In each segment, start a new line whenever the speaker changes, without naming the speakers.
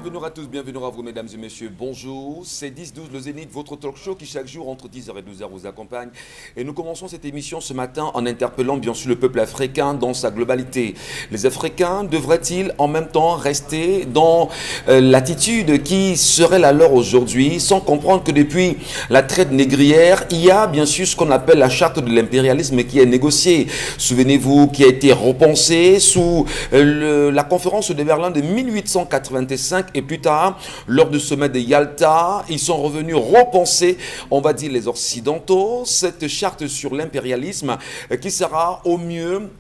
Bienvenue à tous, bienvenue à vous mesdames et messieurs, bonjour, c'est 10-12 le Zénith, votre talk show qui chaque jour entre 10h et 12h vous accompagne. Et nous commençons cette émission ce matin en interpellant bien sûr le peuple africain dans sa globalité. Les Africains devraient-ils en même temps rester dans l'attitude qui serait la leur aujourd'hui, sans comprendre que depuis la traite négrière, il y a bien sûr ce qu'on appelle la charte de l'impérialisme qui est négociée. Souvenez-vous, qui a été repensée sous la conférence de Berlin de 1885 et plus tard, lors du sommet de Yalta, ils sont revenus repenser, on va dire les Occidentaux, cette charte sur l'impérialisme qui sera au mieux,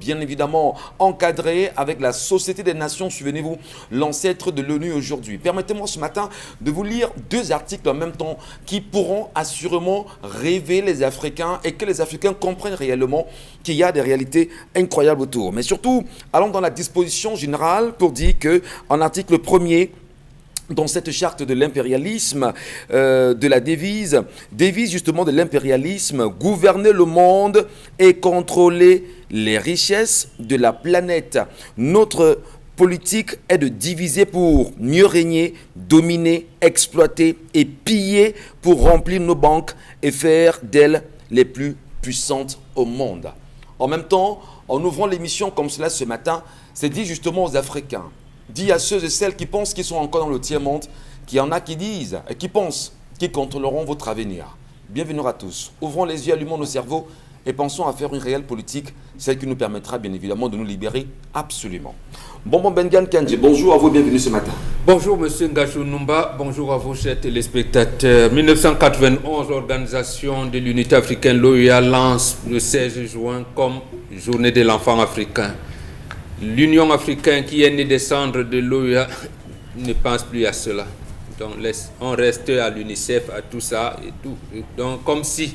bien évidemment, encadrée avec la Société des Nations, souvenez-vous, l'ancêtre de l'ONU aujourd'hui. Permettez-moi ce matin de vous lire deux articles en même temps qui pourront assurément rêver les Africains et que les Africains comprennent réellement qu'il y a des réalités incroyables autour. Mais surtout, allons dans la disposition générale pour dire que en article 1er, dans cette charte de l'impérialisme, de la devise justement de l'impérialisme, gouverner le monde et contrôler les richesses de la planète. Notre politique est de diviser pour mieux régner, dominer, exploiter et piller pour remplir nos banques et faire d'elles les plus puissantes au monde. En même temps, en ouvrant l'émission comme cela ce matin, c'est dit justement aux Africains, dit à ceux et celles qui pensent qu'ils sont encore dans le tiers-monde, qu'il y en a qui disent et qui pensent qu'ils contrôleront votre avenir. Bienvenue à tous. Ouvrons les yeux, allumons nos cerveaux et pensons à faire une réelle politique, celle qui nous permettra bien évidemment de nous libérer absolument. Bonbon Bengan Kandji, bonjour à vous, bienvenue ce matin.
Bonjour Monsieur Ngachou Numba, bonjour à vous chers téléspectateurs. 1991, l'Organisation de l'Unité africaine, l'OUA, lance le 16 juin comme Journée de l'enfant africain. L'Union africaine qui est née des cendres de l'OUA ne pense plus à cela. Donc on reste à l'UNICEF, à tout ça et tout. Donc comme si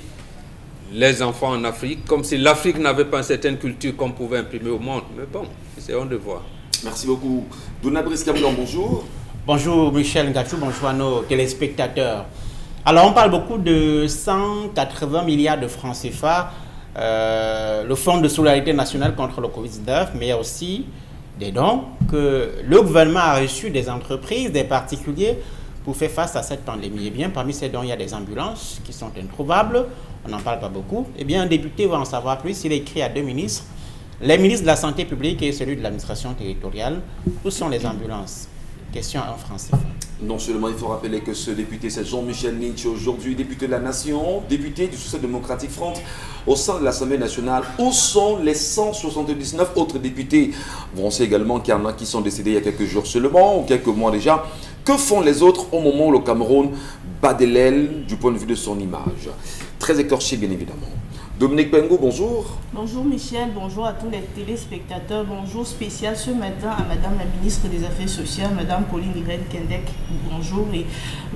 les enfants en Afrique, comme si l'Afrique n'avait pas une certaine culture qu'on pouvait imprimer au monde. Mais bon, essayons de voir.
Merci beaucoup. Dona Brice Kamoulan, bonjour.
Bonjour Michel Ngachou, bonjour à nos téléspectateurs. Alors on parle beaucoup de 180 milliards de francs CFA, le Fonds de solidarité nationale contre le Covid-19, mais il y a aussi des dons que le gouvernement a reçus des entreprises, des particuliers pour faire face à cette pandémie. Et bien parmi ces dons, il y a des ambulances qui sont introuvables, on n'en parle pas beaucoup. Et bien un député va en savoir plus, il a écrit à deux ministres, les ministres de la Santé publique et celui de l'administration territoriale. Où sont les ambulances? Question en français.
Non seulement il faut rappeler que ce député, c'est Jean-Michel Lynch, aujourd'hui député de la Nation, député du Social Democratic Front au sein de l'Assemblée nationale. Où sont les 179 autres députés? On sait également qu'il y en a qui sont décédés il y a quelques jours seulement, ou quelques mois déjà. Que font les autres au moment où le Cameroun bat de l'aile du point de vue de son image? Très écorché, bien évidemment. Dominique Pengo, bonjour.
Bonjour Michel, bonjour à tous les téléspectateurs. Bonjour spécial ce matin à Madame la ministre des Affaires sociales, Madame Pauline Irène Kendek. Bonjour et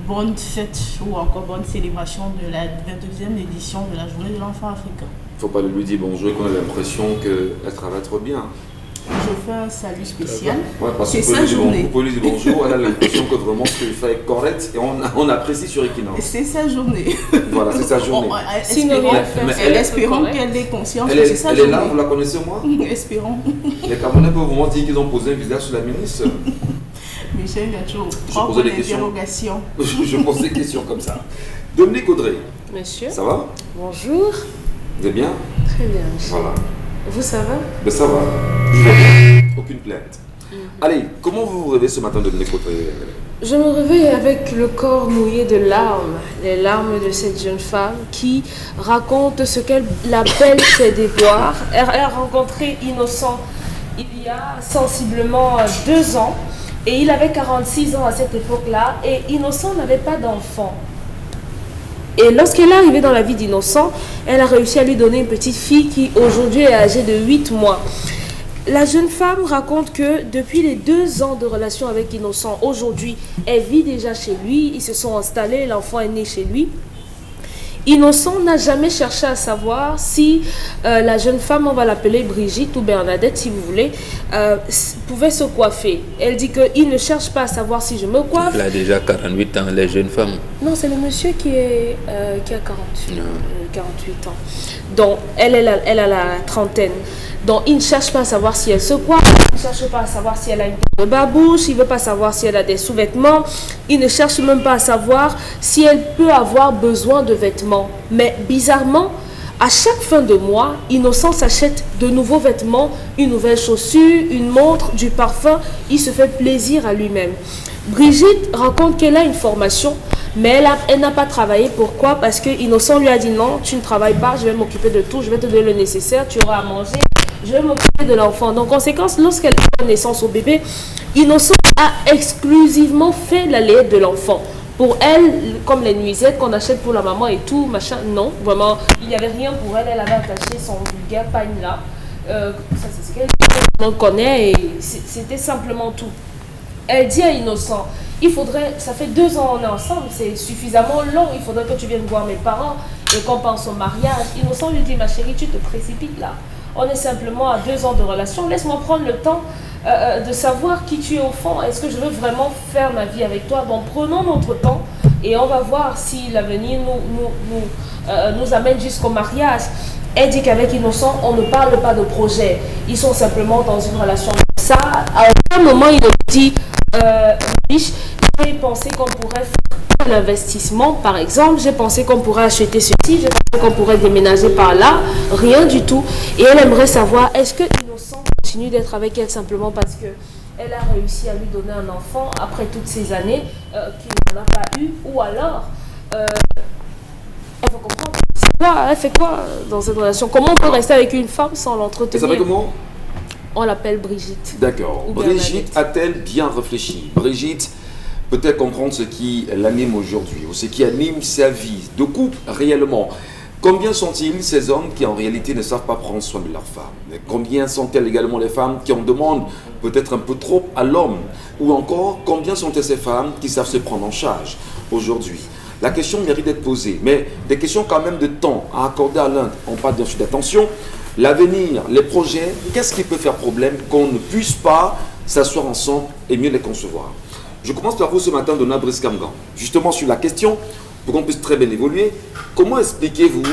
bonne fête ou encore bonne célébration de la 22e édition de la Journée de l'enfant africain.
Il ne faut pas lui dire bonjour et qu'on a l'impression qu'elle travaille trop bien.
Je fais un salut spécial.
Ouais, parce
c'est
que
sa journée.
Vous pouvez lui dire bonjour, elle a l'impression que vraiment ce qu'il fait est correct et on apprécie sur Equinox.
C'est sa journée.
Voilà, c'est sa journée.
Espérons qu'elle ait conscience
que c'est sa journée. Elle est là, vous la connaissez moi?
Espérons.
Les Camerounais peuvent vraiment dire qu'ils ont posé un visage sur la ministre.
Michel Gacho, propre d'interrogation.
Je pose des questions comme ça. Dominique Audrey.
Monsieur.
Ça va?
Bonjour.
Vous êtes bien?
Très bien, monsieur.
Voilà.
Vous, ça va?
Ben ça va. Je vais bien. Aucune plainte. Allez, comment vous vous réveillez ce matin, Dominique Audrey?
Je me réveille avec le corps mouillé de larmes, les larmes de cette jeune femme qui raconte ce qu'elle appelle ses déboires. Elle a rencontré Innocent il y a sensiblement 2 ans et il avait 46 ans à cette époque-là et Innocent n'avait pas d'enfant. Et lorsqu'elle est arrivée dans la vie d'Innocent, elle a réussi à lui donner une petite fille qui aujourd'hui est âgée de 8 mois. La jeune femme raconte que depuis les 2 ans de relation avec Innocent, aujourd'hui, elle vit déjà chez lui, ils se sont installés, l'enfant est né chez lui. Innocent n'a jamais cherché à savoir si la jeune femme, on va l'appeler Brigitte ou Bernadette si vous voulez, pouvait se coiffer. Elle dit qu'il ne cherche pas à savoir si je me coiffe.
Elle a déjà 48 ans, les jeunes femmes.
Non, c'est le monsieur qui a 48 ans. Donc, elle a la trentaine. Donc, il ne cherche pas à savoir si elle se coiffe, il ne cherche pas à savoir si elle a une paire de babouches, il ne veut pas savoir si elle a des sous-vêtements, il ne cherche même pas à savoir si elle peut avoir besoin de vêtements. Mais bizarrement, à chaque fin de mois, Innocent s'achète de nouveaux vêtements, une nouvelle chaussure, une montre, du parfum. Il se fait plaisir à lui-même. Brigitte raconte qu'elle a une formation, mais elle n'a pas travaillé. Pourquoi? Parce que Innocent lui a dit non, tu ne travailles pas, je vais m'occuper de tout, je vais te donner le nécessaire, tu auras à manger, je vais m'occuper de l'enfant. Donc, en conséquence, lorsqu'elle donne naissance au bébé, Innocent a exclusivement fait la laide de l'enfant. Pour elle, comme les nuisettes qu'on achète pour la maman et tout, machin, non, vraiment, il n'y avait rien pour elle. Elle avait attaché son vulgaire pagne là. Ça, c'est ce qu'elle connaît et c'était simplement tout. Elle dit à Innocent, ça fait 2 ans qu'on est ensemble, c'est suffisamment long, il faudrait que tu viennes voir mes parents et qu'on pense au mariage. Innocent lui dit, ma chérie, tu te précipites là. On est simplement à 2 ans de relation, laisse-moi prendre le temps de savoir qui tu es au fond. Est-ce que je veux vraiment faire ma vie avec toi? Bon, prenons notre temps et on va voir si l'avenir nous amène jusqu'au mariage. Elle dit qu'avec Innocent, on ne parle pas de projet. Ils sont simplement dans une relation comme ça. À un moment, il dit, j'ai pensé qu'on pourrait faire un investissement, par exemple. J'ai pensé qu'on pourrait acheter ceci. J'ai pensé qu'on pourrait déménager par là. Rien du tout. Et elle aimerait savoir, est-ce que Innocent continue d'être avec elle simplement parce qu'elle a réussi à lui donner un enfant après toutes ces années qu'il n'en a pas eu, ou alors elle faut comprendre. Elle fait quoi dans cette relation? Comment on peut rester avec une femme sans l'entretenir?
Et ça fait comment?
On l'appelle Brigitte.
D'accord. Brigitte a-t-elle bien réfléchi? Brigitte peut-elle comprendre ce qui l'anime aujourd'hui ou ce qui anime sa vie de couple réellement? Combien sont-ils ces hommes qui en réalité ne savent pas prendre soin de leur femme? Mais combien sont-elles également les femmes qui en demandent peut-être un peu trop à l'homme? Ou encore, combien sont-elles ces femmes qui savent se prendre en charge aujourd'hui? La question mérite d'être posée, mais des questions quand même de temps à accorder à l'un. On parle bien sûr d'attention. L'avenir, les projets, qu'est-ce qui peut faire problème qu'on ne puisse pas s'asseoir ensemble et mieux les concevoir? Je commence par vous ce matin, Donna Brice-Kamgan, justement sur la question, pour qu'on puisse très bien évoluer. Comment expliquez-vous,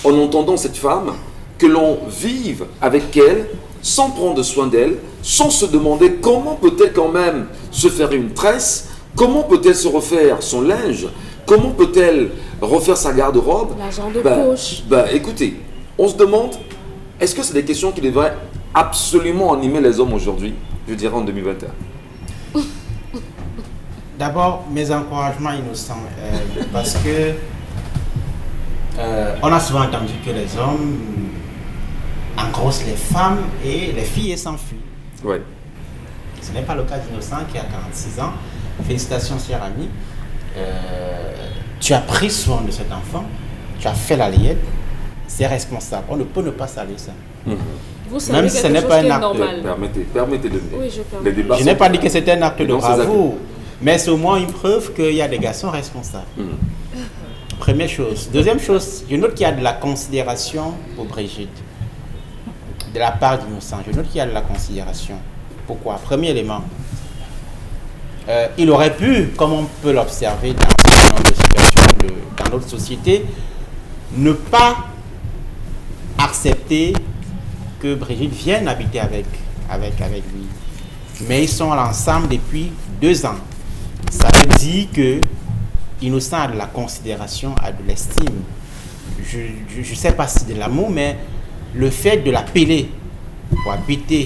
en entendant cette femme, que l'on vive avec elle sans prendre soin d'elle, sans se demander comment peut-elle quand même se faire une tresse, comment peut-elle se refaire son linge, comment peut-elle refaire sa garde-robe?
L'argent de poche.
Écoutez, on se demande, est-ce que c'est des questions qui devraient absolument animer les hommes aujourd'hui, je dirais en 2021?
D'abord, mes encouragements innocents, parce que on a souvent entendu que les hommes engrossent les femmes et les filles s'enfuient.
Ouais.
Ce n'est pas le cas d'Innocent qui a 46 ans. Félicitations, cher ami. Tu as pris soin de cet enfant, tu as fait la liette, c'est responsable. On ne peut ne pas saluer ça.
Vous savez
même si ce n'est pas un acte.
Permettez de
Oui,
je n'ai pas dit que c'était un acte de bravoure, mais c'est au moins une preuve qu'il y a des garçons responsables. Première chose. Deuxième chose, je note qu'il y a de la considération pour Brigitte, de la part d'Innocent. Je note qu'il y a de la considération. Pourquoi? Premier élément. Il aurait pu, comme on peut l'observer dans ce genre de situation dans notre société, ne pas accepter que Brigitte vienne habiter avec lui. Mais ils sont ensemble depuis 2 ans. Ça veut dire que Innocent a de la considération, a de l'estime. Je ne sais pas si c'est de l'amour, mais le fait de l'appeler pour habiter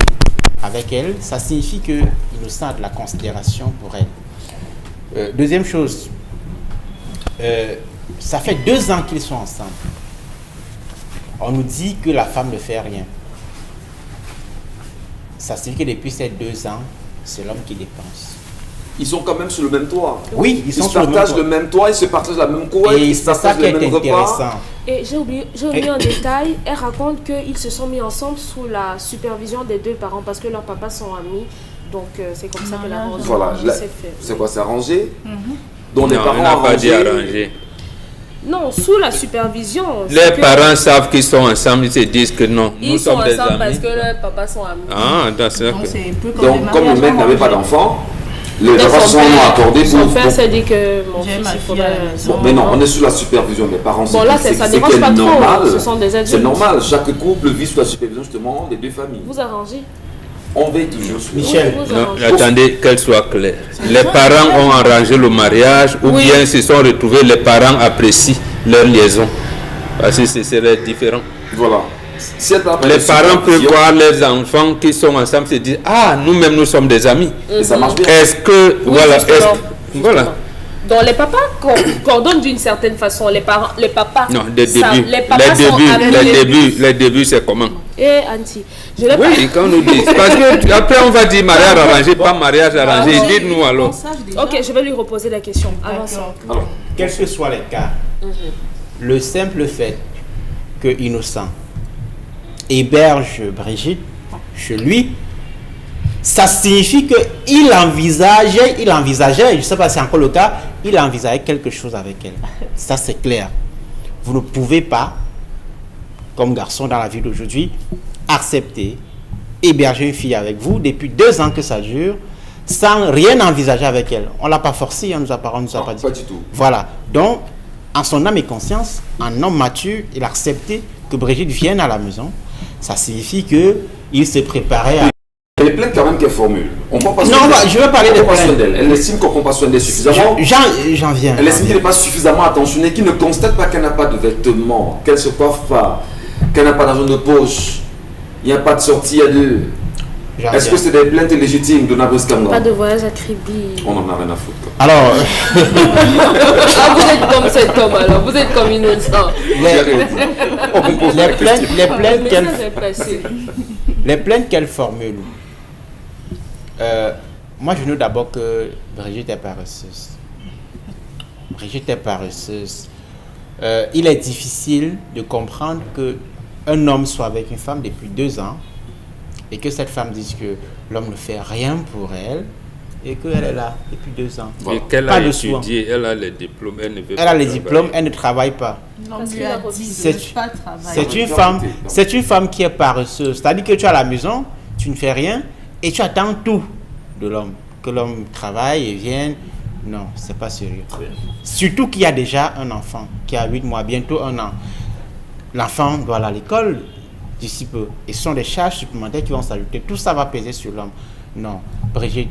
avec elle, ça signifie que Innocent a de la considération pour elle. Deuxième chose, ça fait 2 ans qu'ils sont ensemble. On nous dit que la femme ne fait rien. Ça signifie que depuis ces 2 ans, c'est l'homme qui dépense.
Ils sont quand même sur le même toit.
Oui, ils sont
sur le même toit, ils se partagent la même couette,
et
ils se partagent les mêmes repas.
Et j'ai oublié un détail, elle raconte qu'ils se sont mis ensemble sous la supervision des 2 parents parce que leurs papas sont amis. Donc c'est comme ça que l'arrangement
voilà,
s'est fait.
C'est quoi, c'est arrangé? Donc les
Non,
parents
on n'a pas dit arrangé.
Non, sous la supervision.
Les parents savent qu'ils sont ensemble, ils se disent que non, nous sommes des amis.
Ils sont ensemble parce que leurs papas sont amis.
Ah, d'accord.
Donc comme le mec n'avait pas d'enfant, Les vacances sont accordées pour...
Son père s'est dit que mon
J'ai
fils,
ma
il
fille
faudrait...
à la maison.
Bon, mais non, on est sous la supervision des parents.
Bon, là, ça ne dérange pas trop, ce sont des adultes.
C'est normal, chaque couple vit sous la supervision justement des deux familles.
Vous arrangez.
On veille toujours sur
Michel.
Vous
Non,
arrangez.
attendez qu'elle soit claire. Les parents ont arrangé le mariage ou
Oui.
bien se sont retrouvés, les parents apprécient leur liaison. Parce que ce serait différent.
Voilà. Si elle parle
Les
de
parents peuvent
supervision,
voir leurs enfants qui sont ensemble se dire ah, nous-mêmes nous sommes des amis.
et ça marche bien.
Est-ce que
Oui,
voilà,
justement.
voilà.
Donc les papas coordonnent d'une certaine façon. Les papas.
Non, des
savent.
débuts.
Les papas sont avec
Les débuts, c'est comment?
Eh, Anti, je l'ai
Oui, quand on nous dit. Parce que après on va dire mariage arrangé, pas mariage arrangé.
Ah,
Dites-nous alors.
pas. Ok, je vais lui reposer la question. Avançons.
D'accord.
Alors,
Quels que soient les cas, le simple fait que Innocent héberge Brigitte chez lui, ça signifie qu'il envisageait, je ne sais pas si c'est encore le cas, il envisageait quelque chose avec elle. Ça, c'est clair. Vous ne pouvez pas, comme garçon dans la vie d'aujourd'hui, accepter, héberger une fille avec vous depuis 2 ans que ça dure, sans rien envisager avec elle. On ne l'a pas forcé, on ne nous a pas
non,
dit.
pas du tout.
Voilà. Donc, en son âme et conscience, un homme mature, il a accepté que Brigitte vienne à la maison. Ça signifie qu'il s'est préparé à...
Elle est pleine quand même qu'elle formule. On prend pas
Non,
soin d'elle.
je veux parler
On
des
prend pas soin
problèmes.
d'elle. Elle estime qu'on prend pas soin d'elle suffisamment.
J'en viens.
Elle estime qu'elle n'est pas suffisamment attentionnée, qu'il ne constate pas qu'elle n'a pas de vêtements, qu'elle ne se coiffe pas, qu'elle n'a pas d'argent de poche, il n'y a pas de sortie à deux.
J'en
Est-ce
viens.
que c'est des plaintes légitimes de Nabreskanga?
Pas de voyage à Kribi.
On en a rien à foutre. Quoi.
Alors,
Ah, vous êtes comme cet homme alors. Vous êtes comme innocent.
J'ai rien dit. On me pose la question.
les plaintes qu'elle formule, moi je note d'abord que Brigitte est paresseuse. Brigitte est paresseuse. Il est difficile de comprendre qu'un homme soit avec une femme depuis 2 ans et que cette femme dise que l'homme ne fait rien pour elle et qu'elle est là depuis 2 ans.
Et qu'elle
Pas
a
de soin.
étudié, elle a les diplômes, elle ne veut pas
Elle a les
travailler.
diplômes, elle ne travaille pas.
Non,
Parce
lui
qu'il a
a
refusé.
dit
C'est-
de ne pas travailler.
C'est une femme qui est paresseuse. C'est-à-dire que tu es à la maison, tu ne fais rien et tu attends tout de l'homme. Que l'homme travaille et vienne. Non, c'est pas sérieux. Surtout qu'il y a déjà un enfant qui a 8 mois, bientôt 1 an. L'enfant doit aller à l'école d'ici peu. Et ce sont des charges supplémentaires qui vont s'ajouter. Tout ça va peser sur l'homme. Non, Brigitte,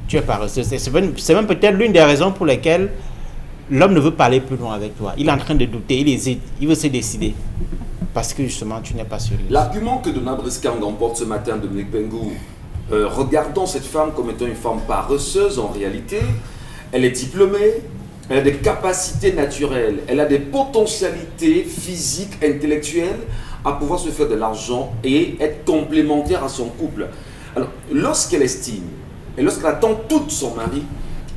tu es paresseuse. C'est même peut-être l'une des raisons pour lesquelles l'homme ne veut pas aller plus loin avec toi. Il est en train de douter, il hésite, il veut se décider. Parce que justement, tu n'es pas sérieux.
L'argument que Donald Briskang emporte ce matin, Dominique Pengou, regardons cette femme comme étant une femme paresseuse en réalité, elle est diplômée, elle a des capacités naturelles, elle a des potentialités physiques, intellectuelles à pouvoir se faire de l'argent et être complémentaire à son couple. Alors, lorsqu'elle estime et lorsqu'elle attend tout de son mari,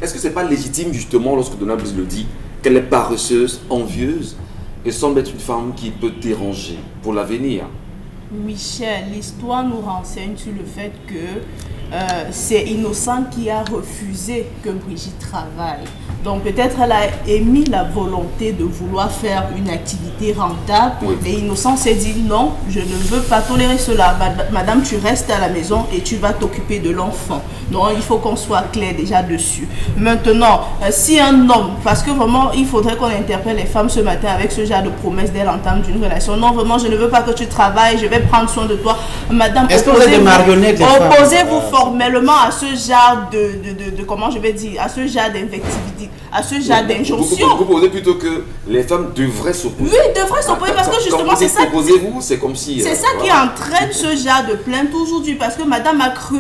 est-ce que ce n'est pas légitime justement lorsque Donald Brisk le dit, qu'elle est paresseuse, envieuse et semble être une femme qui peut déranger pour l'avenir?
Michel, l'histoire nous renseigne sur le fait que c'est Innocent qui a refusé que Brigitte travaille. Donc peut-être elle a émis la volonté de vouloir faire une activité rentable,
Oui.
et Innocent s'est dit non, je ne veux pas tolérer cela. Madame, tu restes à la maison et tu vas t'occuper de l'enfant. Donc il faut qu'on soit clair déjà dessus. Maintenant, si un homme, parce que vraiment il faudrait qu'on interpelle les femmes ce matin avec ce genre de promesse dès l'entame d'une relation. Non, vraiment je ne veux pas que tu travailles, je vais prendre soin de toi. Madame,
Est-ce que vous êtes des marionnettes, les femmes?
opposez-vous formellement à ce genre de comment je vais dire, à ce genre d'invectivité, à ce genre d'injonction.
Vous proposez plutôt que les femmes devraient s'opposer.
Oui, devraient s'opposer parce que justement c'est ça.
Opposez-vous, c'est comme si.
C'est ça qui entraîne ce genre de plainte aujourd'hui, parce que madame a cru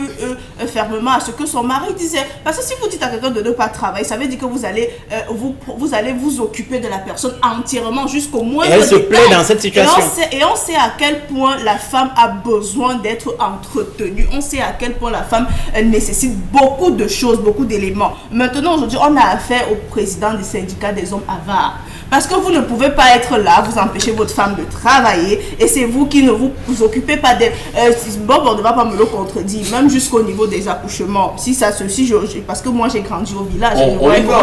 fermement à ce que son mari disait. Parce que si vous dites à quelqu'un de ne pas travailler, ça veut dire que vous allez vous occuper de la personne entièrement jusqu'au moindre
Et elle se
détail.
plaît dans cette situation.
Et on sait à quel point la femme a besoin d'être entretenue. On sait à quel point la femme nécessite beaucoup de choses, beaucoup d'éléments. Maintenant, aujourd'hui, on a affaire au président du syndicat des hommes avares. Parce que vous ne pouvez pas être là, vous empêchez votre femme de travailler et c'est vous qui ne vous occupez pas d'elle. Bon, on ne va pas me le contredire, même jusqu'au niveau des accouchements. Si ça se suit, parce que moi j'ai grandi au village.
On y va.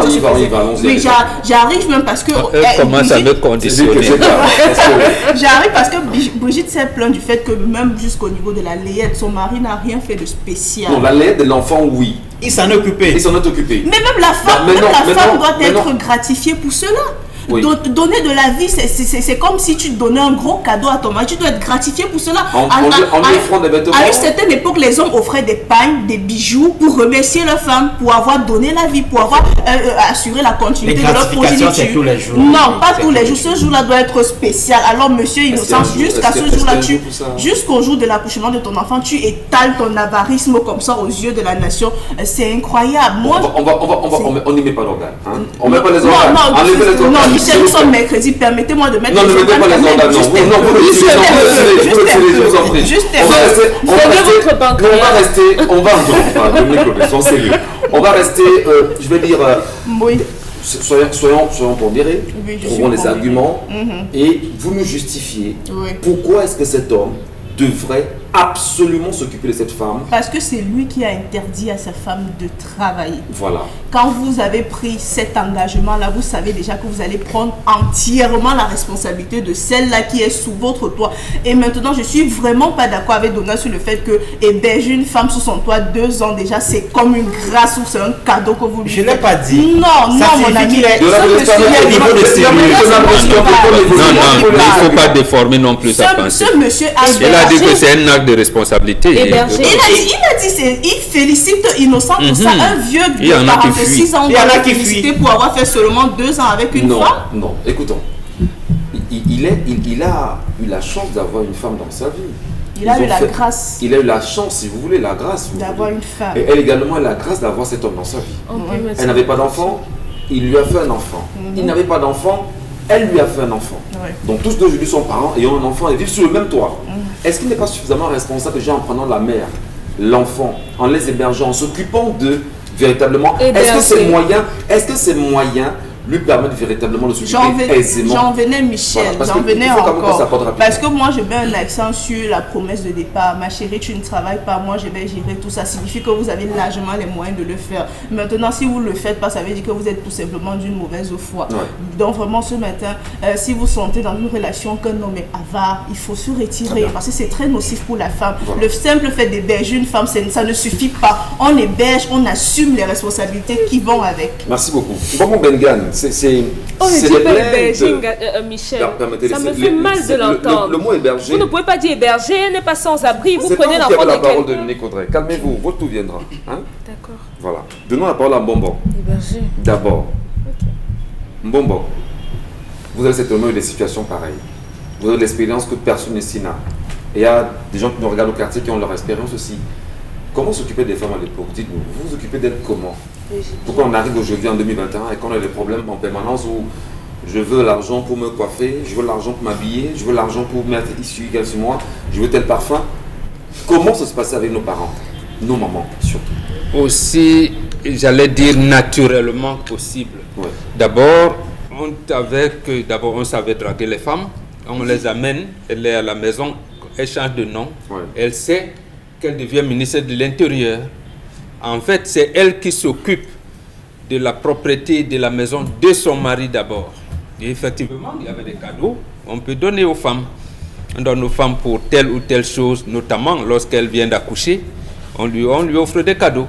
Mais j'arrive même parce que...
Elle commence à me conditionner.
J'arrive parce que Brigitte s'est plainte du fait que même jusqu'au niveau de la layette, son mari n'a rien fait de spécial.
Non, la layette de l'enfant, oui.
Il s'en est occupé.
Mais
même la femme doit être gratifiée pour cela.
Oui.
Donner de la vie, c'est comme si tu donnais un gros cadeau à ton mari. Tu dois être gratifié pour cela. À une certaine époque, les hommes offraient des pagnes, des bijoux pour remercier leur femme, pour avoir donné la vie, pour avoir assuré la continuité de leur progéniture.
C'est tous les jours.
Non, pas tous les jours. Ce jour-là doit être spécial. Alors, monsieur Innocent, jusqu'au jour de l'accouchement de ton enfant, tu étales ton avarisme comme ça aux yeux de la nation. C'est incroyable. Moi,
on n'y met pas d'organes. On met pas les organes.
Non, Michel, nous sommes mercredi, permettez-moi de mettre
les organes. Non, ne mettez pas les organes, non. Vous retirez, je vous en prie. On va rester, je vais dire,
oui.
Soyons pondérés, trouvons les arguments et vous nous justifiez pourquoi est-ce que cet homme devrait absolument s'occuper de cette femme.
Parce que c'est lui qui a interdit à sa femme de travailler.
Voilà.
Quand vous avez pris cet engagement-là, vous savez déjà que vous allez prendre entièrement la responsabilité de celle-là qui est sous votre toit. Et maintenant, je suis vraiment pas d'accord avec Donna sur le fait que héberger une femme sous son toit 2 ans déjà, c'est comme une grâce ou c'est un cadeau que vous lui faites.
Je l'ai pas dit.
Non, mon ami.
Il ne faut pas déformer non plus sa pensée.
Ce monsieur
Il a dit que c'est un acte de responsabilité.
Il a dit, il félicite Innocent pour ça. Un vieux de 46 ans doit féliciter pour avoir fait seulement 2 ans avec une femme.
Non, écoutons. Il a eu la chance d'avoir une femme dans sa vie.
Il a eu la grâce.
Il a eu la chance, si vous voulez, la grâce.
D'avoir une femme.
Et elle également a la grâce d'avoir cet homme dans sa vie. Elle n'avait pas d'enfant, il lui a fait un enfant. Il n'avait pas d'enfant, elle lui a fait un enfant. Donc tous deux aujourd'hui sont parents ayant un enfant et vivent sur le même toit. Est-ce qu'il n'est pas suffisamment responsable déjà en prenant la mère, l'enfant, en les hébergeant, en s'occupant d'eux véritablement? Est-ce que ces moyens lui permettent véritablement de s'occuper aisément?
J'en venais, Michel, j'en venais encore. Parce que moi, je mets un accent sur la promesse de départ. Ma chérie, tu ne travailles pas, moi, je vais gérer tout ça. Ça signifie que vous avez largement les moyens de le faire. Maintenant, si vous ne le faites pas, ça veut dire que vous êtes tout simplement d'une mauvaise foi. Donc, vraiment, ce matin, si vous sentez dans une relation qu'un homme est avare, il faut se retirer parce que c'est très nocif pour la femme. Le simple fait d'héberger une femme, ça ne suffit pas. On héberge, on assume les responsabilités qui vont avec.
Merci beaucoup. Bon, Bengan.
Michel, ça me fait mal de l'entendre.
Le mot héberger.
Vous ne pouvez pas dire héberger, elle n'est pas sans abri. Vous prenez l'enfant de
la parole de Nick Audrey. Calmez-vous, votre tout viendra. Hein?
D'accord.
Voilà. Donnons la parole à Mbombo.
Héberger.
D'abord. Okay. Mbombo, vous avez certainement eu des situations pareilles. Vous avez l'expérience que personne ici n'a. Et il y a des gens qui nous regardent au quartier qui ont leur expérience aussi. Comment s'occuper des femmes à l'époque? Dites-nous, vous vous occupez d'elles comment? Pourquoi on arrive aujourd'hui en 2021 et qu'on a des problèmes en permanence où je veux l'argent pour me coiffer, je veux l'argent pour m'habiller, je veux l'argent pour mettre ici égal sur moi, je veux tel parfum? Comment ça se passait avec nos parents, nos mamans surtout?
Aussi, j'allais dire naturellement possible.
Ouais.
D'abord, on savait draguer les femmes, on les amène, elle est à la maison, elle change de nom, elle sait qu'elle devient ministre de l'Intérieur. En fait, c'est elle qui s'occupe de la propriété de la maison de son mari d'abord. Et effectivement, il y avait des cadeaux. On peut donner aux femmes. On donne aux femmes pour telle ou telle chose, notamment lorsqu'elle vient d'accoucher. On lui offre des cadeaux.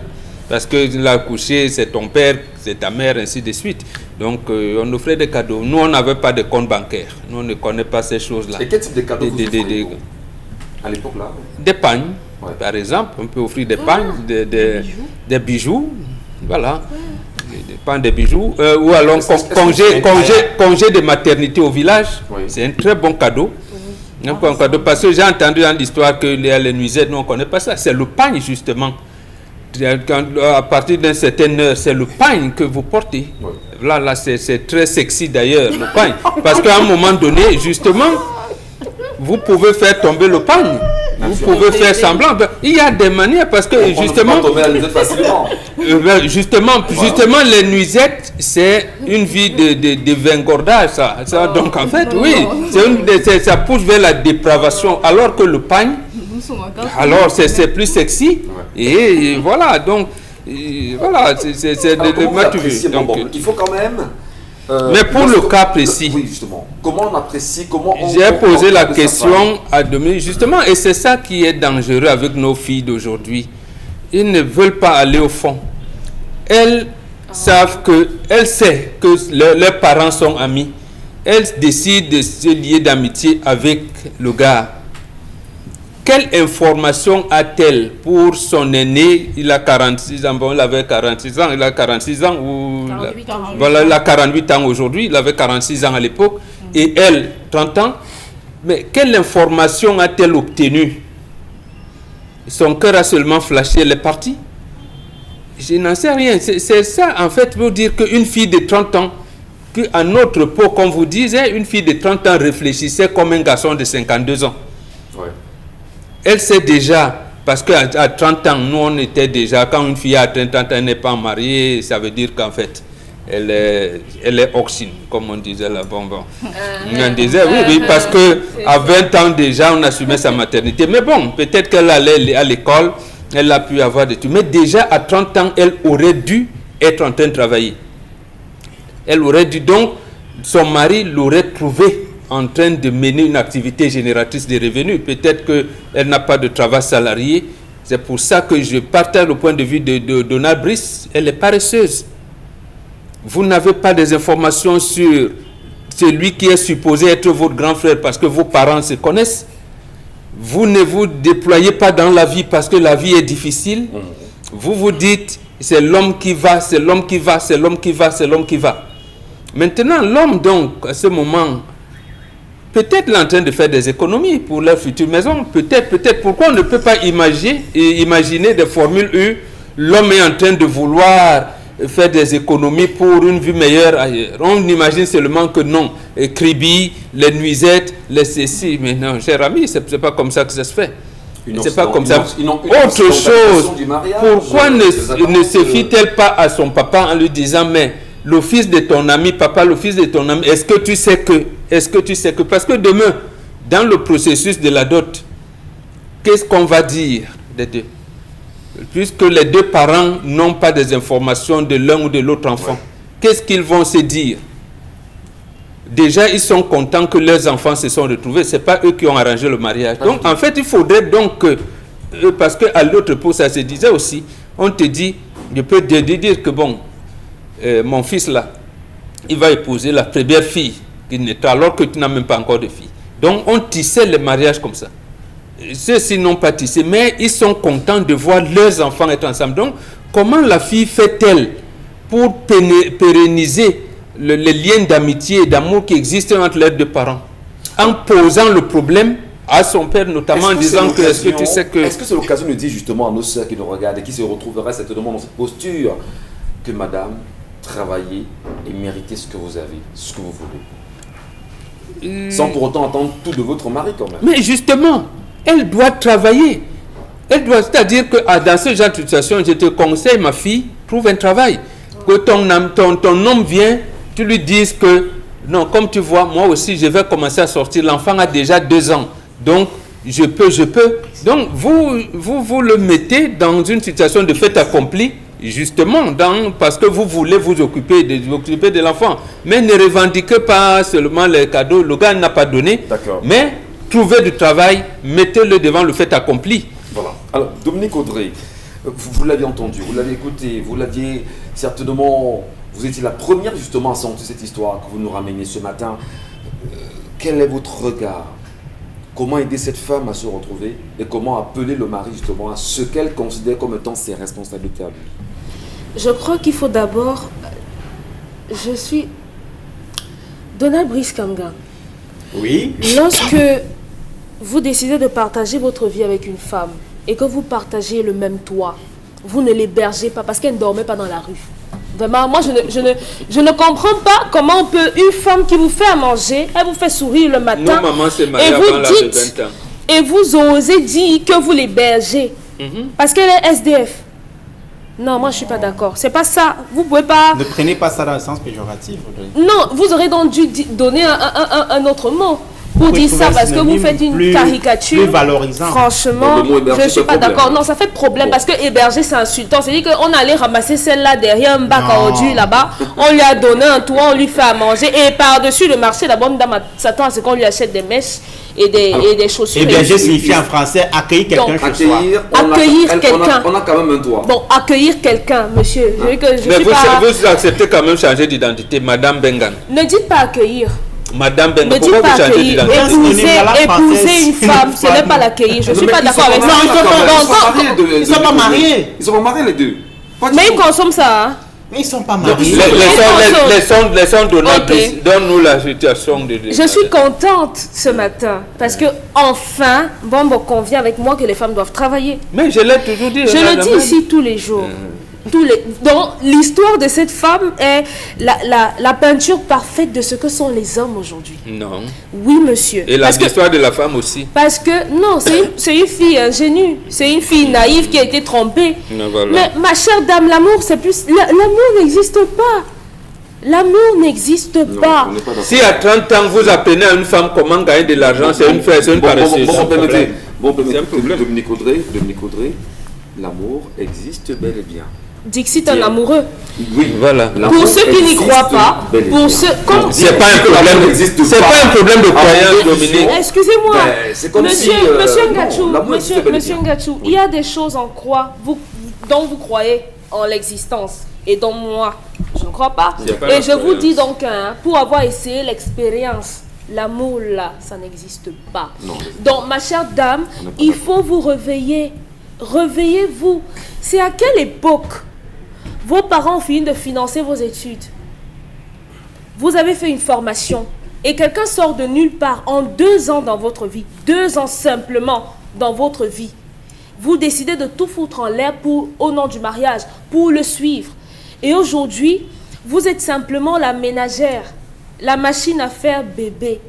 Parce que l'accoucher, c'est ton père, c'est ta mère, ainsi de suite. Donc, on offrait des cadeaux. Nous, on n'avait pas de compte bancaire. Nous, on ne connaît pas ces choses-là.
Et quel type de cadeaux vous offriez à l'époque là?
Des pagnes. Par exemple, on peut offrir des pagnes, des bijoux, voilà, des pagnes, des bijoux, ou alors congé de maternité au village, c'est un très bon cadeau. Un bon cadeau parce que j'ai entendu dans l'histoire que les nuisettes, nous on ne connaît pas ça, c'est le pagne justement. À partir d'une certaine heure, c'est le pagne que vous portez. Là, c'est très sexy d'ailleurs, le pagne, parce qu'à un moment donné, justement, vous pouvez faire tomber le pagne. Vous pouvez faire semblant. Il y a des manières parce que justement, justement, les nuisettes, c'est une vie de vingordage, ça. Donc en fait, oui, ça pousse vers la dépravation, alors que le pagne, alors c'est plus sexy. Et voilà, donc voilà, c'est
de donc il faut quand même.
Mais pour le cas précis,
oui, justement, comment on apprécie, comment on...
J'ai posé la question à Dominique, justement, et c'est ça qui est dangereux avec nos filles d'aujourd'hui. Ils ne veulent pas aller au fond. Elles savent que, elles savent que leurs parents sont amis. Elles décident de se lier d'amitié avec le gars. Quelle information a-t-elle pour son aîné? Il a 46 ans, bon, il avait 46 ans, il a 46 ans, ou
48 ans.
Voilà, il a 48 ans aujourd'hui, il avait 46 ans à l'époque, et elle, 30 ans. Mais quelle information a-t-elle obtenue? Son cœur a seulement flashé, elle est partie. Je n'en sais rien. C'est ça, en fait, pour dire qu'une fille de 30 ans, qu'à notre époque, comme vous disiez, une fille de 30 ans réfléchissait comme un garçon de 52 ans.
Ouais.
Elle sait déjà, parce qu'à 30 ans, nous on était déjà, quand une fille a 30 ans, elle n'est pas mariée, ça veut dire qu'en fait, elle est oxine, comme on disait là. Bon. On disait oui, parce qu'à 20 ans déjà, on assumait sa maternité. Mais bon, peut-être qu'elle allait à l'école, elle a pu avoir des trucs. Mais déjà, à 30 ans, elle aurait dû être en train de travailler. Elle aurait dû donc, son mari l'aurait trouvé en train de mener une activité génératrice de revenus. Peut-être qu'elle n'a pas de travail salarié. C'est pour ça que je partage le point de vue de Donald Brice. Elle est paresseuse. Vous n'avez pas des informations sur celui qui est supposé être votre grand frère parce que vos parents se connaissent. Vous ne vous déployez pas dans la vie parce que la vie est difficile. Vous vous dites, c'est l'homme qui va, c'est l'homme qui va, c'est l'homme qui va, c'est l'homme qui va. Maintenant, l'homme donc, à ce moment, peut-être en train de faire des économies pour leur future maison. Peut-être. Pourquoi on ne peut pas imaginer des formules où l'homme est en train de vouloir faire des économies pour une vie meilleure ailleurs. On imagine seulement que non. Kribi, les nuisettes, les ceci. Mais non, cher ami, c'est pas comme ça que ça se fait. C'est pas comme ça. Autre chose, pourquoi ne se fie-t-elle pas à son papa en lui disant, mais le fils de ton ami, papa, le fils de ton ami, est-ce que tu sais que, parce que demain, dans le processus de la dot, qu'est-ce qu'on va dire des deux? Puisque les deux parents n'ont pas des informations de l'un ou de l'autre enfant, qu'est-ce qu'ils vont se dire? Déjà, ils sont contents que leurs enfants se sont retrouvés. Ce n'est pas eux qui ont arrangé le mariage. Donc, en fait, il faudrait donc que, parce qu'à l'autre pot, ça se disait aussi, on te dit, je peux te dire que bon, mon fils là, il va épouser la première fille qui naîtra alors que tu n'as même pas encore de fille. Donc, on tissait le mariage comme ça. Ceux-ci n'ont pas tissé, mais ils sont contents de voir leurs enfants être ensemble. Donc, comment la fille fait-elle pour pérenniser les liens d'amitié et d'amour qui existent entre leurs deux parents? En posant le problème à son père, notamment en disant que est-ce que tu sais que...
Est-ce que c'est l'occasion de dire justement à nos sœurs qui nous regardent et qui se retrouveraient certainement dans cette posture que madame, travaillez et méritez ce que vous avez, ce que vous voulez, sans pour autant attendre tout de votre mari quand même.
Mais justement, elle doit travailler. Elle doit, c'est-à-dire que dans ce genre de situation, je te conseille, ma fille, trouve un travail. Que ton homme vient, tu lui dises que, non, comme tu vois, moi aussi, je vais commencer à sortir. L'enfant a déjà 2 ans. Donc, je peux. Donc, vous le mettez dans une situation de fait accompli, justement, parce que vous voulez vous occuper de l'enfant. Mais ne revendiquez pas seulement les cadeaux. Le gars n'a pas donné.
D'accord.
Mais trouvez du travail, mettez-le devant le fait accompli.
Voilà. Alors, Dominique Audrey, vous l'aviez entendu, vous l'avez écouté, vous l'aviez certainement... Vous étiez la première justement à sentir cette histoire que vous nous ramenez ce matin. Quel est votre regard? Comment aider cette femme à se retrouver et comment appeler le mari justement à ce qu'elle considère comme étant ses responsabilités à lui?
Je crois qu'il faut d'abord... Je suis Donald Brice Kamgan.
Oui.
Lorsque vous décidez de partager votre vie avec une femme et que vous partagez le même toit, vous ne l'hébergez pas parce qu'elle ne dormait pas dans la rue. Vraiment, moi, je ne comprends pas comment on peut, une femme qui vous fait à manger, elle vous fait sourire le matin.
Non, maman, c'est mariée
et
avant
vous
l'âge de
dites,
20 ans.
et vous osez dire que vous l'hébergez parce qu'elle est SDF. Non, moi je suis pas d'accord. C'est pas ça. Vous pouvez pas.
Ne prenez pas ça dans le sens péjoratif.
Non, vous aurez donc dû donner un autre mot pour
Vous
dire
pouvez
ça
trouver
parce que vous faites une
plus
caricature.
plus valorisant.
Franchement,
Donc, le mot héberger,
je suis
c'est
pas
problème.
d'accord. Non, ça fait problème
Bon.
parce que héberger c'est insultant. C'est-à-dire qu'on allait ramasser celle-là derrière un bac à
Non.
ordures là-bas. On lui a donné un toit, on lui fait à manger et par-dessus le marché, la bonne dame s'attend à ce qu'on lui achète des mèches et des chaussures.
Héberger signifie en français accueillir quelqu'un
Donc,
chez soi.
Accueillir quelqu'un.
On a quand même un toit.
Bon, accueillir quelqu'un, monsieur. Je
Mais
suis
vous,
pas...
vous acceptez quand même changer d'identité, Madame Bengan.
Ne dites pas accueillir.
Madame Bengan,
Ne dites
pourquoi
pas
vous changez
accueillir.
d'identité?
Épouser une femme, ce n'est pas l'accueillir. Je ne suis pas d'accord avec ça.
Ils sont pas mariés.
Ils sont pas mariés les deux. Pas du
Mais ils
tout.
consomment ça. Hein?
Mais ils sont pas mariés.
Laissons
Ok.
donne-nous la situation de...
Je suis contente ce matin parce que enfin, Bombo convient avec moi que les femmes doivent travailler.
Mais je l'ai toujours dit.
Je le dis ici tous les jours. Donc, l'histoire de cette femme est la peinture parfaite de ce que sont les hommes aujourd'hui.
Non.
Oui, monsieur.
Et l'histoire de la femme aussi.
Parce que, non, c'est une fille ingénue. C'est une fille naïve qui a été trompée.
Voilà.
Mais ma chère dame, l'amour, c'est plus... L'amour n'existe pas. L'amour n'existe pas.
On n'est pas d'accord.
Si à 30 ans, vous apprenez à une femme comment gagner de l'argent, c'est une paresseuse.
Permettez, Dominique Audrey, l'amour existe bel et bien.
Dixit un amoureux.
Oui,
Voilà.
l'amour
Pour ceux qui n'y
existe
croient pas,
bel et
pour
bien.
ceux... comme-
C'est pas un problème. C'est pas un problème de croyance, Dominique.
Excusez-moi,
Ben, c'est comme
monsieur,
si,
monsieur
non,
Ngachou,
l'amour existe bel et
monsieur
bien.
Ngachou, il y a des choses en quoi dont vous croyez en l'existence et dont moi, je ne crois pas.
C'est pas
Et
la
je vous
croyance.
dis donc, hein, pour avoir essayé l'expérience, l'amour là, ça n'existe pas.
Non.
Donc, ma chère dame,
On n'est pas
il
d'accord.
faut vous réveiller. Réveillez-vous. C'est à quelle époque vos parents ont fini de financer vos études? Vous avez fait une formation et quelqu'un sort de nulle part en 2 ans dans votre vie, 2 ans simplement dans votre vie. Vous décidez de tout foutre en l'air au nom du mariage, pour le suivre. Et aujourd'hui, vous êtes simplement la ménagère, la machine à faire bébé.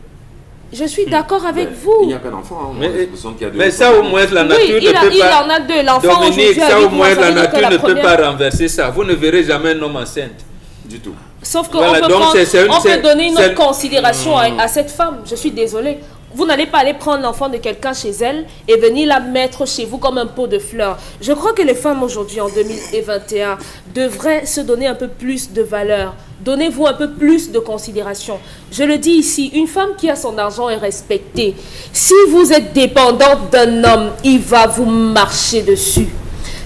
Je suis d'accord avec
Ben,
vous.
Il n'y a qu'un enfant. Hein.
Mais-
On a l'impression qu'il y a deux
Mais ça,
enfants.
au moins, la nature
Oui,
ne
il
peut pas...
en a 2. L'enfant
Dominique,
aujourd'hui
ça, au
avec moi,
moins,
ça
la
veut dire que
nature
la
ne peut
première-
pas renverser ça. Vous ne verrez jamais un homme enceinte.
Du tout.
Sauf qu'on
Voilà,
peut,
donc
on peut donner une autre
c'est-
considération à cette femme. Je suis désolée. Vous n'allez pas aller prendre l'enfant de quelqu'un chez elle et venir la mettre chez vous comme un pot de fleurs. Je crois que les femmes aujourd'hui, en 2021, devraient se donner un peu plus de valeur. Donnez-vous un peu plus de considération. Je le dis ici, une femme qui a son argent est respectée. Si vous êtes dépendante d'un homme, il va vous marcher dessus.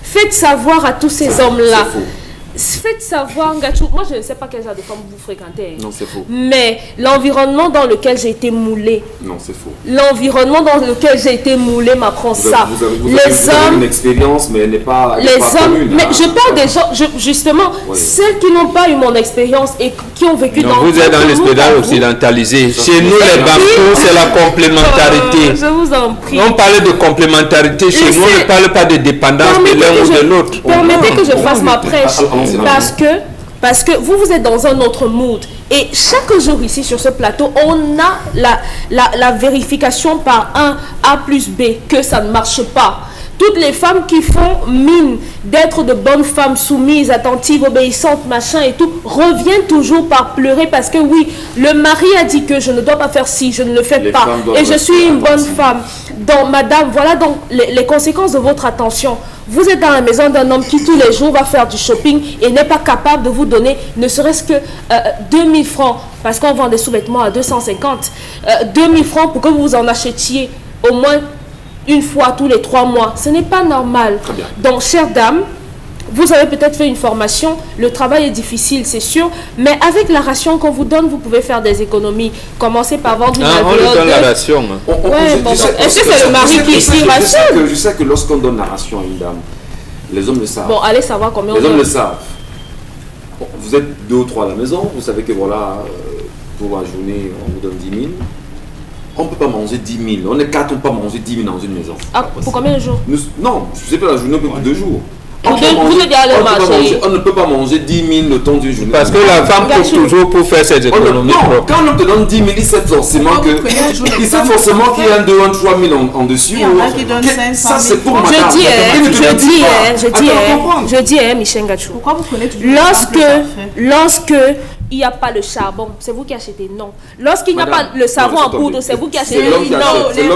Faites savoir à tous ces hommes-là.
C'est faux.
Faites savoir, Ngachou, moi je ne sais pas quel genre de femme vous fréquentez.
Non, c'est faux.
Mais l'environnement dans lequel j'ai été moulée,
Non, c'est faux.
l'environnement dans lequel j'ai été moulée m'apprend ça. Les
vous avez une
hommes,
expérience, mais elle n'est pas, elle n'est
les
pas
hommes,
commune,
mais
hein.
je parle des gens, justement,
Oui.
celles qui n'ont pas eu mon expérience et qui ont vécu
Non,
dans
vous êtes dans
d'autres
l'espérance
mondes à vous.
occidentalisée.
Ça,
Chez nous, les Bantous, c'est la complémentarité.
Je vous en prie.
On parle de complémentarité. Chez nous, on ne parle pas de dépendance de l'un ou de l'autre.
Permettez que je fasse ma prêche.
Allons-y,
Parce que vous êtes dans un autre mood. Et chaque jour ici sur ce plateau, on a la vérification par 1 A plus B que ça ne marche pas. Toutes les femmes qui font mine d'être de bonnes femmes soumises, attentives, obéissantes, machin et tout, reviennent toujours par pleurer parce que oui, le mari a dit que je ne dois pas faire ci, je ne le fais
Les
pas.
femmes doivent
Et je suis
rester
une bonne
attentives.
femme. Donc, madame, voilà donc les conséquences de votre attention. Vous êtes dans la maison d'un homme qui tous les jours va faire du shopping et n'est pas capable de vous donner ne serait-ce que 2000 francs, parce qu'on vend des sous-vêtements à 250. 2000 francs pour que vous en achetiez au moins une fois tous les 3 mois. Ce n'est pas normal.
Très bien.
Donc, chère dame, vous avez peut-être fait une formation, le travail est difficile, c'est sûr, mais avec la ration qu'on vous donne, vous pouvez faire des économies. Commencez par vendre une
Ah, on lui donne la ration.
Ouais, bon, donc, est-ce que c'est le mari qui rationne?
Je sais que lorsqu'on donne la ration à une dame, les hommes le savent.
Bon, allez savoir combien
Les
on
hommes
donne.
le savent. Bon, vous êtes 2 ou 3 à la maison, vous savez que voilà, pour la journée, on vous donne 10 000. On ne peut pas manger 10 000. On est 4, on ne peut pas manger 10 000 dans une maison.
Ah, pour combien de jours?
Non, je ne sais pas, la journée, on peut pour 2 jours.
Vous devez aller marcher.
On ne peut pas manger 10 000 le temps d'une journée.
Parce que la femme coupe toujours pour faire ses économies.
Non, quand on te donne 10 000, il sait forcément qu'il y a un 2 ou 3 000 en dessus.
Il y en a qui donnent 500 000.
Ça, c'est pour madame.
Je dis, Michel Gachou.
Pourquoi vous prenez toujours
Lorsque il n'y a pas le charbon, c'est vous qui achetez. Non. Lorsqu'il n'y a pas le savon en poudre, c'est vous qui achetez.
C'est l'homme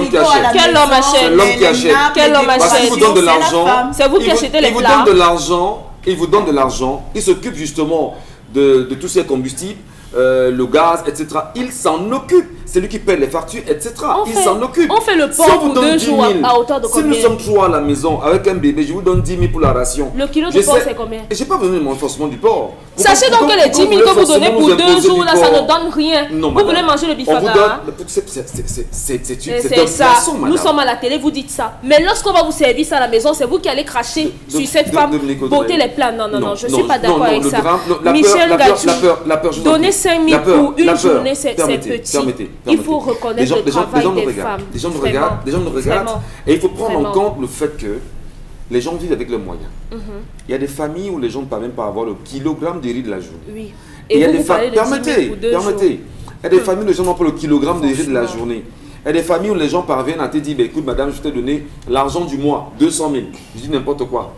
qui achète.
Quel homme achète?
C'est l'homme qui achète.
Quel homme
Parce qu'il
achète?
vous donne de l'argent.
C'est vous qui achetez les
Il vous
plats.
donne de l'argent. Il vous donne de l'argent. Il s'occupe justement de tous ces combustibles, le gaz, etc. Il s'en occupe. C'est lui qui paie les factures, etc. Il s'en occupe.
On fait le
Si
pont
on vous
pour
donne
2
10
jours
000,
à hauteur de
si
combien?
nous sommes 3 à la maison avec un bébé, je vous donne 10 000 pour la ration.
Le kilo de
Je
porc,
sais-
c'est combien?
Et j'ai pas besoin de mon forcément du porc.
Sachez donc que les 10 000 que vous donnez pour 2 jours, là, ça ne donne rien.
Non,
Vous
madame.
voulez manger le
On vous
bifaka?
donne. C'est un
C'est ça.
poisson, madame.
Nous sommes à la télé, vous dites ça. Mais lorsqu'on va vous servir ça à la maison, c'est vous qui allez cracher sur cette femme, botter les plats. Non, je ne suis pas d'accord avec ça. Michel Gachou, donner 5 000 pour une journée, c'est petit. Il faut reconnaître le travail des femmes.
Les gens nous regardent, et il faut prendre en compte le fait que les gens vivent avec leurs moyens. Il y a des familles où les gens ne parviennent pas à avoir le kilogramme de riz de la journée.
Oui.
Et il y a
vous,
des
vous parlez de 10 000
permettez.
pour 2 jours.
Il y a des familles où les gens n'ont pas le kilogramme de riz de la journée. Il y a des familles où les gens parviennent à te dire, écoute madame, je t'ai donné l'argent du mois, 200 000. Je dis n'importe quoi.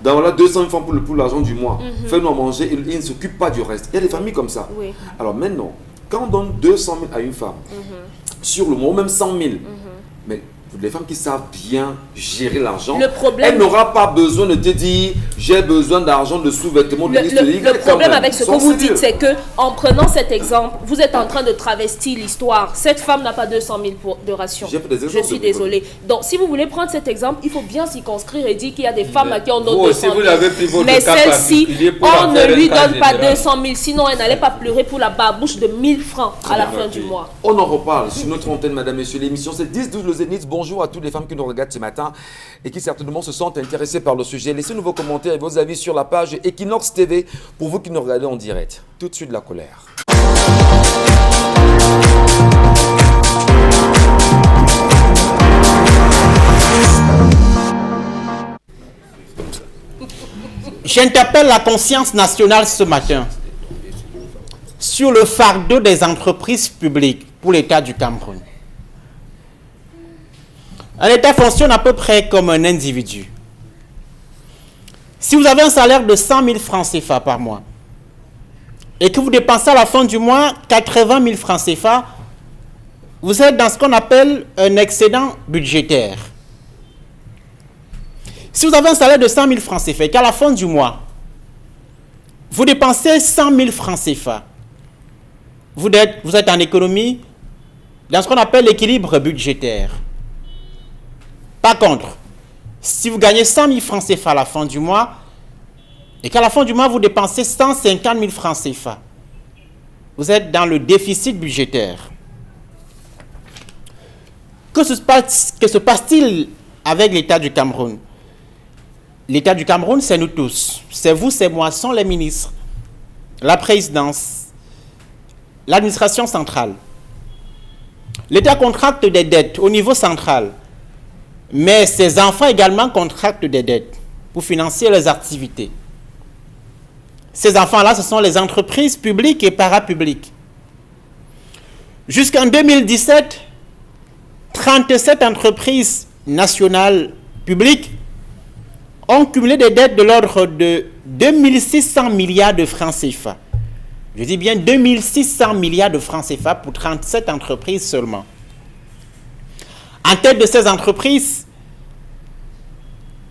Donc voilà, 200 000 francs pour l'argent du mois. Fais-nous à manger, ils ne s'occupent pas du reste. Il y a des familles comme ça.
Oui.
Alors maintenant, quand on donne 200 000 à une femme, sur le mois, ou même 100 000, mais les femmes qui savent bien gérer l'argent,
Le problème-
elle n'aura pas besoin de te dire j'ai besoin d'argent de sous-vêtements de ministre de
Le
l'Église.
problème avec ce que
Sois
vous
sérieux.
dites, c'est que en prenant cet exemple, vous êtes en train de travestir l'histoire. Cette femme n'a pas 200 000 de ration.
J'ai fait des
Je
exemples
suis
de
désolée. Donc, si vous voulez prendre cet exemple, il faut bien circonscrire et dire qu'il y a des femmes à qui on donne
Vous
200
aussi,
000.
vous avez pris votre
Mais
cas
celle-ci,
particulier pour
on
en
ne
faire
lui
un cas
donne pas
général.
200 000, sinon elle n'allait pas pleurer pour la barbouche de 1000 francs à la fin du mois.
On en reparle sur notre antenne, madame, messieurs. L'émission, c'est 10-12 le Zénith. Bonjour à toutes les femmes qui nous regardent ce matin et qui certainement se sentent intéressées par le sujet. Laissez-nous vos commentaires et vos avis sur la page Equinox TV pour vous qui nous regardez en direct. Tout de suite, la colère.
J'interpelle la conscience nationale ce matin sur le fardeau des entreprises publiques pour l'État du Cameroun. Un État fonctionne à peu près comme un individu. Si vous avez un salaire de 100 000 francs CFA par mois et que vous dépensez à la fin du mois 80 000 francs CFA, vous êtes dans ce qu'on appelle un excédent budgétaire. Si vous avez un salaire de 100 000 francs CFA et qu'à la fin du mois, vous dépensez 100 000 francs CFA, vous êtes en économie dans ce qu'on appelle l'équilibre budgétaire. Par contre, si vous gagnez 100 000 francs CFA à la fin du mois et qu'à la fin du mois, vous dépensez 150 000 francs CFA, vous êtes dans le déficit budgétaire. Que se passe-t-il avec l'État du Cameroun? L'État du Cameroun, c'est nous tous. C'est vous, c'est moi, sont les ministres, la présidence, l'administration centrale. L'État contracte des dettes au niveau central, mais ses enfants également contractent des dettes pour financer leurs activités. Ces enfants-là, ce sont les entreprises publiques et parapubliques. Jusqu'en 2017, 37 entreprises nationales publiques ont cumulé des dettes de l'ordre de 2600 milliards de francs CFA. Je dis bien 2600 milliards de francs CFA pour 37 entreprises seulement. En tête de ces entreprises,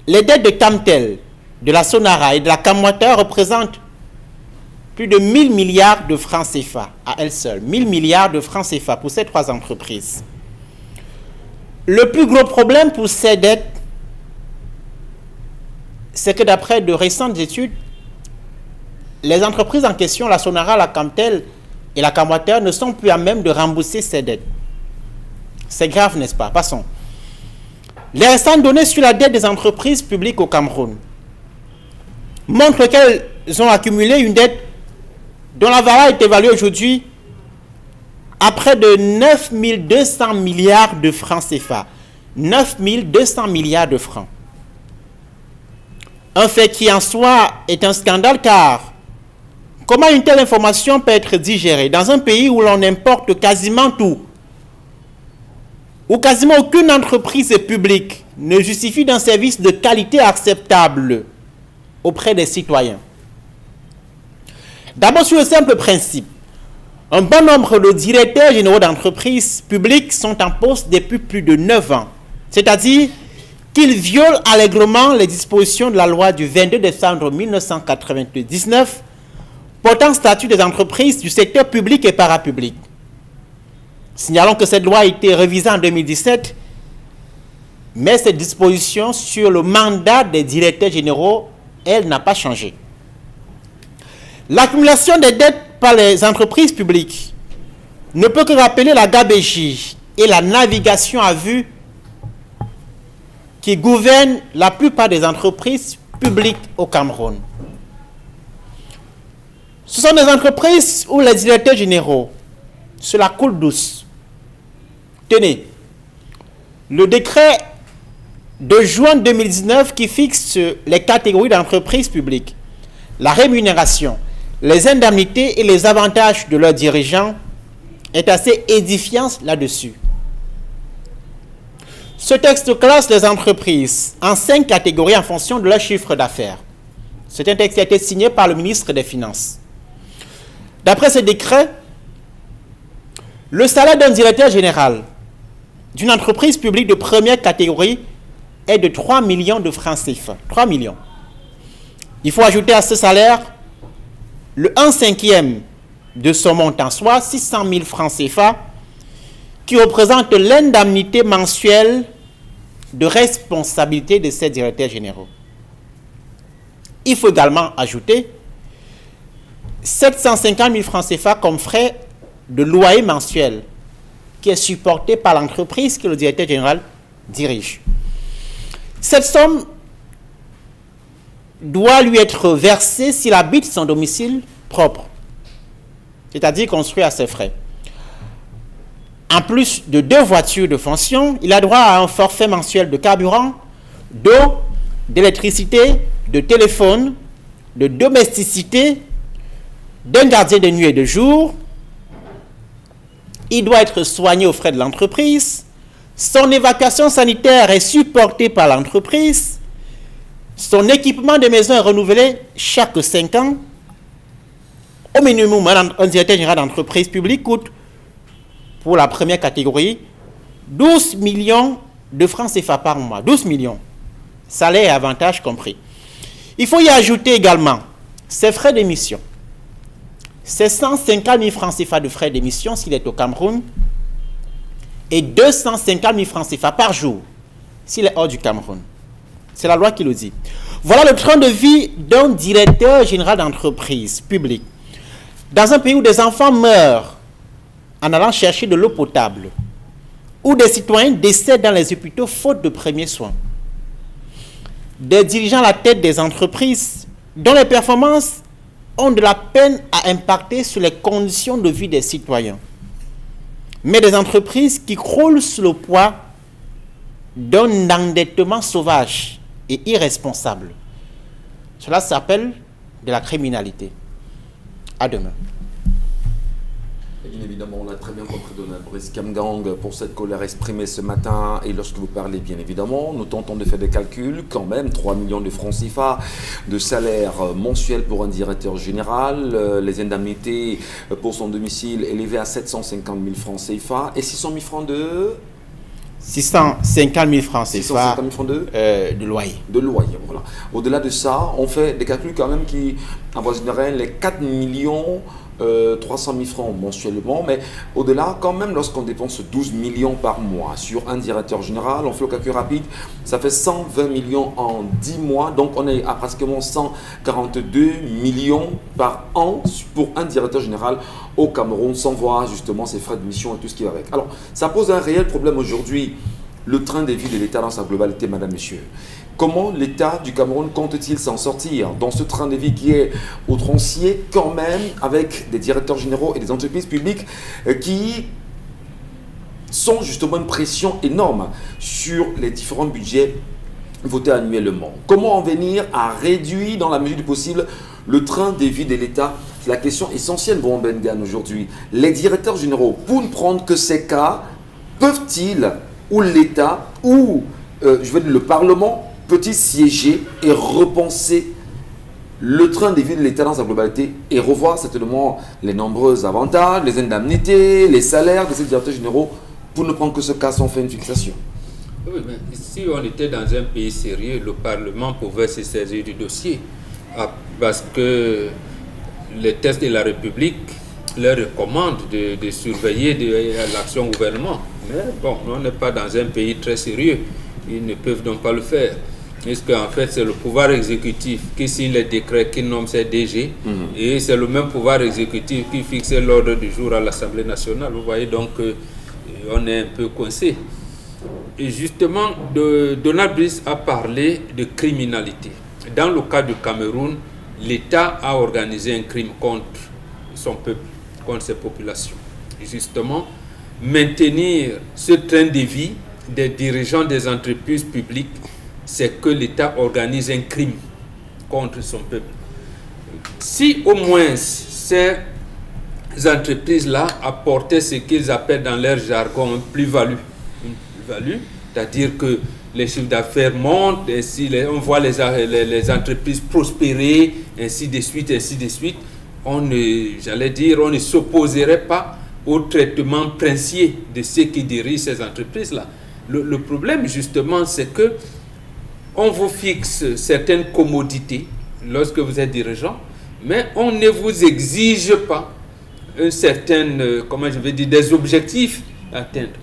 les dettes de Camtel, de la Sonara et de la Camwater représentent plus de 1000 milliards de francs CFA à elles seules. 1000 milliards de francs CFA pour ces trois entreprises. Le plus gros problème pour ces dettes, c'est que d'après de récentes études, les entreprises en question, la Sonara, la Camtel et la Camwater, ne sont plus à même de rembourser ces dettes. C'est grave, n'est-ce pas? Passons. Les récentes données sur la dette des entreprises publiques au Cameroun montrent qu'elles ont accumulé une dette dont la valeur est évaluée aujourd'hui à près de 9 200 milliards de francs CFA. 9 200 milliards de francs. Un fait qui en soi est un scandale, car comment une telle information peut être digérée dans un pays où l'on importe quasiment tout, où quasiment aucune entreprise publique ne justifie d'un service de qualité acceptable auprès des citoyens? D'abord, sur le simple principe, un bon nombre de directeurs généraux d'entreprises publiques sont en poste depuis plus de 9 ans, c'est-à-dire qu'ils violent allègrement les dispositions de la loi du 22 décembre 1999 portant statut des entreprises du secteur public et parapublic. Signalons que cette loi a été révisée en 2017, mais cette disposition sur le mandat des directeurs généraux, elle n'a pas changé. L'accumulation des dettes par les entreprises publiques ne peut que rappeler la gabégie et la navigation à vue qui gouvernent la plupart des entreprises publiques au Cameroun. Ce sont des entreprises où les directeurs généraux, cela coule douce. Tenez, le décret de juin 2019 qui fixe les catégories d'entreprises publiques, la rémunération, les indemnités et les avantages de leurs dirigeants est assez édifiant là-dessus. Ce texte classe les entreprises en 5 catégories en fonction de leur chiffre d'affaires. C'est un texte qui a été signé par le ministre des Finances. D'après ce décret, le salaire d'un directeur général d'une entreprise publique de première catégorie est de 3 millions de francs CFA. 3 millions. Il faut ajouter à ce salaire le 1/5 de son montant, soit 600 000 francs CFA, qui représente l'indemnité mensuelle de responsabilité de ces directeurs généraux. Il faut également ajouter 750 000 francs CFA comme frais de loyer mensuel qui est supporté par l'entreprise que le directeur général dirige. Cette somme doit lui être versée s'il habite son domicile propre, c'est-à-dire construit à ses frais. En plus de 2 voitures de fonction, il a droit à un forfait mensuel de carburant, d'eau, d'électricité, de téléphone, de domesticité, d'un gardien de nuit et de jour. Il doit être soigné aux frais de l'entreprise. Son évacuation sanitaire est supportée par l'entreprise. Son équipement de maison est renouvelé chaque 5 ans. Au minimum, un directeur général d'entreprise publique coûte, pour la première catégorie, 12 millions de francs CFA par mois. 12 millions. Salaire et avantages compris. Il faut y ajouter également ses frais d'émission. C'est 150 000 francs CFA de frais d'émission s'il est au Cameroun et 250 000 francs CFA par jour s'il est hors du Cameroun. C'est la loi qui le dit. Voilà le train de vie d'un directeur général d'entreprise publique. Dans un pays où des enfants meurent en allant chercher de l'eau potable, où des citoyens décèdent dans les hôpitaux faute de premiers soins, des dirigeants à la tête des entreprises dont les performances ont de la peine à impacter sur les conditions de vie des citoyens, mais des entreprises qui croulent sous le poids d'un endettement sauvage et irresponsable. Cela s'appelle de la criminalité. À demain.
Bien évidemment, on a très bien compris Donald Brice Kamgang pour cette colère exprimée ce matin. Et lorsque vous parlez, bien évidemment, nous tentons de faire des calculs. Quand même, 3 millions de francs CFA de salaire mensuel pour un directeur général. Les indemnités pour son domicile élevées à 750 000 francs CFA. Et 600 000 francs de...
650 000 francs CFA
650 000 francs
de loyer.
De loyer, voilà. Au-delà de ça, on fait des calculs quand même qui avoisineraient les 4 millions 300 000 francs mensuellement, mais au-delà, quand même, lorsqu'on dépense 12 millions par mois sur un directeur général, on fait le calcul rapide, ça fait 120 millions en 10 mois, donc on est à pratiquement 142 millions par an pour un directeur général au Cameroun, sans voir justement ses frais de mission et tout ce qui va avec. Alors, ça pose un réel problème aujourd'hui, le train de vie de l'État dans sa globalité, madame, messieurs. Comment l'État du Cameroun compte-t-il s'en sortir dans ce train de vie qui est outrancier quand même, avec des directeurs généraux et des entreprises publiques qui sont justement une pression énorme sur les différents budgets voter annuellement. Comment en venir à réduire dans la mesure du possible le train de vie de l'État? C'est la question essentielle pour Mbengan aujourd'hui. Les directeurs généraux, pour ne prendre que ces cas, peuvent-ils, ou l'État, ou je veux dire le Parlement, peut-il siéger et repenser le train de vie de l'État dans sa globalité et revoir certainement les nombreux avantages, les indemnités, les salaires de ces directeurs généraux pour ne prendre que ce cas sans faire une fixation?
Oui, mais si on était dans un pays sérieux, le Parlement pouvait se saisir du dossier parce que les textes de la République leur recommandent de surveiller l'action du gouvernement. Mais bon, on n'est pas dans un pays très sérieux. Ils ne peuvent donc pas le faire. Parce qu'en fait, c'est le pouvoir exécutif qui signe les décrets, qui nomme ses DG. Et c'est le même pouvoir exécutif qui fixe l'ordre du jour à l'Assemblée nationale. Vous voyez donc on est un peu coincé. Et justement, Donald Brice a parlé de criminalité. Dans le cas du Cameroun, l'État a organisé un crime contre son peuple, contre ses populations. Et justement, maintenir ce train de vie des dirigeants des entreprises publiques, c'est que l'État organise un crime contre son peuple. Si au moins ces entreprises-là apportaient ce qu'ils appellent dans leur jargon une plus-value, c'est-à-dire que les chiffres d'affaires montent, ainsi on voit les entreprises prospérer, ainsi de suite, on ne s'opposerait pas au traitement princier de ceux qui dirigent ces entreprises-là. Le problème, justement, c'est que on vous fixe certaines commodités lorsque vous êtes dirigeant, mais on ne vous exige pas des objectifs à atteindre.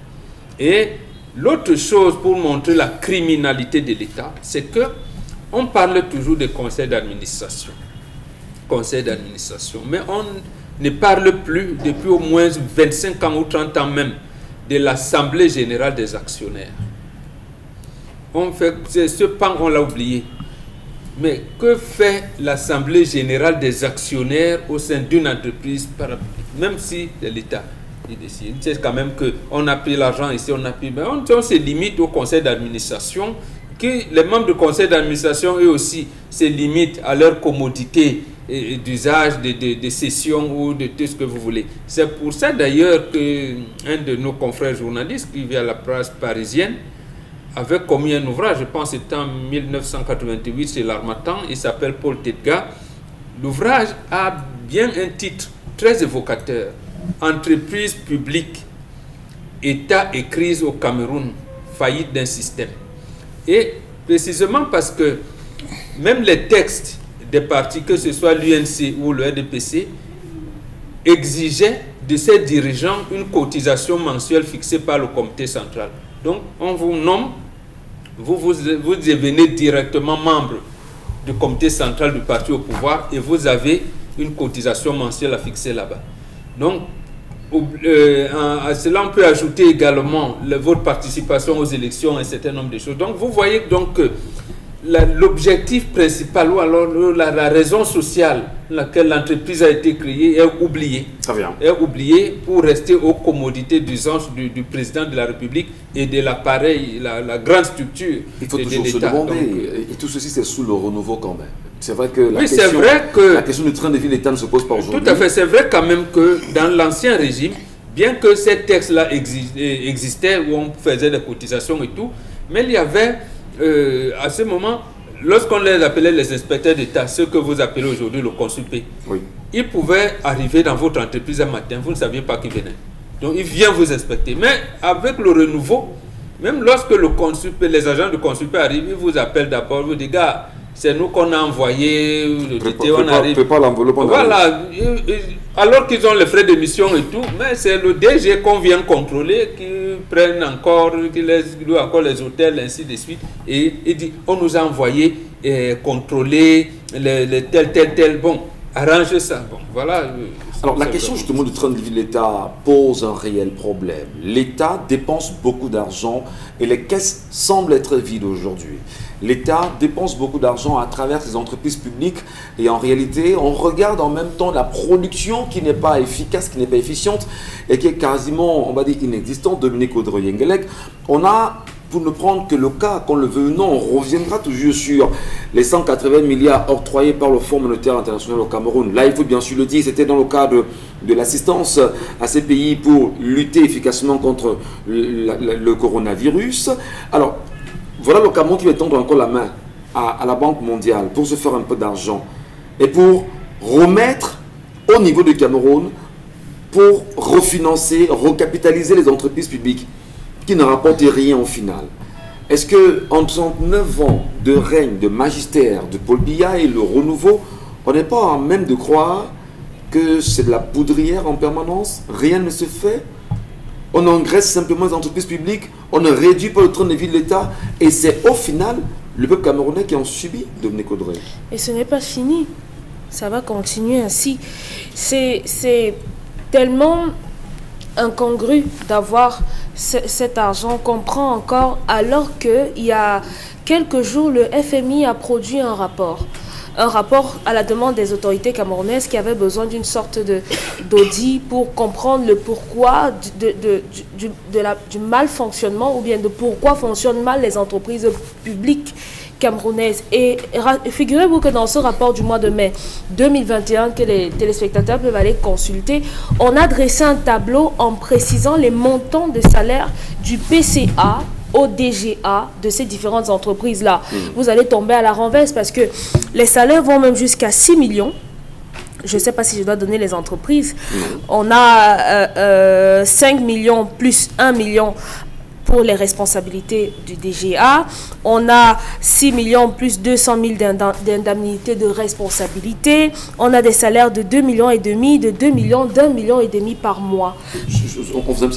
Et l'autre chose pour montrer la criminalité de l'État, c'est que on parle toujours de conseil d'administration. Mais on ne parle plus depuis au moins 25 ans ou 30 ans même de l'Assemblée générale des actionnaires. Ce pan, on l'a oublié. Mais que fait l'Assemblée générale des actionnaires au sein d'une entreprise, même si c'est l'État? C'est quand même qu'on a pris l'argent ici, on se limite au conseil d'administration, que les membres du conseil d'administration, eux aussi, se limitent à leur commodité d'usage, de session ou de tout ce que vous voulez. C'est pour ça d'ailleurs qu'un de nos confrères journalistes qui vit à la presse parisienne avait commis un ouvrage, je pense que c'était en 1988 chez l'Harmattan, il s'appelle Paul Tedga. L'ouvrage a bien un titre très évocateur: Entreprise publique, État et crise au Cameroun, faillite d'un système. Et précisément parce que même les textes des partis, que ce soit l'UNC ou le RDPC, exigeaient de ces dirigeants une cotisation mensuelle fixée par le comité central. Donc on vous nomme, vous devenez directement membre du comité central du parti au pouvoir et vous avez une cotisation mensuelle à fixer là-bas. Donc, à cela, on peut ajouter également votre participation aux élections, un certain nombre de choses. Donc, vous voyez donc que l'objectif principal ou alors la raison sociale laquelle l'entreprise a été créée est oubliée. Est oubliée pour rester aux commodités d'usance du président de la République et de l'appareil, la grande structure de l'État.
Il faut toujours se demander, et tout ceci c'est sous le renouveau quand même. C'est vrai que la question du train de vie de l'État ne se pose pas aujourd'hui.
Tout à fait, c'est vrai quand même que dans l'ancien régime, bien que ces textes-là existaient où on faisait des cotisations et tout, mais il y avait à ce moment, lorsqu'on les appelait les inspecteurs d'État, ceux que vous appelez aujourd'hui le consulpé,
oui,
ils pouvaient arriver dans votre entreprise un matin, vous ne saviez pas qui venait. Donc il vient vous inspecter. Mais avec le renouveau, même lorsque les agents du consulpé arrivent, ils vous appellent d'abord, ils vous disent, gars, c'est nous qu'on a envoyé, on arrive.
Prépare l'enveloppe.
Voilà, alors qu'ils ont les frais d'émission et tout, mais c'est le DG qu'on vient contrôler, qui prennent encore, qui loue encore les hôtels, ainsi de suite. Et il dit, on nous a envoyé contrôler tel, bon, arrange ça. Bon, voilà.
Alors la question justement du train de vie de l'État pose un réel problème. L'État dépense beaucoup d'argent et les caisses semblent être vides aujourd'hui. L'État dépense beaucoup d'argent à travers ses entreprises publiques et en réalité, on regarde en même temps la production qui n'est pas efficace, qui n'est pas efficiente et qui est quasiment, on va dire, inexistante. Dominique Audrey-Yengelek, on a pour ne prendre que le cas, qu'on le veut ou non, on reviendra toujours sur les 180 milliards octroyés par le Fonds monétaire international au Cameroun. Là, il faut bien sûr le dire, c'était dans le cadre de l'assistance à ces pays pour lutter efficacement contre le coronavirus. Alors, voilà le Cameroun qui va tendre encore la main à la Banque mondiale pour se faire un peu d'argent et pour remettre au niveau du Cameroun, pour refinancer, recapitaliser les entreprises publiques qui ne rapportent rien au final. Est-ce que en 39 ans de règne, de magistère de Paul Biya et le renouveau, on n'est pas en même de croire que c'est de la poudrière en permanence, rien ne se fait, on engraisse simplement les entreprises publiques, on ne réduit pas le train de vie de l'État, et c'est au final le peuple camerounais qui en subit, Dominique Audrey.
Et ce n'est pas fini, ça va continuer ainsi. C'est tellement incongru d'avoir cet argent qu'on prend encore, alors qu'il y a quelques jours, le FMI a produit un rapport à la demande des autorités camerounaises qui avaient besoin d'une sorte d'audit pour comprendre le pourquoi du mal fonctionnement, ou bien de pourquoi fonctionnent mal les entreprises publiques camerounaises. Et figurez-vous que dans ce rapport du mois de mai 2021, que les téléspectateurs peuvent aller consulter, on a dressé un tableau en précisant les montants de salaire du PCA au DGA de ces différentes entreprises-là. Vous allez tomber à la renverse parce que les salaires vont même jusqu'à 6 millions. Je ne sais pas si je dois donner les entreprises. On a 5 millions plus 1 million pour les responsabilités du DGA. On a 6 millions plus 200 000 d'indemnités de responsabilité. On a des salaires de 2,5 millions, de 2 millions, d'1,5 million par mois.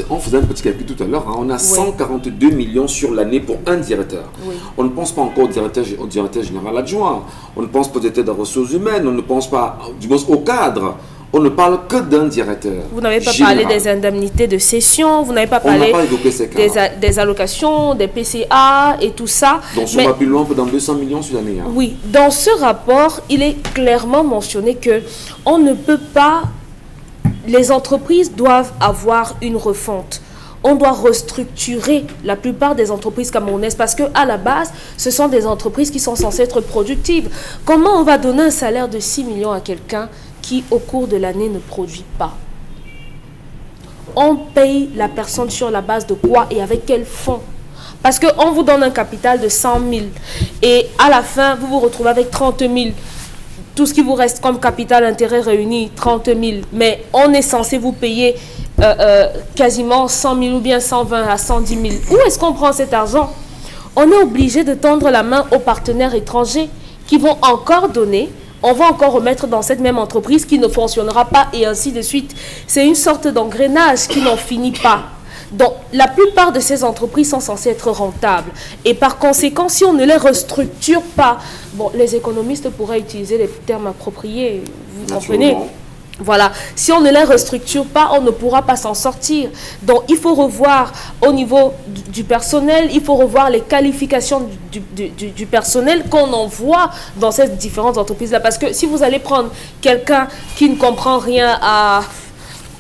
On faisait un petit calcul tout à l'heure. On a 142 millions sur l'année pour un directeur. Oui. On ne pense pas encore au directeur général adjoint. On ne pense peut-être aux ressources humaines. On ne pense pas, du moins, au cadre. On ne parle que d'un directeur.
Vous n'avez pas parlé des indemnités de cession, vous n'avez pas parlé des allocations, des PCA et tout ça.
Donc, on va plus loin que dans 200 millions sur l'année.
Oui, dans ce rapport, il est clairement mentionné que on ne peut pas. Les entreprises doivent avoir une refonte. On doit restructurer la plupart des entreprises camerounaises parce qu'à la base, ce sont des entreprises qui sont censées être productives. Comment on va donner un salaire de 6 millions à quelqu'un qui, au cours de l'année, ne produit pas? On paye la personne sur la base de quoi et avec quel fonds? Parce qu'on vous donne un capital de 100 000 et à la fin, vous vous retrouvez avec 30 000. Tout ce qui vous reste comme capital intérêt réuni, 30 000. Mais on est censé vous payer quasiment 100 000 ou bien 120 à 110 000. Où est-ce qu'on prend cet argent? On est obligé de tendre la main aux partenaires étrangers qui vont encore donner. On va encore remettre dans cette même entreprise qui ne fonctionnera pas et ainsi de suite. C'est une sorte d'engrenage qui n'en finit pas. Donc, la plupart de ces entreprises sont censées être rentables. Et par conséquent, si on ne les restructure pas, bon, les économistes pourraient utiliser les termes appropriés, vous comprenez ? Voilà, si on ne les restructure pas, on ne pourra pas s'en sortir. Donc, il faut revoir au niveau du personnel, il faut revoir les qualifications du personnel qu'on envoie dans ces différentes entreprises-là. Parce que si vous allez prendre quelqu'un qui ne comprend rien à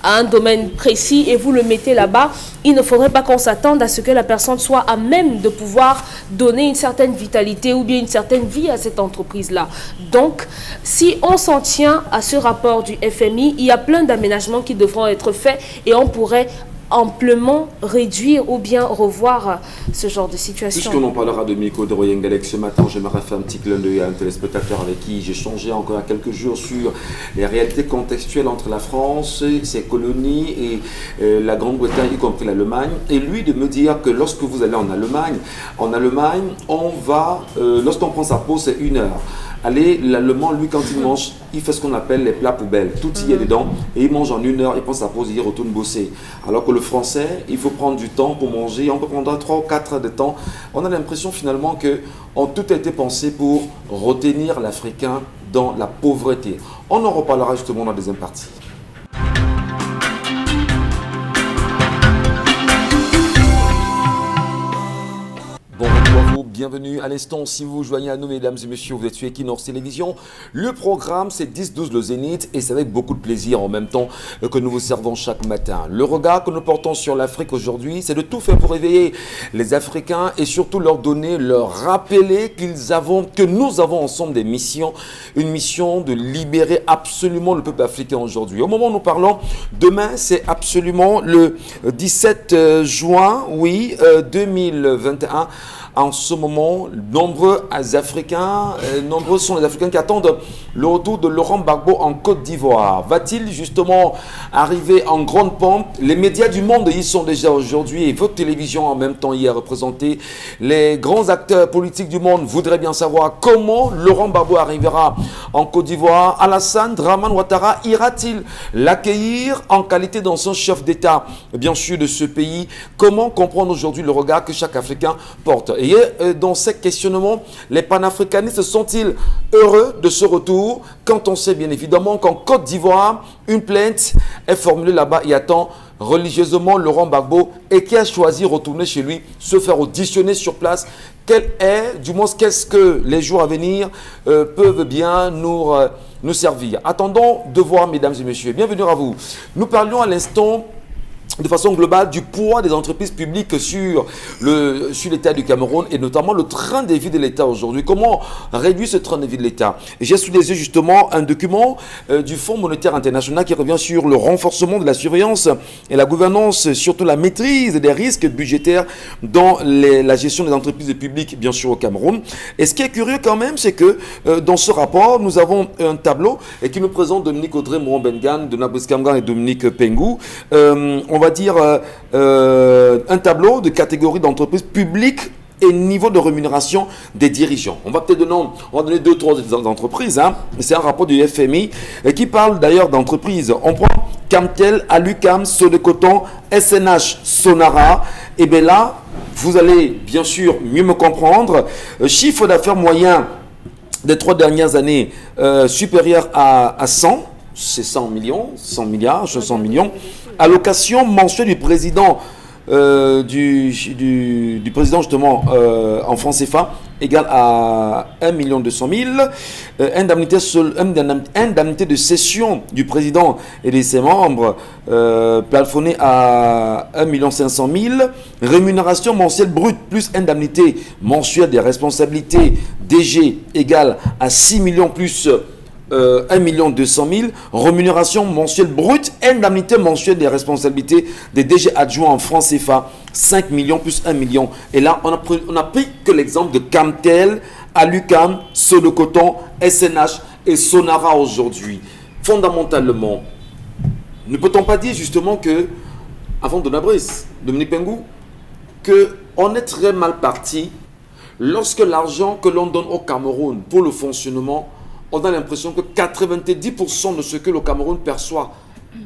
un domaine précis et vous le mettez là-bas, il ne faudrait pas qu'on s'attende à ce que la personne soit à même de pouvoir donner une certaine vitalité ou bien une certaine vie à cette entreprise-là. Donc, si on s'en tient à ce rapport du FMI, il y a plein d'aménagements qui devront être faits et on pourrait amplement réduire ou bien revoir ce genre de situation.
Puisqu'on en parlera de Miko de Royengalek ce matin, j'aimerais faire un petit clin d'œil à un téléspectateur avec qui j'ai changé encore il y a quelques jours sur les réalités contextuelles entre la France, ses colonies et la Grande-Bretagne, y compris l'Allemagne. Et lui de me dire que lorsque vous allez en Allemagne, on va, lorsqu'on prend sa pause, c'est 1 heure. Allez, l'Allemand, lui, quand il mange, il fait ce qu'on appelle les plats poubelles. Tout y est dedans. Et il mange en 1 heure, il prend sa pause et il retourne bosser. Alors que le français, il faut prendre du temps pour manger. On peut prendre 3 ou 4 heures de temps. On a l'impression finalement que tout a été pensé pour retenir l'Africain dans la pauvreté. On en reparlera justement dans la deuxième partie. bienvenue à l'instant. Si vous vous joignez à nous, mesdames et messieurs, vous êtes sur Equinox Télévision. Le programme, c'est 10-12 le Zénith et c'est avec beaucoup de plaisir en même temps que nous vous servons chaque matin. Le regard que nous portons sur l'Afrique aujourd'hui, c'est de tout faire pour éveiller les Africains et surtout leur donner, leur rappeler que nous avons ensemble des missions, une mission de libérer absolument le peuple africain aujourd'hui. Au moment où nous parlons, demain, c'est absolument le 17 juin, 2021. En ce moment, nombreux sont les Africains qui attendent le retour de Laurent Gbagbo en Côte d'Ivoire. Va-t-il justement arriver en grande pompe? Les médias du monde y sont déjà aujourd'hui et votre télévision en même temps y est représentée. Les grands acteurs politiques du monde voudraient bien savoir comment Laurent Gbagbo arrivera en Côte d'Ivoire. Alassane Dramane Ouattara ira-t-il l'accueillir en qualité d'ancien chef d'État, bien sûr, de ce pays? Comment comprendre aujourd'hui le regard que chaque Africain porte? Et dans ces questionnements, les panafricanistes sont-ils heureux de ce retour quand on sait bien évidemment qu'en Côte d'Ivoire, une plainte est formulée là-bas et attend religieusement Laurent Gbagbo et qui a choisi de retourner chez lui, se faire auditionner sur place? Qu'est-ce que les jours à venir peuvent bien nous servir? Attendons de voir, mesdames et messieurs. Bienvenue à vous. Nous parlions à l'instant de façon globale du poids des entreprises publiques sur l'État du Cameroun et notamment le train de vie de l'État aujourd'hui. Comment réduire ce train de vie de l'État? J'ai sous les yeux justement un document du Fonds monétaire international qui revient sur le renforcement de la surveillance et la gouvernance, surtout la maîtrise des risques budgétaires dans la gestion des entreprises publiques, bien sûr au Cameroun. Et ce qui est curieux quand même, c'est que dans ce rapport, nous avons un tableau qui nous présente Dominique Audrey Moron-Bengan, Donald Briskamgan et Dominique Pengou. On va dire un tableau de catégories d'entreprises publiques et niveau de rémunération des dirigeants. On va peut-être donner 2-3 entreprises. C'est un rapport du FMI qui parle d'ailleurs d'entreprises. On prend Camtel, Alucam, Sodecoton, SNH, Sonara. Et bien là, vous allez bien sûr mieux me comprendre. Chiffre d'affaires moyen des 3 dernières années supérieur à 100. C'est 100 millions, 100 milliards, 100 millions. Allocation mensuelle du président, du président justement en francs CFA égale à 1 200 000. Indemnité de cession du président et de ses membres plafonnée à 1 500 000. Rémunération mensuelle brute plus indemnité mensuelle des responsabilités DG égale à 6 millions plus 1 200 000, rémunération mensuelle brute, indemnité mensuelle des responsabilités des DG adjoints en francs CFA, 5 millions plus 1 million. Et là, on a pris que l'exemple de Camtel, Alucam, Sodecoton, SNH et Sonara aujourd'hui. Fondamentalement, ne peut-on pas dire justement que, avant Donald Brice, Dominique Pengou, qu'on est très mal parti lorsque l'argent que l'on donne au Cameroun pour le fonctionnement, on a l'impression que 90% de ce que le Cameroun perçoit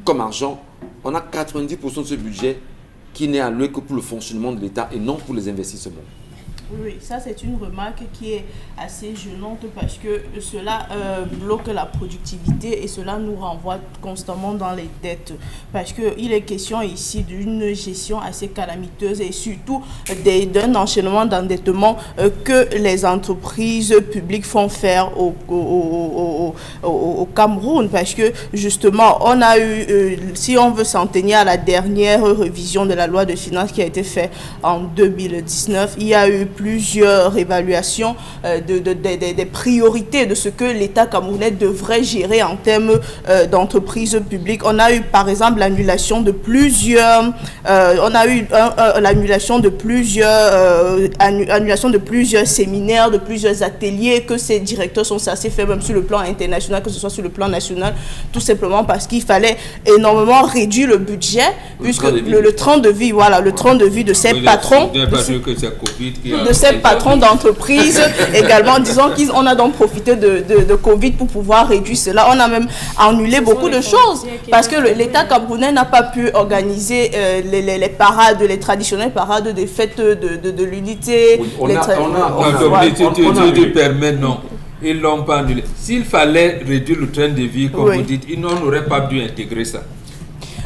comme argent, on a 90% de ce budget qui n'est alloué que pour le fonctionnement de l'État et non pour les investissements.
Oui, ça c'est une remarque qui est assez gênante parce que cela bloque la productivité et cela nous renvoie constamment dans les dettes. Parce qu'il est question ici d'une gestion assez calamiteuse et surtout d'un enchaînement d'endettement que les entreprises publiques font faire au Cameroun. Parce que justement, on a eu, si on veut s'en tenir à la dernière révision de la loi de finances qui a été faite en 2019, il y a eu plusieurs évaluations des priorités de ce que l'État camerounais devrait gérer en termes d'entreprises publiques. On a eu par exemple l'annulation de plusieurs séminaires, de plusieurs ateliers, que ces directeurs sont censés faire même sur le plan international, que ce soit sur le plan national, tout simplement parce qu'il fallait énormément réduire le budget, puisque le train de vie, voilà, le train de vie de ces patrons, de ces patrons d'entreprise également, disons qu'on a donc profité de Covid pour pouvoir réduire cela. On a même annulé beaucoup de choses parce que l'État camerounais n'a pas pu organiser les parades, les traditionnelles parades des fêtes de l'unité.
Oui, non. Ils l'ont pas annulé. S'il fallait réduire le train de vie, comme vous dites, on n'aurait pas dû intégrer ça.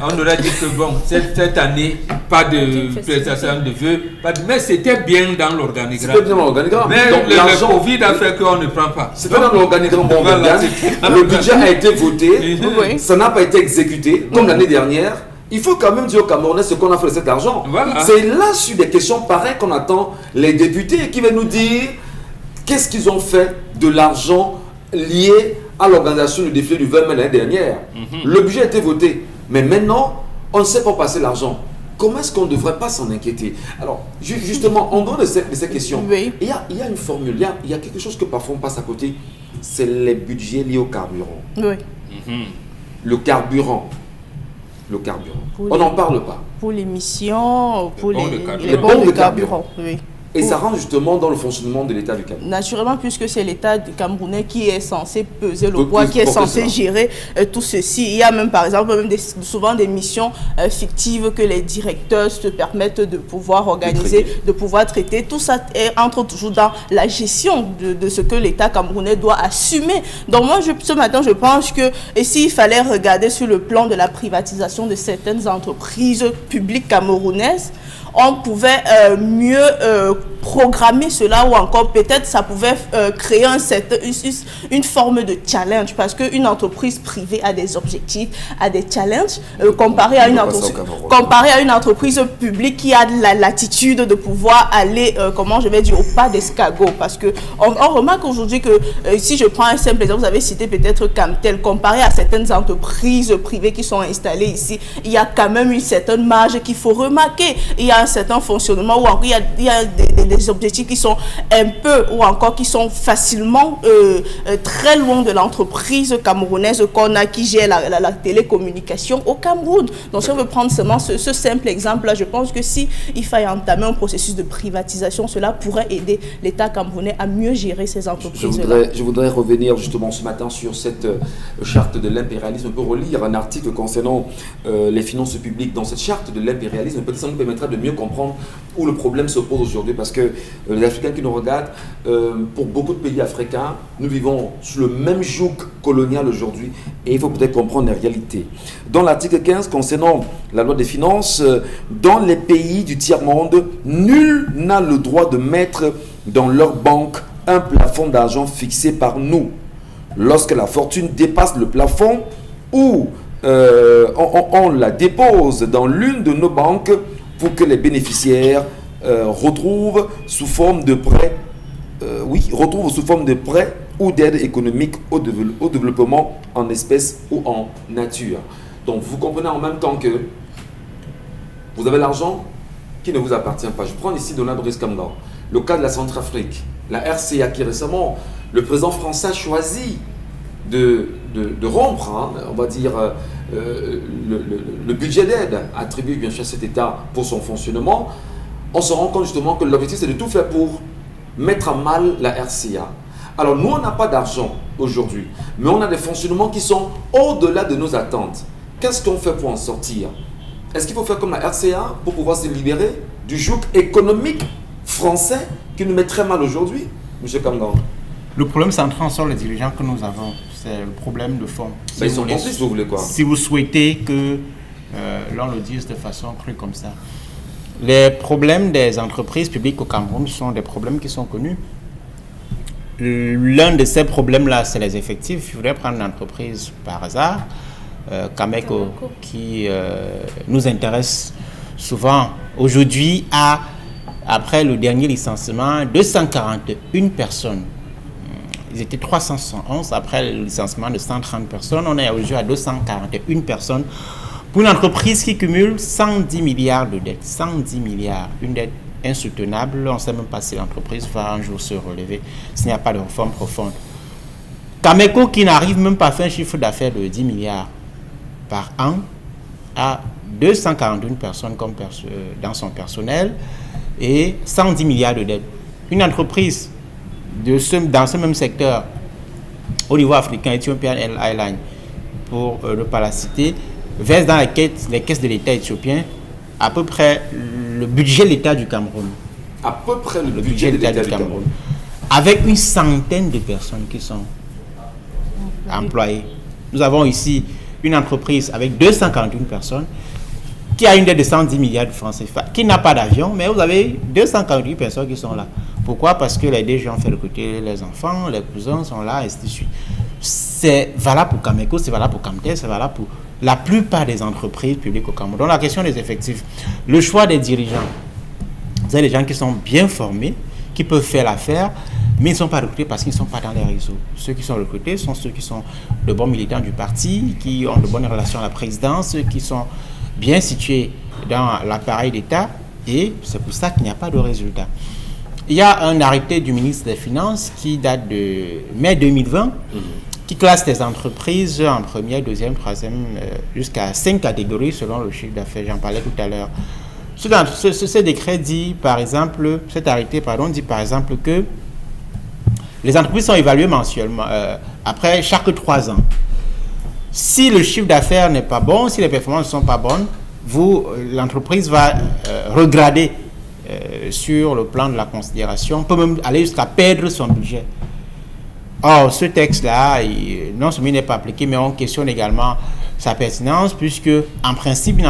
On aurait dit que bon, cette année, pas de prestation de vœux, mais c'était bien dans l'organigramme.
C'était bien dans l'organigramme.
Mais
donc
le Covid a fait qu'on ne prend pas.
C'était dans l'organigramme. Le budget a été voté, ça n'a pas été exécuté, comme l'année dernière. Il faut quand même dire aux Camerounais ce qu'on a fait de cet argent.
Voilà.
C'est là, sur des questions pareilles, qu'on attend les députés qui viennent nous dire qu'est-ce qu'ils ont fait de l'argent lié à l'organisation du défilé du 20 mai l'année dernière. Le budget a été voté, mais maintenant, on ne sait pas passer l'argent. Comment est-ce qu'on ne devrait pas s'en inquiéter? Alors, justement, en dehors de ces questions, il y a une formule, il y a quelque chose que parfois on passe à côté, c'est les budgets liés au carburant. Le carburant. On n'en parle pas.
Pour les missions, pour les
bons de
carburant. Oui.
Et ça rentre justement dans le fonctionnement de l'État du Cameroun.
Naturellement, puisque c'est l'État du Camerounais qui est censé peser le poids, qui est censé gérer tout ceci. Il y a même, par exemple, souvent des missions fictives que les directeurs se permettent de pouvoir organiser, de pouvoir traiter. Tout ça entre toujours dans la gestion de ce que l'État camerounais doit assumer. Donc moi, ce matin, je pense que s'il fallait regarder sur le plan de la privatisation de certaines entreprises publiques camerounaises, on pouvait mieux programmer cela, ou encore peut-être ça pouvait créer une forme de challenge, parce qu'une entreprise privée a des objectifs, a des challenges comparé à une entreprise publique qui a de la latitude de pouvoir aller, au pas d'escargot. Parce que on remarque aujourd'hui que si je prends un simple exemple, vous avez cité peut-être Camtel, comparé à certaines entreprises privées qui sont installées ici, il y a quand même une certaine marge qu'il faut remarquer. Il y a un certain fonctionnement, ou encore il y a des objectifs qui sont un peu, ou encore qui sont facilement très loin de l'entreprise camerounaise qu'on a, qui gère la télécommunication au Cameroun. Donc si on veut prendre seulement ce simple exemple-là, je pense que si il fallait entamer un processus de privatisation, cela pourrait aider l'État camerounais à mieux gérer ces entreprises-là.
Je voudrais revenir justement ce matin sur cette charte de l'impérialisme pour relire un article concernant les finances publiques. Dans cette charte de l'impérialisme, peut-être ça nous permettra de mieux comprendre où le problème se pose aujourd'hui, parce que les Africains qui nous regardent, pour beaucoup de pays africains, nous vivons sous le même joug colonial aujourd'hui, et il faut peut-être comprendre les réalités. Dans l'article 15 concernant la loi des finances, dans les pays du tiers-monde, nul n'a le droit de mettre dans leur banque un plafond d'argent fixé par nous. Lorsque la fortune dépasse le plafond, ou on la dépose dans l'une de nos banques pour que les bénéficiaires retrouvent sous forme de prêt, ou d'aide économique au développement en espèces ou en nature. Donc vous comprenez en même temps que vous avez l'argent qui ne vous appartient pas. Je prends ici Donald Brice Kamga, le cas de la Centrafrique, la RCA, qui récemment, le président français a choisi de rompre, on va dire, le budget d'aide attribué bien sûr à cet État pour son fonctionnement. On se rend compte justement que l'objectif c'est de tout faire pour mettre à mal la RCA. Alors nous on n'a pas d'argent aujourd'hui, mais on a des fonctionnements qui sont au-delà de nos attentes. Qu'est-ce qu'on fait pour en sortir? Est-ce qu'il faut faire comme la RCA pour pouvoir se libérer du joug économique français qui nous met très mal aujourd'hui, M. Kamgan?
Le problème central sur les dirigeants que nous avons, c'est le problème de fond.
Si ils sont complices, vous voulez quoi?
Si vous souhaitez que l'on le dise de façon crue comme ça. Les problèmes des entreprises publiques au Cameroun sont des problèmes qui sont connus. L'un de ces problèmes-là, c'est les effectifs. Je voudrais prendre une entreprise par hasard, Cameco, qui nous intéresse souvent. Aujourd'hui, après le dernier licenciement, 241 personnes. Ils étaient 371 après le licenciement de 130 personnes. On est aujourd'hui à 241 personnes. Pour une entreprise qui cumule 110 milliards de dettes, 110 milliards, une dette insoutenable, on ne sait même pas si l'entreprise va un jour se relever s'il n'y a pas de réforme profonde. Cameco, qui n'arrive même pas à faire un chiffre d'affaires de 10 milliards par an, a 241 personnes dans son personnel et 110 milliards de dettes. Une entreprise dans ce même secteur, au niveau africain, Ethiopian Airlines, pour ne pas la citer, verse dans les caisses de l'État éthiopien à peu près le budget de l'État du Cameroun.
À peu près le budget de l'État du Cameroun.
Avec une centaine de personnes qui sont employées. Nous avons ici une entreprise avec 241 personnes qui a une dette de 110 milliards de francs CFA, qui n'a pas d'avion, mais vous avez 248 personnes qui sont là. Pourquoi? Parce que les DG ont fait recruter les enfants, les cousins sont là, et ainsi de suite. C'est valable pour Cameco, c'est valable pour Camtel, c'est valable pour la plupart des entreprises publiques au Cameroun. Donc la question des effectifs, le choix des dirigeants, vous avez des gens qui sont bien formés, qui peuvent faire l'affaire, mais ils ne sont pas recrutés parce qu'ils ne sont pas dans les réseaux. Ceux qui sont recrutés sont ceux qui sont de bons militants du parti, qui ont de bonnes relations à la présidence, qui sont bien situés dans l'appareil d'État, et c'est pour ça qu'il n'y a pas de résultat. Il y a un arrêté du ministre des Finances qui date de mai 2020, qui classe les entreprises en première, deuxième, troisième, jusqu'à 5 catégories selon le chiffre d'affaires. J'en parlais tout à l'heure. Ce décret dit, par exemple, cet arrêté, dit par exemple que les entreprises sont évaluées mensuellement, après chaque 3 ans. Si le chiffre d'affaires n'est pas bon, si les performances ne sont pas bonnes, l'entreprise va regrader sur le plan de la considération, peut même aller jusqu'à perdre son budget. Or, ce texte-là, non seulement il n'est pas appliqué, mais on questionne également sa pertinence, puisque, en principe,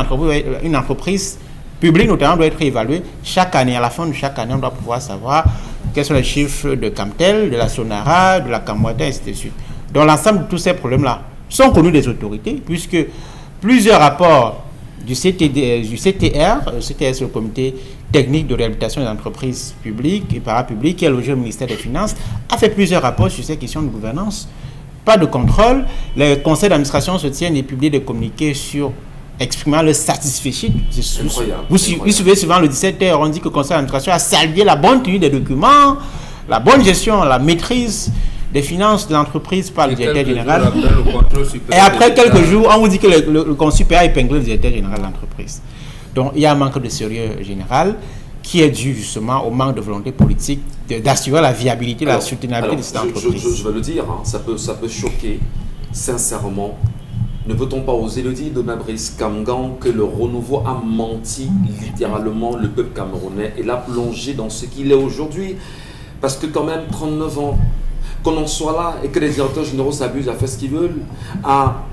une entreprise publique, notamment, doit être évaluée chaque année. À la fin de chaque année, on doit pouvoir savoir quels sont les chiffres de Camtel, de la Sonara, de la Camwata, et ainsi de suite. Donc, l'ensemble de tous ces problèmes-là sont connus des autorités, puisque plusieurs rapports du CTR, c'est le comité technique de réhabilitation des entreprises publiques et parapubliques, qui est logé au ministère des Finances, a fait plusieurs rapports sur ces questions de gouvernance. Pas de contrôle. Les conseils d'administration se tiennent et publient des communiqués sur exprimant le satisfecit. Vous suivez souvent le 17h, on dit que le conseil d'administration a salué la bonne tenue des documents, la bonne gestion, la maîtrise des finances de l'entreprise par le directeur général. Et après quelques jours, on vous dit que le conseil supérieur a épinglé le directeur général de l'entreprise. Donc il y a un manque de sérieux général qui est dû justement au manque de volonté politique d'assurer la viabilité, la soutenabilité de cette entreprise.
Je vais le dire, hein, ça peut choquer, sincèrement. Ne peut-on pas oser le dire, Dona Brice Kamgan, que le renouveau a menti littéralement le peuple camerounais et l'a plongé dans ce qu'il est aujourd'hui? Parce que quand même, 39 ans, qu'on en soit là et que les directeurs généraux s'abusent à faire ce qu'ils veulent, à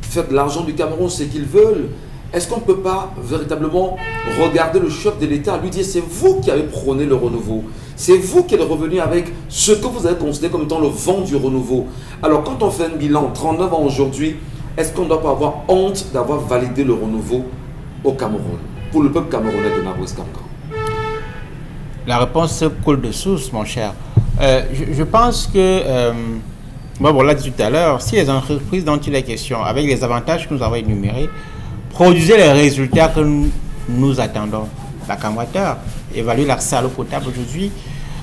faire de l'argent du Cameroun ce qu'ils veulent, est-ce qu'on ne peut pas véritablement regarder le chef de l'État, lui dire c'est vous qui avez prôné le renouveau, c'est vous qui êtes revenu avec ce que vous avez considéré comme étant le vent du renouveau. Alors quand on fait un bilan, 39 ans aujourd'hui, est-ce qu'on ne doit pas avoir honte d'avoir validé le renouveau au Cameroun, pour le peuple camerounais de Nabrice Kamgan?
La réponse coule de source, mon cher. Je pense que, on l'a dit tout à l'heure, si les entreprises dont il est question, avec les avantages que nous avons énumérés, produisaient les résultats que nous attendons, la Camwata évalue l'accès à l'eau potable aujourd'hui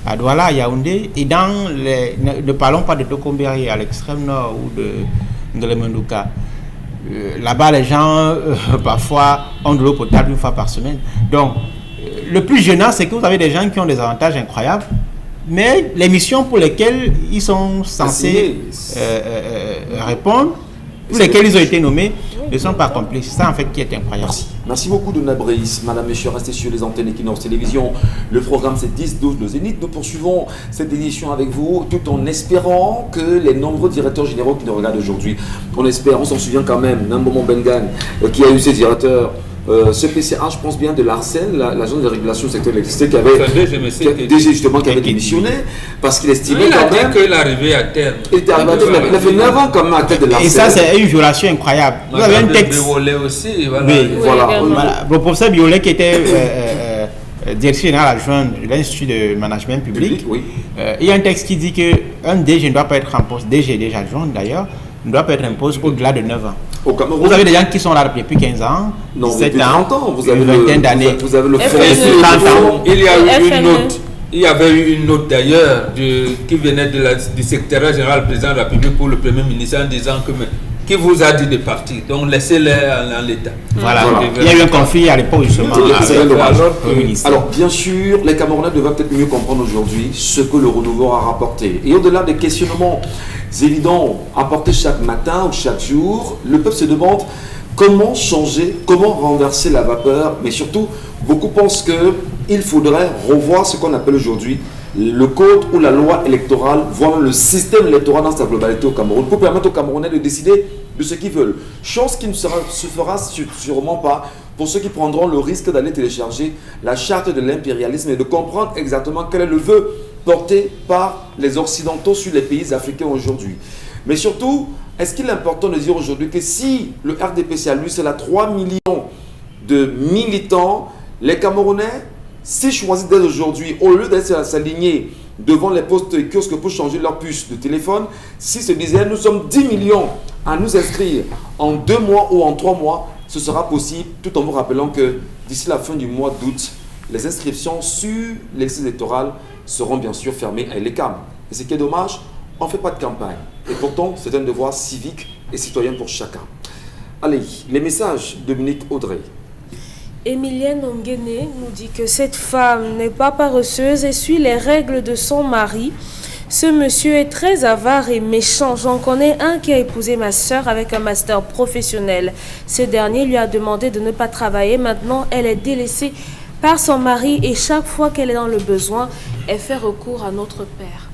à Douala, à Yaoundé, et ne parlons pas de Tokomberi à l'extrême nord ou de Lemendouka. Là-bas, les gens, parfois, ont de l'eau potable une fois par semaine. Donc, le plus gênant, c'est que vous avez des gens qui ont des avantages incroyables, mais les missions pour lesquelles ils sont censés répondre, pour lesquelles ils ont été nommés, ne sont pas accomplis. C'est ça, en fait, qui est incroyable.
Merci beaucoup, Dona Brice. Madame, Messieurs, restez sur les antennes Equinox Télévision. Le programme, c'est 10-12 le Zénith. Nous poursuivons cette édition avec vous, tout en espérant que les nombreux directeurs généraux qui nous regardent aujourd'hui, on s'en souvient quand même, Nambomo Bengan, qui a eu ses directeurs, ce PCA, je pense bien, de l'ARCEL, l'agence de régulation du secteur de l'électricité, qui avait démissionné, parce qu'il estimait quand même...
Il a arrivé à terme.
Il était arrivé à terme, il a fait 9 ans quand même à la tête de l'ARCEL.
Et ça, c'est une violation incroyable. Vous avez un texte...
aussi,
voilà. Le professeur Biolet, qui était directeur général adjoint de l'Institut de management public,
oui.
Il y a un texte qui dit qu'un DG ne doit pas être en poste, DG déjà adjoint d'ailleurs, ne doit pas être en poste au-delà de 9 ans.
Au Cameroun,
vous avez des gens qui sont là depuis 15 ans,
non,
17
depuis 30 ans, vous avez
une vingtaine d'années.
Vous avez le
Il y a eu une note. Il y avait eu une note d'ailleurs qui venait du secrétaire général président de la République pour le Premier ministre en disant que qui vous a dit de partir, donc laissez-les en l'état.
Voilà. Il y a eu un conflit à l'époque justement.
Alors bien sûr, les Camerounais devraient peut-être mieux comprendre aujourd'hui ce que le renouveau a rapporté. Et au-delà des questionnements évidents apportés chaque matin ou chaque jour, le peuple se demande comment changer, comment renverser la vapeur, mais surtout, beaucoup pensent qu'il faudrait revoir ce qu'on appelle aujourd'hui le code ou la loi électorale, voire le système électoral dans sa globalité au Cameroun, pour permettre aux Camerounais de décider de ce qu'ils veulent. Chose qui ne se fera sûrement pas pour ceux qui prendront le risque d'aller télécharger la charte de l'impérialisme et de comprendre exactement quel est le vœu porté par les Occidentaux sur les pays africains aujourd'hui. Mais surtout, est-ce qu'il est important de dire aujourd'hui que si le RDPC à lui, c'est là 3 millions de militants, les Camerounais, s'ils choisissent dès aujourd'hui, au lieu d'être s'aligner devant les postes et kiosques pour changer leur puce de téléphone, s'ils se disaient nous sommes 10 millions à nous inscrire en 2 mois ou en 3 mois, ce sera possible, tout en vous rappelant que d'ici la fin du mois d'août, les inscriptions sur les listes électorales seront bien sûr fermées à l'ECAM. Et ce qui est dommage, on ne fait pas de campagne. Et pourtant, c'est un devoir civique et citoyen pour chacun. Allez, les messages, Dominique Audrey.
Emilienne Ongene nous dit que cette femme n'est pas paresseuse et suit les règles de son mari. Ce monsieur est très avare et méchant. J'en connais un qui a épousé ma sœur avec un master professionnel. Ce dernier lui a demandé de ne pas travailler. Maintenant, elle est délaissée par son mari et chaque fois qu'elle est dans le besoin, elle fait recours à notre père.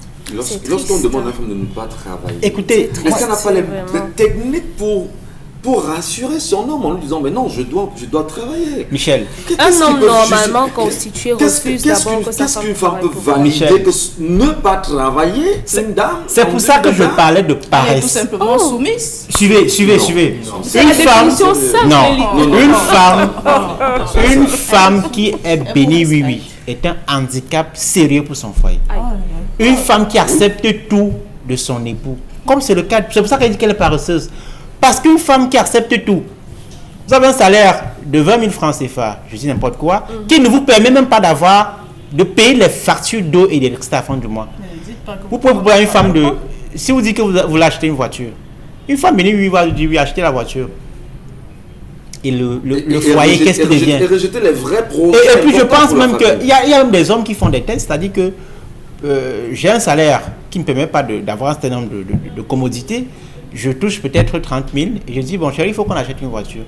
Lorsqu'on demande à une femme de ne pas travailler,
écoutez,
est-ce qu'elle n'a pas les techniques pour rassurer son homme en lui disant mais non, je dois travailler.
Michel,
un homme normalement constitué refuse d'abord que sa femme
qu'une femme peut
travaille.
valider que ne pas travailler, c'est une dame.
C'est pour ça que je parlais de
Elle est tout
paresse.
simplement soumise.
Suivez.
C'est la définition simple.
Une femme qui est bénie, oui, est un handicap sérieux pour son foyer. Une femme qui accepte tout de son époux, comme c'est le cas, c'est pour ça qu'elle dit qu'elle est paresseuse. Parce qu'une femme qui accepte tout, vous avez un salaire de 20 000 francs CFA, je dis n'importe quoi, qui ne vous permet même pas de payer les factures d'eau et d'électricité à la fin du mois. Vous pouvez vous prendre une femme de... Si vous dites que vous voulez acheter une voiture, une femme bénie lui va lui acheter la voiture. Et le foyer, qu'est-ce qu'il devient?
Et rejeter les vrais projets.
Et puis je pense même qu'il y a même des hommes qui font des tests, c'est-à-dire que j'ai un salaire qui ne me permet pas d'avoir un certain nombre de commodités. Je touche peut-être 30 000 et je dis bon chérie, il faut qu'on achète une voiture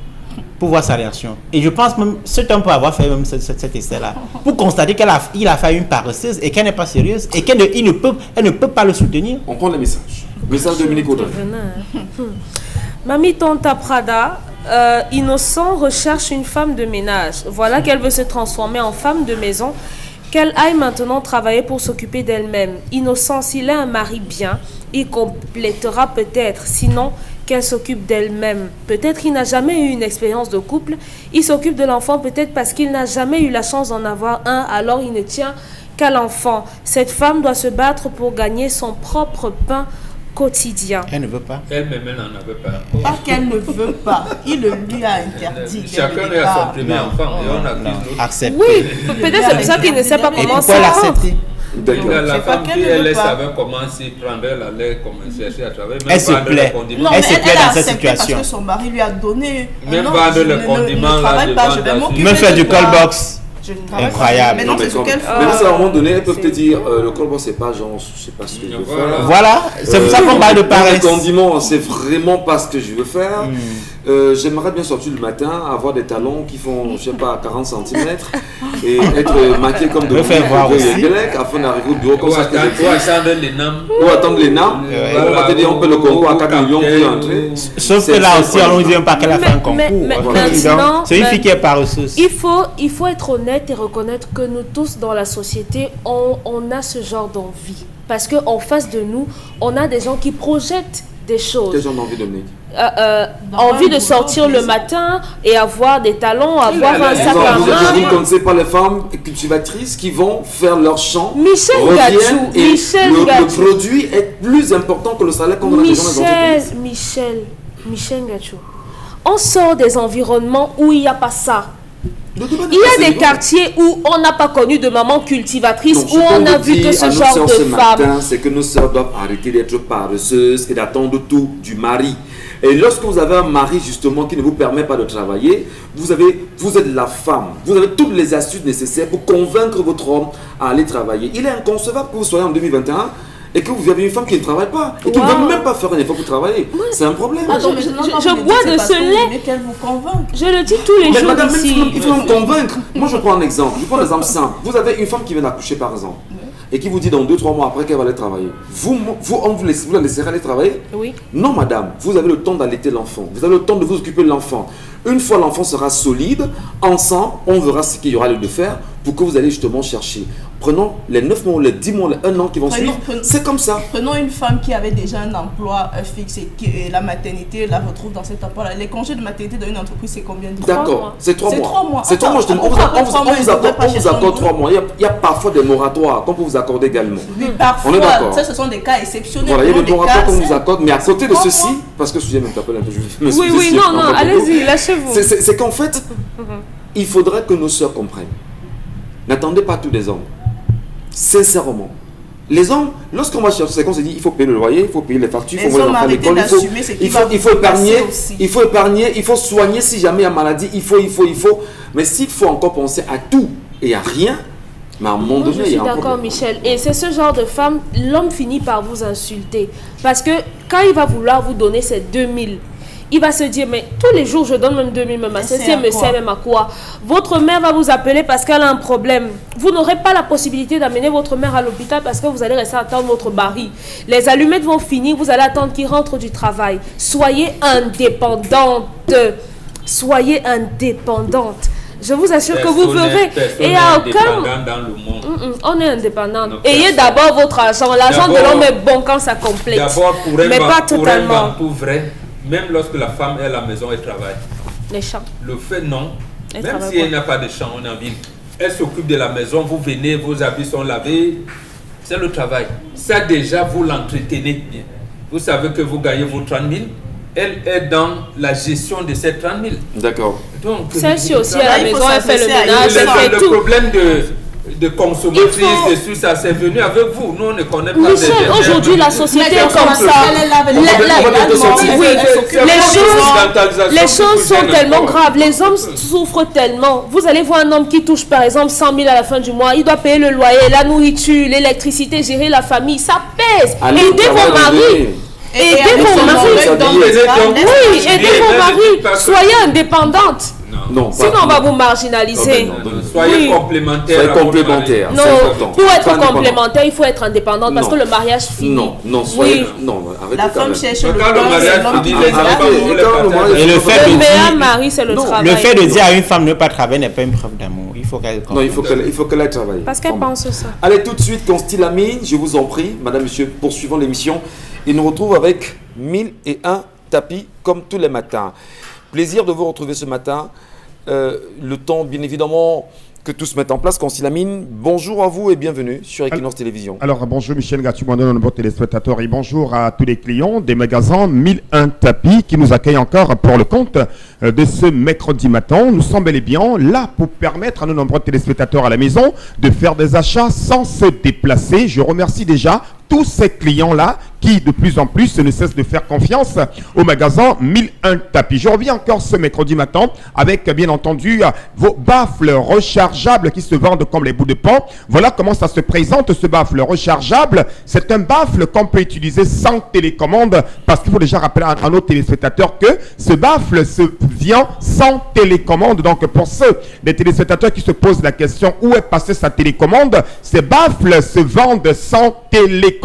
pour voir sa réaction. Et je pense même cet homme peut avoir fait même cet essai-là pour constater qu'il a fait une paresseuse et qu'elle n'est pas sérieuse et qu'elle ne peut pas le soutenir.
On prend les messages. Message de Dominique Audrey.
Mamie Tonta Prada, Innocent recherche une femme de ménage. Voilà qu'elle veut se transformer en femme de maison. Qu'elle aille maintenant travailler pour s'occuper d'elle-même. Innocent, s'il a un mari bien, il complétera peut-être. Sinon, qu'elle s'occupe d'elle-même. Peut-être qu'il n'a jamais eu une expérience de couple. Il s'occupe de l'enfant peut-être parce qu'il n'a jamais eu la chance d'en avoir un. Alors il ne tient qu'à l'enfant. Cette femme doit se battre pour gagner son propre pain quotidien.
Elle ne veut pas.
Elle-même, elle n'en avait pas.
Pas qu'elle ne veut pas. Il le lui a interdit.
Chacun a son premier enfant et on a pris l'autre.
Accepte.
Oui, peut-être c'est pour ça qu'il ne sait pas
Et
comment
pourquoi
ça
l'accepter?
La
C'est pas
femme
qu'elle
qui
ne veut
elle
pas.
savait comment s'y prendre, elle allait chercher à travailler.
Elle se plaît.
Non,
Elle
mais
se plaît
elle a
dans cette
accepté parce
situation.
que son mari lui a donné.
Même
non,
vendre
je
le
ne
condiment, là,
travaille pas,
de
je vais
vendre
m'occuper
Même faire
de
du
toi.
call box.
Je ne travaille pas.
Incroyable.
Mais non, c'est ce qu'elle fait.
Mais à un moment donné, elles peuvent te
c'est-
dire le colbon c'est pas genre, je sais pas ce que je veux
Voilà.
faire.
Voilà, c'est pour ça qu'on parle de paresse.
Le condiment, c'est vraiment pas ce que je veux faire. J'aimerais bien sortir le matin, avoir des talons qui font, je sais pas, 40 cm et être maquillé comme de
Me faire voir aussi.
afin d'arriver au bureau comme ça.
Ou attendre les NAM.
Ou attendre les NAM. On va te dire, on peut le concours à 4 millions pour entrer.
Sauf que là aussi, on ne dit même pas qu'elle a fait un concours.
mais
Voilà.
maintenant,
C'est une fille qui est paresseuse.
il faut être honnête et reconnaître que nous tous dans la société, on a ce genre d'envie. Parce qu'en face de nous, on a des gens qui projettent des choses.
Quel genre d'envie, Dominique?
Envie de sortir le matin et avoir des talons, avoir un sac à
Vous
main.
ne connaissez pas les femmes cultivatrices qui vont faire leur champ,
Michel
reviennent
Gachou,
et
Michel
le
Gachou.
produit est plus important que le salaire qu'on a déjà dans les entreprises.
Michel Gachou. On sort des environnements où il n'y a pas ça.
De toute manière,
Il y
c'est
a des
bon.
quartiers où on n'a pas connu de maman cultivatrice,
Donc,
où
ce qu'on
on a
vous
vu
dit
que
à
ce
nos
genre
sœurs
de
ce
femmes.
matin, c'est que nos sœurs doivent arrêter d'être paresseuses et d'attendre tout du mari. Et lorsque vous avez un mari justement qui ne vous permet pas de travailler, vous êtes la femme. Vous avez toutes les astuces nécessaires pour convaincre votre homme à aller travailler. Il est inconcevable que vous soyez en 2021 et que vous avez une femme qui ne travaille pas et qui ne veut même pas faire un effort pour travailler. C'est un problème.
je bois de ce lait.
Qu'elle vous convainc.
Je le dis tous les
Mais
jours
madame, même
ici.
il faut me convaincre. Moi, je prends un exemple. Je prends un exemple simple. Vous avez une femme qui vient d'accoucher, par exemple. et qui vous dit dans 2-3 mois après qu'elle va aller travailler, vous la laisserez aller travailler?
Oui.
Non, madame, vous avez le temps d'allaiter l'enfant, vous avez le temps de vous occuper de l'enfant. Une fois l'enfant sera solide, ensemble, on verra ce qu'il y aura lieu de faire pour que vous allez justement chercher. Prenons les 9 mois, les 10 mois, les 1 an qui vont suivre. C'est comme ça.
Prenons une femme qui avait déjà un emploi fixe et qui la maternité la retrouve dans cet emploi-là. Les congés de maternité dans une entreprise, c'est combien de temps?
D'accord, c'est 3 mois.
C'est 3 mois.
C'est 3 mois. On vous accorde 3 mois. Il y a parfois des moratoires qu'on peut vous accorder également.
Oui, parfois.
On est d'accord.
Ça, ce sont des cas exceptionnels.
Voilà, il y a des moratoires qu'on vous accorde. Mais à côté de ceci, parce que excusez-moi, je m'appelle un peu.
Oui, non, allez-y, lâchez-vous.
C'est qu'en fait, il faudrait que nos sœurs comprennent. N'attendez pas tous les hommes. Sincèrement. Les hommes, lorsqu'on va chercher, c'est qu'on se dit, il faut payer le loyer, il faut payer les factures, il faut envoyer les enfants à l'école, il faut épargner, il faut soigner si jamais il y a maladie, il faut. Mais s'il faut encore penser à tout et à rien, mais à un moment donné, il y a un problème.
Je suis d'accord, Michel. Et c'est ce genre de femme, l'homme finit par vous insulter. Parce que quand il va vouloir vous donner ces 2000, il va se dire, mais tous les jours, je donne même 2000, même à ceci, me sert même à quoi? Votre mère va vous appeler parce qu'elle a un problème. Vous n'aurez pas la possibilité d'amener votre mère à l'hôpital parce que vous allez rester à attendre votre mari. Les allumettes vont finir, vous allez attendre qu'il rentre du travail. Soyez indépendante. Soyez indépendante. Je vous assure que vous verrez. Et à aucun... on est indépendante. Ayez d'abord votre argent. L'argent de l'homme est bon quand ça complète.
D'abord,
mais pas totalement.
Pour vrai, même lorsque la femme est à la maison, elle travaille.
Les champs.
Le fait, non. Même si elle n'a pas de champs, on est en ville. Elle s'occupe de la maison, vous venez, vos habits sont lavés. C'est le travail. Ça, déjà, vous l'entretenez bien. Vous savez que vous gagnez vos 30 000. Elle est dans la gestion de ces 30 000.
D'accord.
Donc,
celle-ci aussi à la maison, elle fait le ménage, elle fait
le
tout.
problème de consommatrice, ça c'est venu avec vous. Nous, on ne connaît pas.
Michel, aujourd'hui, la société est comme ça. Les choses sont tellement graves. Les hommes souffrent tellement. Vous allez voir un homme qui touche, par exemple, 100 000 à la fin du mois. Il doit payer le loyer, la nourriture, l'électricité, gérer la famille. Ça pèse. Aidez vos maris. Aidez vos maris. Oui, aidez vos maris. Soyez indépendante.
Non,
sinon, on va vous marginaliser.
Soyez complémentaire.
Soyez complémentaire.
Non, pour être complémentaire, il faut être indépendante parce que le mariage finit.
Soyez. Non,
la femme cherche le
mariage finit,
et le fait
le meilleur mari, c'est le travail.
Le fait de dire à une femme ne pas travailler n'est pas une preuve d'amour. Il faut qu'elle.
Non, il faut qu'elle aille travailler.
Parce qu'elle pense ça.
Allez, tout de suite, Constille Amine, je vous en prie, madame, monsieur, poursuivons l'émission. Il nous retrouve avec 1001 tapis comme tous les matins. Plaisir de vous retrouver ce matin. Le temps, bien évidemment, que tout se mette en place. Constille Amine, bonjour à vous et bienvenue sur Equinox Télévision.
Alors, bonjour Michel Gatoubono, nos téléspectateurs, et bonjour à tous les clients des magasins 1001 tapis qui nous accueillent encore pour le compte de ce mercredi matin. Nous sommes bel et bien là pour permettre à nos nombreux téléspectateurs à la maison de faire des achats sans se déplacer. Je remercie déjà tous ces clients-là qui, de plus en plus, ne cessent de faire confiance au magasin 1001 tapis. Je reviens encore ce mercredi matin avec, bien entendu, vos baffles rechargeables qui se vendent comme les bouts de pain. Voilà comment ça se présente, ce baffle rechargeable. C'est un baffle qu'on peut utiliser sans télécommande parce qu'il faut déjà rappeler à nos téléspectateurs que ce baffle se vient sans télécommande. Donc, pour ceux des téléspectateurs qui se posent la question où est passée sa télécommande, ces baffles se vendent sans télécommande.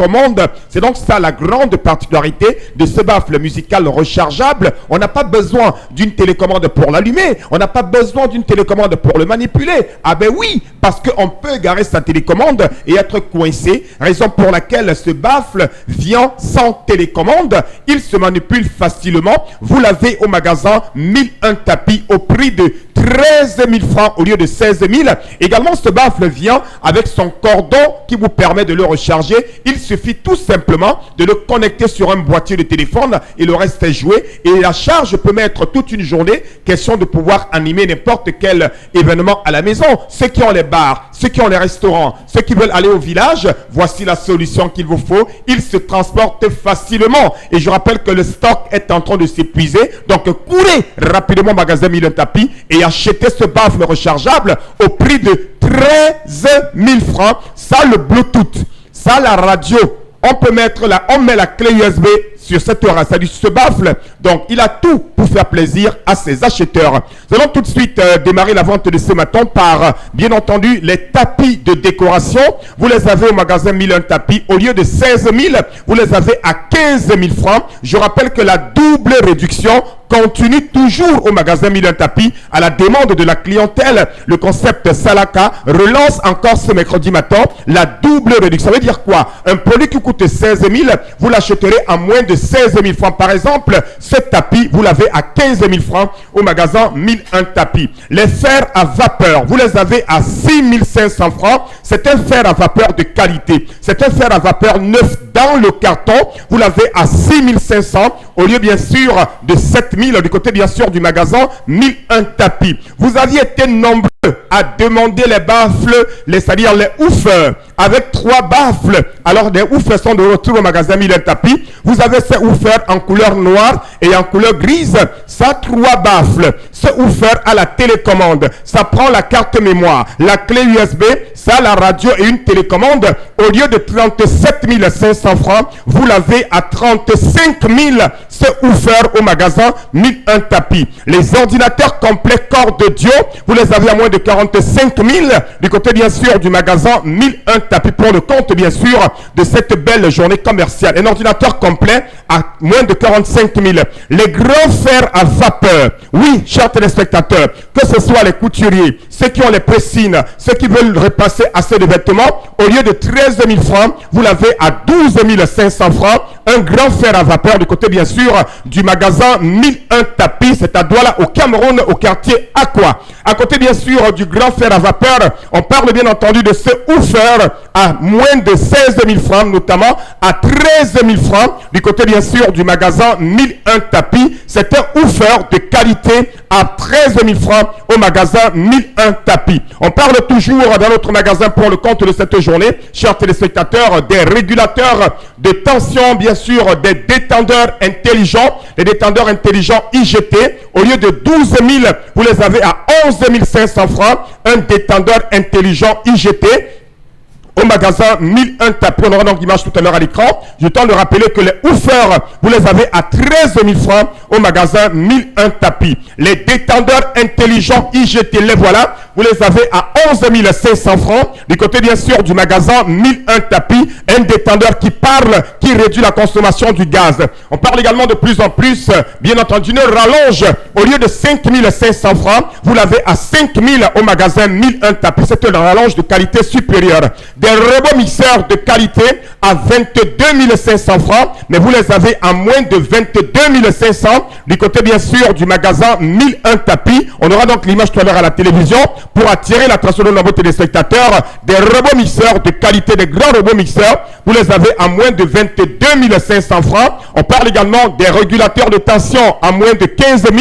C'est donc ça la grande particularité de ce baffle musical rechargeable. On n'a pas besoin d'une télécommande pour l'allumer. On n'a pas besoin d'une télécommande pour le manipuler. Ah ben oui, parce qu'on peut garer sa télécommande et être coincé. Raison pour laquelle ce baffle vient sans télécommande. Il se manipule facilement. Vous l'avez au magasin 1001 tapis au prix de 13 000 francs au lieu de 16 000. Également, ce baffle vient avec son cordon qui vous permet de le recharger. Il suffit tout simplement de le connecter sur un boîtier de téléphone et le reste est joué. Et la charge peut mettre toute une journée. Question de pouvoir animer n'importe quel événement à la maison. Ceux qui ont les bars, ceux qui ont les restaurants, ceux qui veulent aller au village, voici la solution qu'il vous faut. Il se transporte facilement. Et je rappelle que le stock est en train de s'épuiser. Donc, courez rapidement au magasin 1001 tapis et achetez ce baffle rechargeable au prix de 13 000 francs. Ça, le Bluetooth. Ça, la radio on met la clé USB sur cette heure, c'est-à-dire ce baffle. Donc, il a tout pour faire plaisir à ses acheteurs. Nous allons tout de suite démarrer la vente de ce matin par, bien entendu, les tapis de décoration. Vous les avez au magasin 1001 tapis. Au lieu de 16 000, vous les avez à 15 000 francs. Je rappelle que la double réduction continue toujours au magasin 1001 tapis à la demande de la clientèle. Le concept Salaka relance encore ce mercredi matin la double réduction. Ça veut dire quoi? Un produit qui coûte 16 000, vous l'achèterez à moins de 16 000 francs. Par exemple, ce tapis, vous l'avez à 15 000 francs au magasin 1001 tapis. Les fers à vapeur, vous les avez à 6 500 francs. C'est un fer à vapeur de qualité. C'est un fer à vapeur neuf dans le carton. Vous l'avez à 6 500 au lieu bien sûr de 7 000 du côté bien sûr du magasin 1001 tapis. Vous aviez été nombreux à demander les baffles, c'est-à-dire les oufs, avec 3 baffles. Alors les oufs sont de retour au magasin 1001 tapis. Vous avez ces oufs en couleur noire et en couleur grise. Ça 3 baffles. Ce ouf a la télécommande. Ça prend la carte mémoire, la clé USB, ça la radio et une télécommande. Au lieu de 37 500 francs, vous l'avez à 35 000. Ce oufeur au magasin 1001 tapis. Les ordinateurs complets corps de Dieu, vous les avez à moins de 45 000 du côté bien sûr du magasin 1001 tapis pour le compte bien sûr de cette belle journée commerciale. Un ordinateur complet à moins de 45 000. Les grands fers à vapeur. Oui, chers téléspectateurs, que ce soit les couturiers, ceux qui ont les pressines, ceux qui veulent repasser assez de vêtements, au lieu de 13 000 francs, vous l'avez à 12 500 francs. Un grand fer à vapeur du côté bien sûr du magasin 1001 tapis, c'est à Douala au Cameroun, au quartier Aqua. À côté bien sûr du grand fer à vapeur, on parle bien entendu de ce oufeur à moins de 16 000 francs, notamment à 13 000 francs du côté bien sûr du magasin 1001 tapis. C'est un oufeur de qualité à 13 000 francs au magasin 1001 tapis. On parle toujours dans notre magasin pour le compte de cette journée, chers téléspectateurs, des régulateurs de tension, bien sûr, des détendeurs intelligents, les détendeurs intelligents IGT. Au lieu de 12 000, vous les avez à 11 500 francs, un détendeur intelligent IGT. Au magasin 1001 tapis, on aura donc l'image tout à l'heure à l'écran. Je tente de rappeler que les oufeurs, vous les avez à 13 000 francs au magasin 1001 tapis. Les détendeurs intelligents IGT, les voilà, vous les avez à 11 500 francs. Du côté bien sûr du magasin 1001 tapis, un détendeur qui parle, qui réduit la consommation du gaz. On parle également de plus en plus, bien entendu, une rallonge. Au lieu de 5 500 francs, vous l'avez à 5 000 au magasin 1001 tapis. C'est une rallonge de qualité supérieure. Des robots mixeurs de qualité à 22 500 francs, mais vous les avez à moins de 22 500 du côté bien sûr du magasin 1001 tapis. On aura donc l'image tout à l'heure à la télévision pour attirer l'attention de nos téléspectateurs. Des robots mixeurs de qualité, des grands robots mixeurs, vous les avez à moins de 22 500 francs. On parle également des régulateurs de tension à moins de 15 000,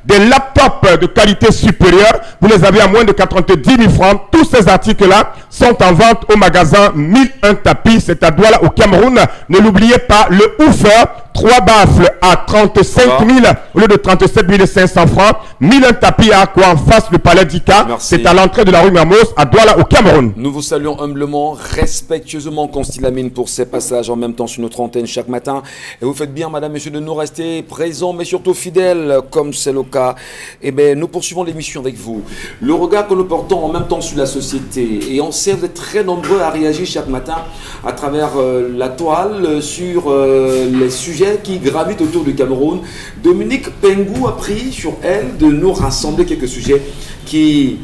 des laptops de qualité supérieure, vous les avez à moins de 90 000 francs. Tous ces articles-là sont en vente au magasin 1001 tapis, c'est à Douala au Cameroun. Ne l'oubliez pas, le oufeur, 3 baffles à 35 000 au lieu de 37 500 francs. 1001 tapis à quoi en face du palais d'Ika. C'est à l'entrée de la rue Mermoz à Douala au Cameroun.
Nous vous saluons humblement, respectueusement, Constilamine, pour ces passages en même temps sur notre antenne chaque matin. Et vous faites bien, madame, monsieur, de nous rester présents, mais surtout fidèles, comme c'est le cas. Eh bien, nous poursuivons l'émission avec vous. Le regard que nous portons en même temps sur la société. Et on sait, vous êtes très nombreux à réagir chaque matin à travers la toile sur les sujets qui gravitent autour du Cameroun. Dominique Pengou a pris sur elle de nous rassembler quelques sujets qui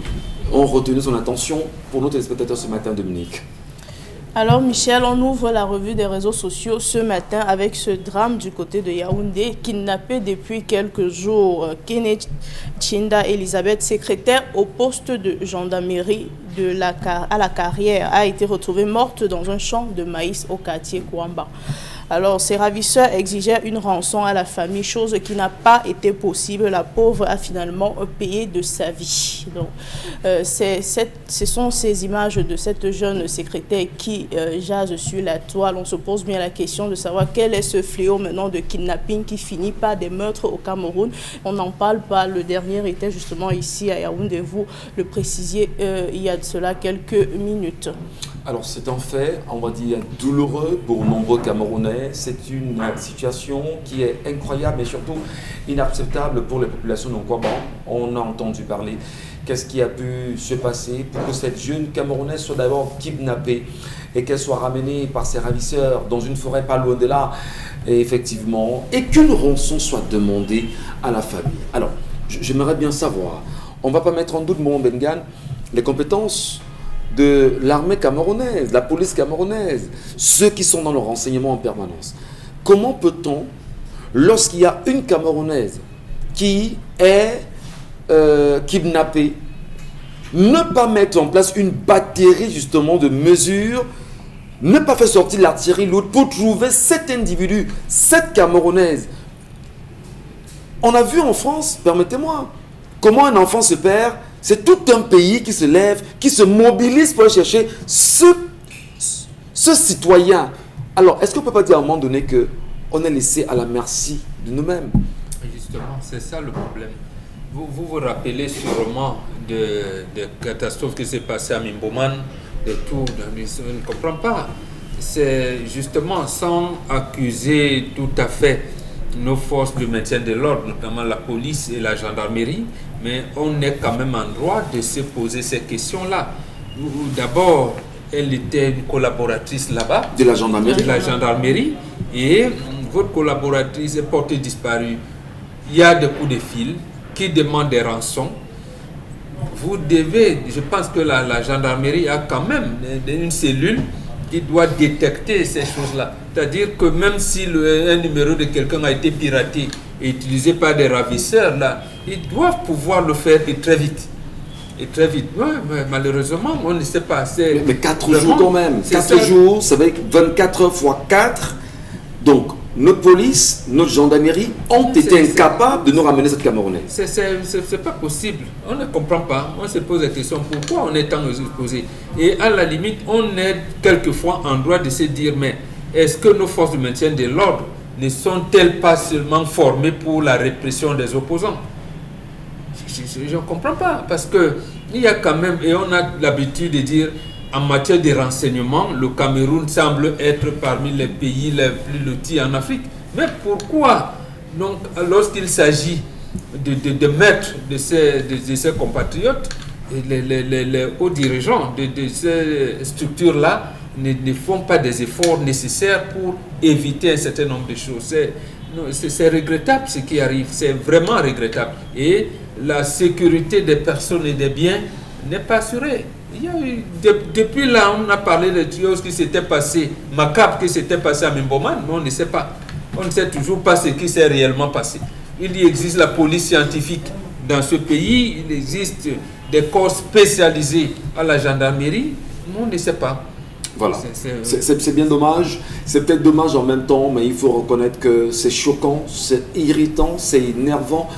ont retenu son attention pour nos téléspectateurs ce matin, Dominique.
Alors Michel, on ouvre la revue des réseaux sociaux ce matin avec ce drame du côté de Yaoundé, kidnappé depuis quelques jours. Kenneth Chinda Elisabeth, secrétaire au poste de gendarmerie à la Carrière, a été retrouvée morte dans un champ de maïs au quartier Kouamba. Alors, ces ravisseurs exigeaient une rançon à la famille, chose qui n'a pas été possible. La pauvre a finalement payé de sa vie. Donc, ce sont ces images de cette jeune secrétaire qui jase sur la toile. On se pose bien la question de savoir quel est ce fléau maintenant de kidnapping qui finit par des meurtres au Cameroun. On n'en parle pas. Le dernier était justement ici à Yaoundé. Vous le précisiez il y a de cela quelques minutes.
Alors c'est un fait, on va dire, douloureux pour nombreux Camerounais. C'est une situation qui est incroyable et surtout inacceptable pour les populations de Nkwaban. On a entendu parler. Qu'est-ce qui a pu se passer pour que cette jeune Camerounaise soit d'abord kidnappée et qu'elle soit ramenée par ses ravisseurs dans une forêt pas loin de là, et effectivement, et qu'une rançon soit demandée à la famille. Alors, j'aimerais bien savoir, on ne va pas mettre en doute, mon Bengan, les compétences de l'armée camerounaise, la police camerounaise, ceux qui sont dans le renseignement en permanence. Comment peut-on, lorsqu'il y a une Camerounaise qui est kidnappée, ne pas mettre en place une batterie justement de mesures, ne pas faire sortir l'artillerie lourde pour trouver cet individu, cette Camerounaise. On a vu en France, permettez-moi, comment un enfant se perd. C'est tout un pays qui se lève, qui se mobilise pour aller chercher ce citoyen. Alors, est-ce qu'on ne peut pas dire à un moment donné qu'on est laissé à la merci de nous-mêmes?
Justement, c'est ça le problème. Vous vous rappelez sûrement de catastrophes qui s'est passées à Mimboman, de tout, on ne comprend pas. C'est justement sans accuser tout à fait nos forces de maintien de l'ordre, notamment la police et la gendarmerie, mais on est quand même en droit de se poser ces questions-là. D'abord, elle était une collaboratrice là-bas.
De la gendarmerie.
De la gendarmerie. Et votre collaboratrice est portée disparue. Il y a des coups de fil qui demandent des rançons. Vous devez, je pense que la gendarmerie a quand même une cellule qui doit détecter ces choses-là. C'est-à-dire que même si un numéro de quelqu'un a été piraté et utilisé par des ravisseurs, là, ils doivent pouvoir le faire et très vite. Et très vite. Ouais, mais malheureusement, on ne sait pas.
Mais 4 jours quand même. 4 jours, ça veut dire 24 heures fois 4. Donc, notre police, notre gendarmerie ont été incapables de nous ramener cette Camerounaise.
C'est pas possible. On ne comprend pas. On se pose la question pourquoi on est en mesure de poser. Et à la limite, on est quelquefois en droit de se dire mais est-ce que nos forces de maintien de l'ordre ne sont-elles pas seulement formées pour la répression des opposants? Je ne comprends pas. Parce qu'il y a quand même, et on a l'habitude de dire, en matière de renseignement, le Cameroun semble être parmi les pays les plus lotis en Afrique. Mais pourquoi, donc, lorsqu'il s'agit de mettre de ses compatriotes, les hauts dirigeants de ces structures-là ne font pas des efforts nécessaires pour éviter un certain nombre de choses? C'est regrettable ce qui arrive, c'est vraiment regrettable. Et la sécurité des personnes et des biens n'est pas assurée. Il y a eu, depuis là, on a parlé de choses qui s'étaient passées, macabres qui s'étaient passées à Mimboman, mais on ne sait pas. On ne sait toujours pas ce qui s'est réellement passé. Il existe la police scientifique dans ce pays, il existe des corps spécialisés à la gendarmerie, mais on ne sait pas.
Voilà, c'est bien dommage, c'est peut-être dommage en même temps, mais il faut reconnaître que c'est choquant, c'est irritant, c'est énervant.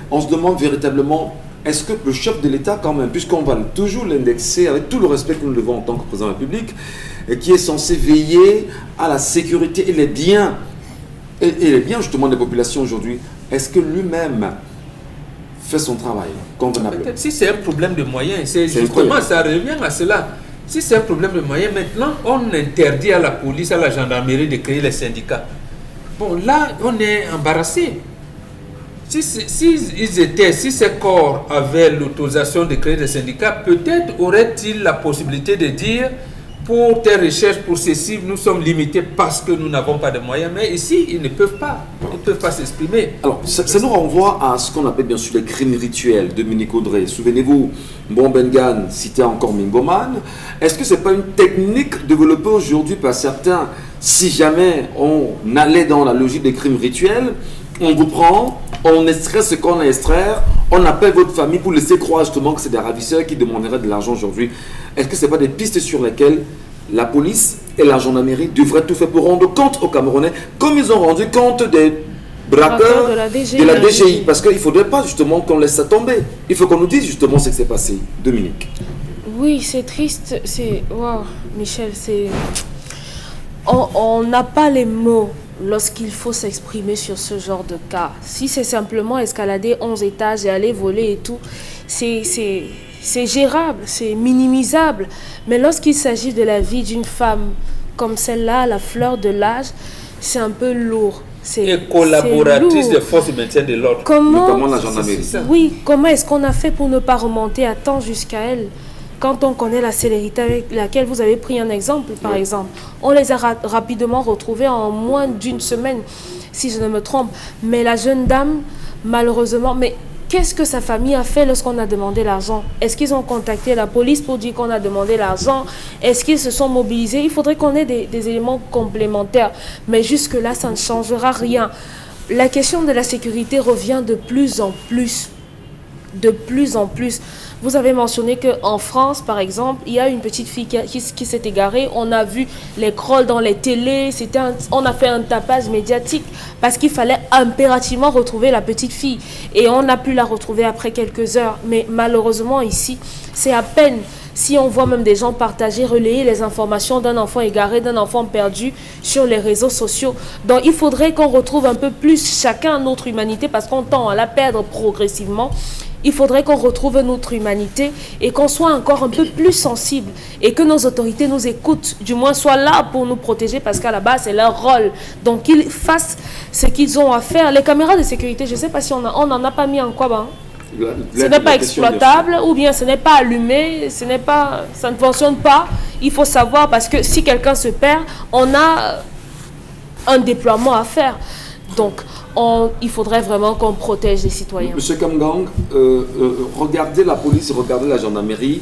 On se demande véritablement, est-ce que le chef de l'État quand même, puisqu'on va toujours l'indexer avec tout le respect que nous devons en tant que président de la République, et qui est censé veiller à la sécurité et les biens, justement des populations aujourd'hui, est-ce que lui-même fait son travail convenablement?
Peut-être si c'est un problème de moyens, c'est justement, ça revient à cela. Si c'est un problème de moyens, maintenant, on interdit à la police, à la gendarmerie de créer les syndicats. Bon, là, on est embarrassé. Si ces corps avaient l'autorisation de créer des syndicats, peut-être aurait-il la possibilité de dire pour tes recherches, pour ceci, nous sommes limités parce que nous n'avons pas de moyens. Mais ici, ils ne peuvent pas. Ils ne peuvent pas s'exprimer.
Alors, ça nous renvoie à ce qu'on appelle bien sûr les crimes rituels. Dominique Audrey, souvenez-vous, Bengan citait encore Mimboman. Est-ce que ce n'est pas une technique développée aujourd'hui par certains? Si jamais on allait dans la logique des crimes rituels, on vous prend, on extrait ce qu'on a à extraire, on appelle votre famille pour laisser croire justement que c'est des ravisseurs qui demanderaient de l'argent aujourd'hui. Est-ce que ce n'est pas des pistes sur lesquelles la police et la gendarmerie devraient tout faire pour rendre compte aux Camerounais, comme ils ont rendu compte des braqueurs
de la DGI.
de la DGI. Parce qu'il ne faudrait pas justement qu'on laisse ça tomber. Il faut qu'on nous dise justement ce qui s'est passé. Dominique.
Oui, c'est triste. Wow, Michel, on n'a pas les mots lorsqu'il faut s'exprimer sur ce genre de cas. Si c'est simplement escalader 11 étages et aller voler et tout, c'est gérable, c'est minimisable. Mais lorsqu'il s'agit de la vie d'une femme comme celle-là, à la fleur de l'âge, c'est un peu lourd.
Et collaboratrice des forces de maintien de l'ordre.
Notamment la gendarmerie.
Oui, comment est-ce qu'on a fait pour ne pas remonter à temps jusqu'à elle? Quand on connaît la célérité avec laquelle vous avez pris un exemple, par exemple, on les a rapidement retrouvés en moins d'une semaine, si je ne me trompe. Mais la jeune dame, malheureusement, mais qu'est-ce que sa famille a fait lorsqu'on a demandé l'argent? Est-ce qu'ils ont contacté la police pour dire qu'on a demandé l'argent? Est-ce qu'ils se sont mobilisés? Il faudrait qu'on ait des éléments complémentaires. Mais jusque-là, ça ne changera rien. La question de la sécurité revient de plus en plus. De plus en plus. Vous avez mentionné qu'en France, par exemple, il y a une petite fille qui s'est égarée. On a vu les crolls dans les télés. On a fait un tapage médiatique parce qu'il fallait impérativement retrouver la petite fille. Et on a pu la retrouver après quelques heures. Mais malheureusement, ici, c'est à peine si on voit même des gens partager, relayer les informations d'un enfant égaré, d'un enfant perdu sur les réseaux sociaux. Donc, il faudrait qu'on retrouve un peu plus chacun notre humanité parce qu'on tend à la perdre progressivement. Il faudrait qu'on retrouve notre humanité et qu'on soit encore un peu plus sensible et que nos autorités nous écoutent, du moins soient là pour nous protéger parce qu'à la base, c'est leur rôle. Donc, qu'ils fassent ce qu'ils ont à faire. Les caméras de sécurité, je ne sais pas si on n'en a pas mis en quoi, ce n'est pas exploitable ou bien ce n'est pas allumé, ça ne fonctionne pas. Il faut savoir parce que si quelqu'un se perd, on a un déploiement à faire. Donc, il faudrait vraiment qu'on protège les citoyens.
Monsieur Kamgang, regardez la police, regardez la gendarmerie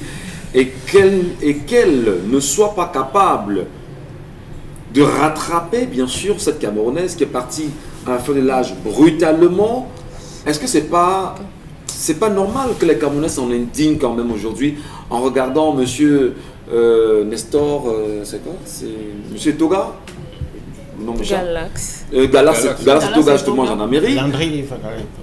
et qu'elle ne soit pas capable de rattraper, bien sûr, cette Camerounaise qui est partie à la fin de l'âge brutalement. Est-ce que c'est pas normal que les Camerounais s'en indignent quand même aujourd'hui en regardant monsieur Nestor, c'est quoi? C'est monsieur Toga? Non,
Galax.
Galax Toga, justement, gendarmerie.
Landry,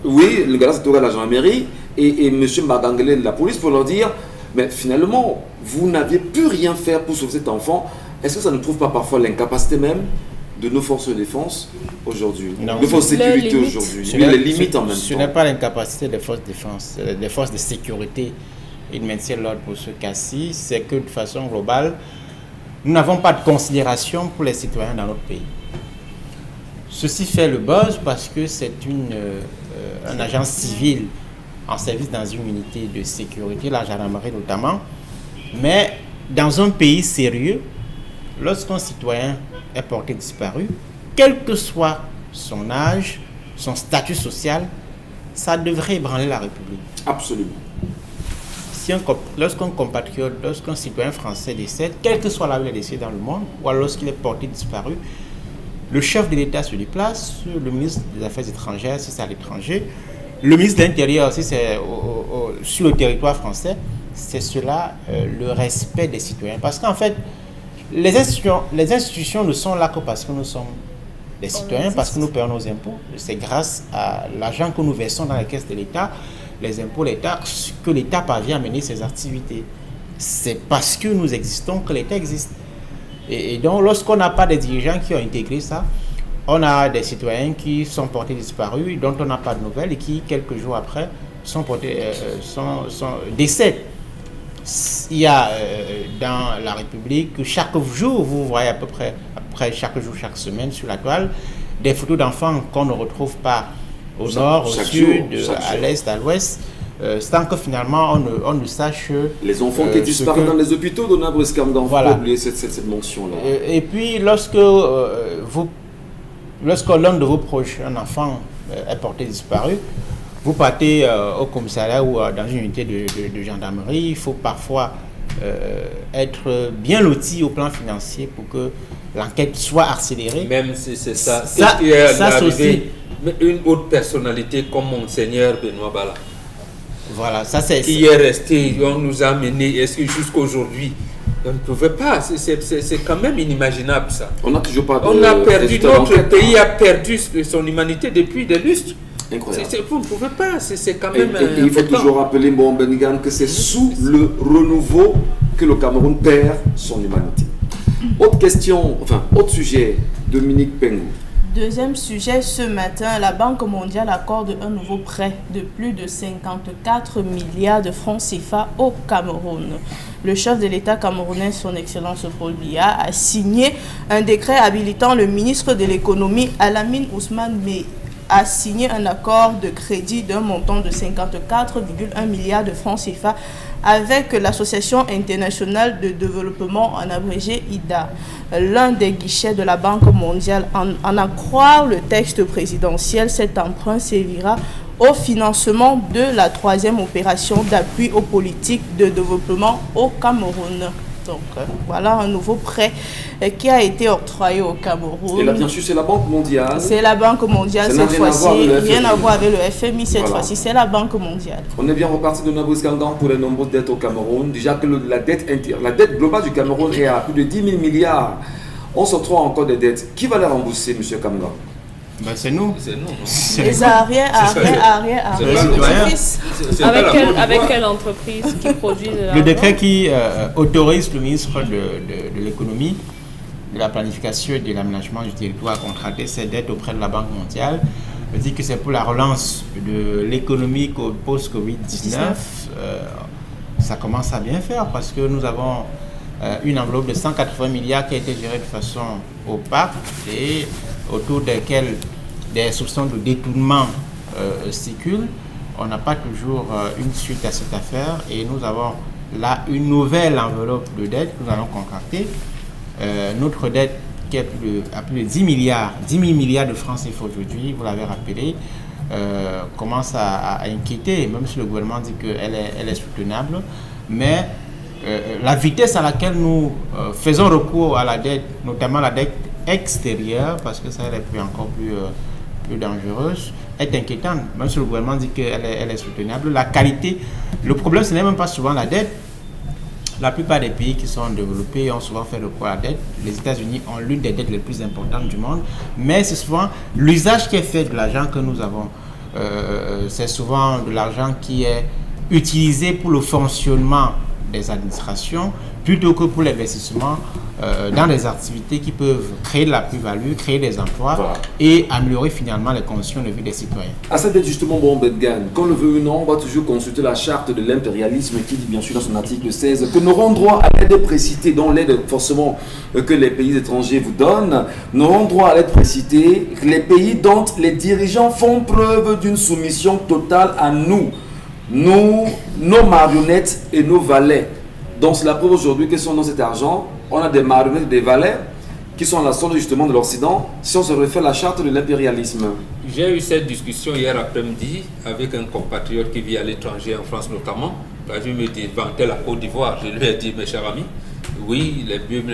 oui, le Galax Toga, la gendarmerie, et monsieur Magangele de la police pour leur dire, mais finalement, vous n'aviez pu rien faire pour sauver cet enfant. Est-ce que ça ne prouve pas parfois l'incapacité même de nos forces de défense aujourd'hui, de forces de sécurité aujourd'hui, les limites en même temps?
Ce n'est pas l'incapacité des forces de défense, des forces de sécurité et de maintien de l'ordre pour ce cas-ci, c'est que de façon globale, nous n'avons pas de considération pour les citoyens dans notre pays. Ceci fait le buzz parce que c'est un agent civil en service dans une unité de sécurité, la gendarmerie notamment. Mais dans un pays sérieux, lorsqu'un citoyen est porté disparu, quel que soit son âge, son statut social, ça devrait ébranler la République.
Absolument.
Lorsqu'un compatriote, lorsqu'un citoyen français décède, quelle que soit la ville décédé dans le monde, ou alors lorsqu'il est porté disparu, le chef de l'État se déplace, le ministre des Affaires étrangères si c'est à l'étranger, le ministre de l'Intérieur si c'est sur le territoire français. C'est cela le respect des citoyens. Parce qu'en fait, les institutions ne sont là que parce que nous sommes des citoyens, parce que nous payons nos impôts. C'est grâce à l'argent que nous versons dans les caisses de l'État, les impôts, les taxes, que l'État parvient à mener ses activités. C'est parce que nous existons que l'État existe. Et donc, lorsqu'on n'a pas des dirigeants qui ont intégré ça, on a des citoyens qui sont portés disparus, dont on n'a pas de nouvelles et qui, quelques jours après, décèdent. Il y a dans la République, chaque jour, vous voyez à peu près chaque jour, chaque semaine sur la toile, des photos d'enfants qu'on ne retrouve pas au nord, au sud, à l'est, à l'ouest, sans que finalement on ne sache...
Les enfants qui disparaissent dans les hôpitaux, Donald Brescam,
voilà.
Faut oublier cette mention-là.
Et puis, lorsque l'un de vos proches, un enfant, est porté disparu, vous partez au commissariat ou dans une unité de gendarmerie, il faut parfois être bien loti au plan financier pour que l'enquête soit accélérée.
Même si c'est ça.
Ça c'est aussi...
Une autre personnalité comme Monseigneur Benoît Bala.
Voilà, ça c'est...
Qui est resté, on nous a mené, est-ce que jusqu'aujourd'hui, On ne pouvait pas, c'est quand même inimaginable ça.
On n'a toujours pas de
On a perdu,
résultat
notre
d'enquête.
pays a perdu son humanité depuis des lustres.
Incroyable.
Vous ne pouvez pas, c'est quand
Et,
même
et il faut
important.
toujours rappeler, Mbon Benigan, que c'est sous le renouveau que le Cameroun perd son humanité. Autre question, enfin, autre sujet, Dominique Pengou.
Deuxième sujet, ce matin, la Banque mondiale accorde un nouveau prêt de plus de 54 milliards de francs CFA au Cameroun. Le chef de l'État camerounais, son Excellence Paul Biya, a signé un décret habilitant le ministre de l'économie, Alamine Ousmane Mey, a signé un accord de crédit d'un montant de 54,1 milliards de francs CFA avec l'Association internationale de développement, en abrégé IDA, l'un des guichets de la Banque mondiale. En à croire le texte présidentiel, cet emprunt servira au financement de la 3e opération d'appui aux politiques de développement au Cameroun. Donc voilà un nouveau prêt qui a été octroyé au Cameroun.
Et là, bien sûr, c'est la Banque mondiale.
C'est la Banque mondiale
Ça n'a
cette
rien à voir
fois-ci.
avec le
Rien
FMI.
à voir avec le FMI cette
Voilà.
fois-ci. C'est la Banque mondiale.
On est bien reparti de nombreux scandales pour les nombreuses dettes au Cameroun. Déjà que la dette globale du Cameroun est à plus de 10 000 milliards. On se trouve encore des dettes. Qui va les rembourser, M. Kamga?
Ben, c'est nous.
C'est non.
C'est
Les arrières,
C'est pas le
petits-fils.
Avec quelle entreprise qui produit de
Le
l'argent?
décret qui autorise le ministre de l'économie, de la planification et de l'aménagement du territoire à contracter ses dettes auprès de la Banque mondiale dit que c'est pour la relance de l'économie post-Covid-19. Ça commence à bien faire parce que nous avons une enveloppe de 180 milliards qui a été gérée de façon opaque et autour desquels des soupçons de détournement circulent. On n'a pas toujours une suite à cette affaire et nous avons là une nouvelle enveloppe de dette que nous allons contracter. Notre dette qui est à plus de 10 000 milliards de francs CFA aujourd'hui, vous l'avez rappelé, commence à inquiéter, même si le gouvernement dit qu'elle est soutenable. Mais la vitesse à laquelle nous faisons recours à la dette, notamment la dette extérieure, parce que ça est encore plus dangereuse, est inquiétante. Même si le gouvernement dit qu'elle est soutenable, la qualité, le problème ce n'est même pas souvent la dette. La plupart des pays qui sont développés ont souvent fait recours à la dette. Les États-Unis ont l'une des dettes les plus importantes du monde, mais c'est souvent l'usage qui est fait de l'argent que nous avons. C'est souvent de l'argent qui est utilisé pour le fonctionnement des administrations plutôt que pour l'investissement dans des activités qui peuvent créer de la plus-value, créer des emplois
Voilà.
et améliorer finalement les conditions de vie des citoyens.
À cette dette, justement, bon, Bedgan, qu'on le veut ou non, on va toujours consulter la charte de l'impérialisme qui dit bien sûr dans son article 16 que n'auront droit à l'aide précitée, dont l'aide forcément que les pays étrangers vous donnent, n'auront droit à l'aide précitée que les pays dont les dirigeants font preuve d'une soumission totale à nous, nos marionnettes et nos valets. Donc cela prouve aujourd'hui que sont dans cet argent, on a des marionnettes et des valets qui sont à la solde justement de l'Occident si on se réfère à la charte de l'impérialisme.
J'ai eu cette discussion hier après-midi avec un compatriote qui vit à l'étranger, en France notamment. Là, je me dis, vantait la Côte d'Ivoire. Je lui ai dit, mes chers amis, oui, les bleus,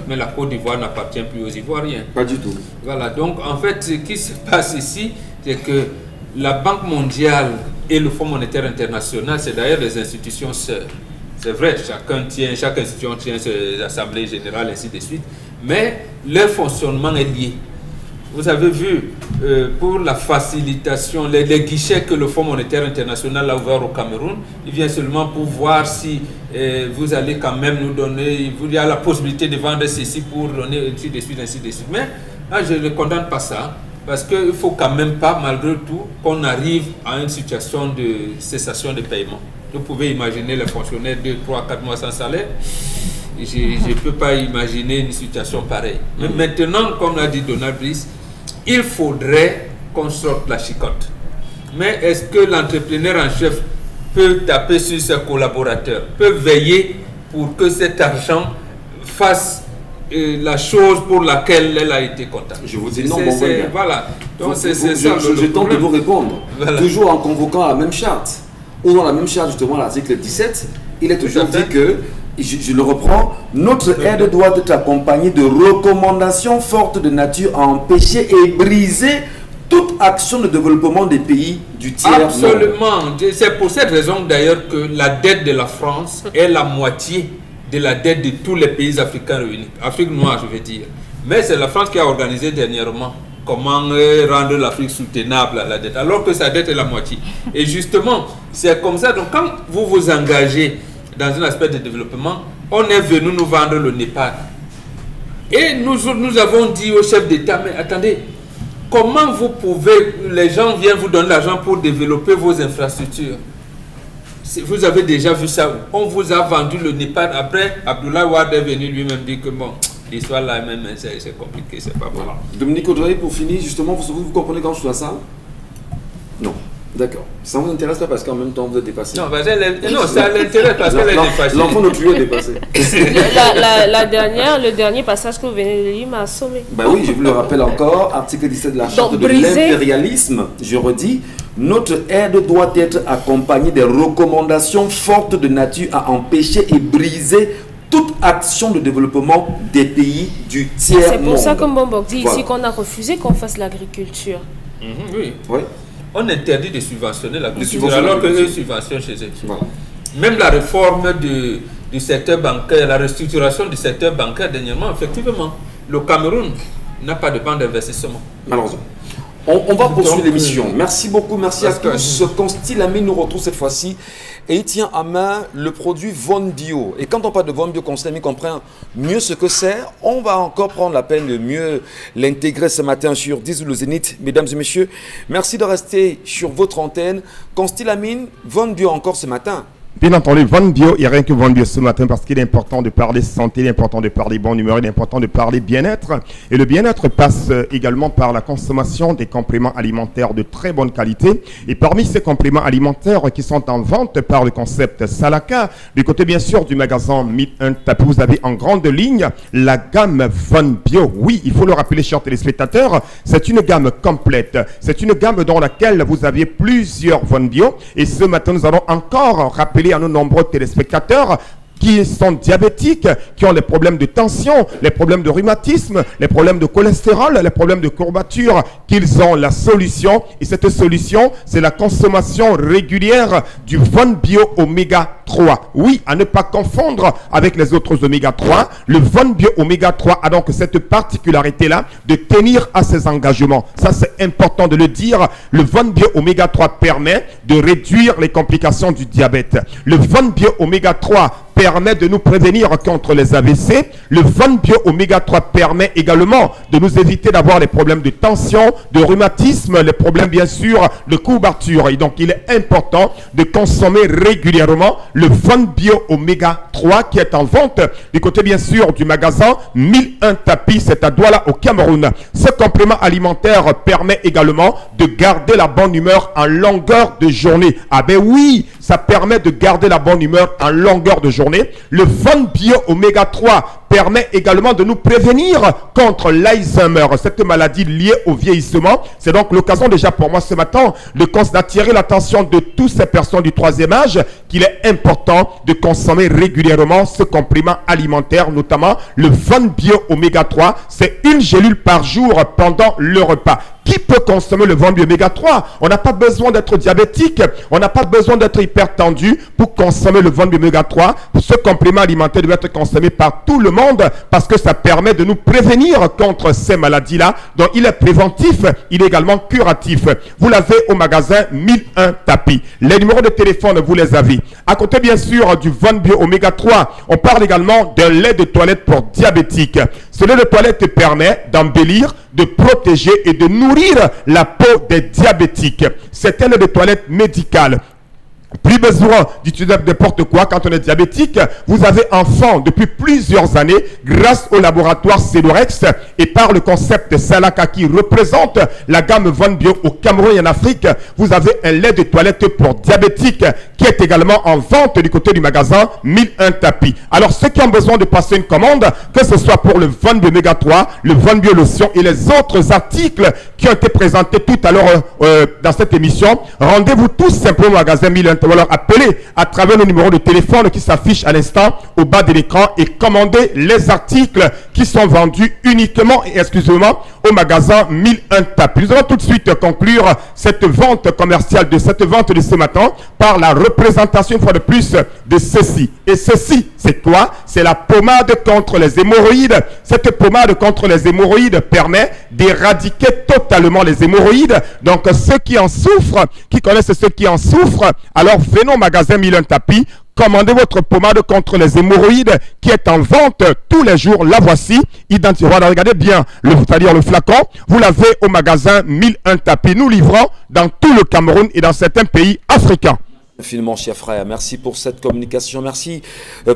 mais la Côte d'Ivoire n'appartient plus aux Ivoiriens.
Pas du tout.
Voilà, donc en fait, ce qui se passe ici, c'est que la Banque mondiale et le Fonds monétaire international, c'est d'ailleurs des institutions sœurs. C'est vrai, chaque institution tient ses assemblées générales, ainsi de suite, mais leur fonctionnement est lié. Vous avez vu, pour la facilitation, les guichets que le Fonds monétaire international a ouvert au Cameroun, il vient seulement pour voir si vous allez quand même nous donner, il y a la possibilité de vendre ceci pour donner ainsi de suite, ainsi de suite. Mais là, je ne condamne pas ça, parce qu'il ne faut quand même pas, malgré tout, qu'on arrive à une situation de cessation de paiement. Vous pouvez imaginer les fonctionnaires 2, 3, 4 mois sans salaire. Je ne peux pas imaginer une situation pareille. Mais maintenant, comme l'a dit Donald Brice, il faudrait qu'on sorte la chicotte. Mais est-ce que l'entrepreneur en chef peut taper sur ses collaborateurs, peut veiller pour que cet argent fasse la chose pour laquelle elle a été comptable?
Je vous dis non,
voilà. Donc c'est ça.
Je tente de vous répondre.
Voilà.
Toujours en convoquant la même charte. Ou dans la même charte, justement, l'article 17, il est toujours dit que, je le reprends, notre aide doit être accompagnée de recommandations fortes de nature à empêcher et briser toute action de développement des pays du tiers.
Absolument. C'est pour cette raison d'ailleurs que la dette de la France est la moitié de la dette de tous les pays africains réunis. Afrique noire, je veux dire. Mais c'est la France qui a organisé dernièrement comment rendre l'Afrique soutenable à la dette, alors que sa dette est la moitié. Et justement, c'est comme ça. Donc, quand vous vous engagez dans un aspect de développement, on est venu nous vendre le Népal. Et nous avons dit au chef d'État, mais attendez, comment vous pouvez, les gens viennent vous donner l'argent pour développer vos infrastructures. Vous avez déjà vu ça. On vous a vendu le Népal. Après, Abdoulaye Wade est venu lui-même dire que bon, l'histoire là même, c'est compliqué, c'est pas bon.
Voilà. Dominique Audrey, pour finir, justement, vous comprenez quand je suis à ça? Non. D'accord. Ça ne vous intéresse pas parce qu'en même temps vous êtes dépassé.
Non, ça l'intéresse parce qu'elle est dépassée.
L'enfant de Tuyau est dépassé.
Le dernier passage que vous venez de lire m'a assommé.
Ben oui, je vous le rappelle encore, article 17 de la charte de l'impérialisme. Je redis, notre aide doit être accompagnée des recommandations fortes de nature à empêcher et briser toute action de développement des pays du tiers-monde.
C'est pour ça que Mbombo dit ici qu'on a refusé qu'on fasse l'agriculture.
Oui.
Oui.
On interdit de subventionner l'agriculture alors que eux subventionnent chez eux.
Voilà.
Même la réforme du secteur bancaire, la restructuration du secteur bancaire dernièrement, effectivement, le Cameroun n'a pas de plan d'investissement.
Malheureusement. On va poursuivre l'émission. Merci beaucoup, merci à tous. Constille Amine nous retrouve cette fois-ci et il tient à main le produit Von Bio. Et quand on parle de Von Bio, Constille Amine comprend mieux ce que c'est. On va encore prendre la peine de mieux l'intégrer ce matin sur 10 le Zénith. Mesdames et messieurs, merci de rester sur votre antenne. Constille Amine, Von Bio encore ce matin.
Bien entendu, Von Bio, il n'y a rien que Von Bio ce matin parce qu'il est important de parler santé, il est important de parler bonne humeur, il est important de parler bien-être. Et le bien-être passe également par la consommation des compléments alimentaires de très bonne qualité. Et parmi ces compléments alimentaires qui sont en vente par le concept Salaka, du côté bien sûr du magasin 1001 Tapis, vous avez en grande ligne la gamme Von Bio. Oui, il faut le rappeler, chers téléspectateurs, c'est une gamme complète. C'est une gamme dans laquelle vous aviez plusieurs Von Bio. Et ce matin, nous allons encore rappeler à nos nombreux téléspectateurs qui sont diabétiques, qui ont les problèmes de tension, les problèmes de rhumatisme, les problèmes de cholestérol, les problèmes de courbature, qu'ils ont la solution. Et cette solution, c'est la consommation régulière du Von Bio Oméga 3. Oui, à ne pas confondre avec les autres Oméga 3. Le Von Bio Oméga 3 a donc cette particularité-là de tenir à ses engagements. Ça, c'est important de le dire. Le Von Bio Oméga 3 permet de réduire les complications du diabète. Le Von Bio Oméga 3 permet de nous prévenir contre les AVC. Le Von Bio Oméga 3 permet également de nous éviter d'avoir les problèmes de tension, de rhumatisme, les problèmes bien sûr de courbature. Et donc il est important de consommer régulièrement le Von Bio Oméga 3 qui est en vente du côté bien sûr du magasin 1001 Tapis, c'est à Douala au Cameroun. Ce complément alimentaire permet également de garder la bonne humeur en longueur de journée. Ah ben oui, ça permet de garder la bonne humeur en longueur de journée. Le Von Bio Oméga 3 permet également de nous prévenir contre l'Alzheimer, cette maladie liée au vieillissement. C'est donc l'occasion déjà pour moi ce matin d'attirer l'attention de toutes ces personnes du troisième âge qu'il est important de consommer régulièrement ce complément alimentaire, notamment le Von Bio Oméga 3. C'est une gélule par jour pendant le repas. Qui peut consommer le Von Bio Oméga 3? On n'a pas besoin d'être diabétique, on n'a pas besoin d'être hypertendu pour consommer le Von Bio Oméga 3. Ce complément alimentaire doit être consommé par tout le monde parce que ça permet de nous prévenir contre ces maladies-là. Donc il est préventif, il est également curatif. Vous l'avez au magasin 1001 Tapis. Les numéros de téléphone, vous les avez. À côté bien sûr du Von Bio Oméga 3, on parle également d'un lait de toilette pour diabétiques. Ce lait de toilette permet d'embellir, de protéger et de nourrir la peau des diabétiques. C'est un lait de toilette médical. Plus besoin d'utiliser n'importe quoi quand on est diabétique. Vous avez enfant depuis plusieurs années grâce au laboratoire Celorex et par le concept Salaka qui représente la gamme Von Bio au Cameroun et en Afrique. Vous avez un lait de toilette pour diabétiques qui est également en vente du côté du magasin 1001 Tapis. Alors ceux qui ont besoin de passer une commande, que ce soit pour le Von Bio Oméga 3, le Von Bio Lotion et les autres articles qui ont été présentés tout à l'heure dans cette émission, rendez-vous tout simplement au magasin 1001 Tapis. Alors appelez à travers le numéro de téléphone qui s'affiche à l'instant au bas de l'écran et commandez les articles qui sont vendus uniquement et exclusivement au magasin 1001 Tapis. Nous allons tout de suite conclure cette vente commerciale de ce matin par la représentation une fois de plus de ceci. Et ceci, C'est quoi? C'est la pommade contre les hémorroïdes. Cette pommade contre les hémorroïdes permet d'éradiquer totalement les hémorroïdes. Donc ceux qui en souffrent, qui connaissent ceux qui en souffrent, alors venez au magasin 1001 tapis. Commandez votre pommade contre les hémorroïdes qui est en vente tous les jours. La voici. Identifiez. Regardez bien, c'est-à-dire le flacon. Vous l'avez au magasin 1001 tapis. Nous livrons dans tout le Cameroun et dans certains pays africains.
Infiniment, cher frère, merci pour cette communication, merci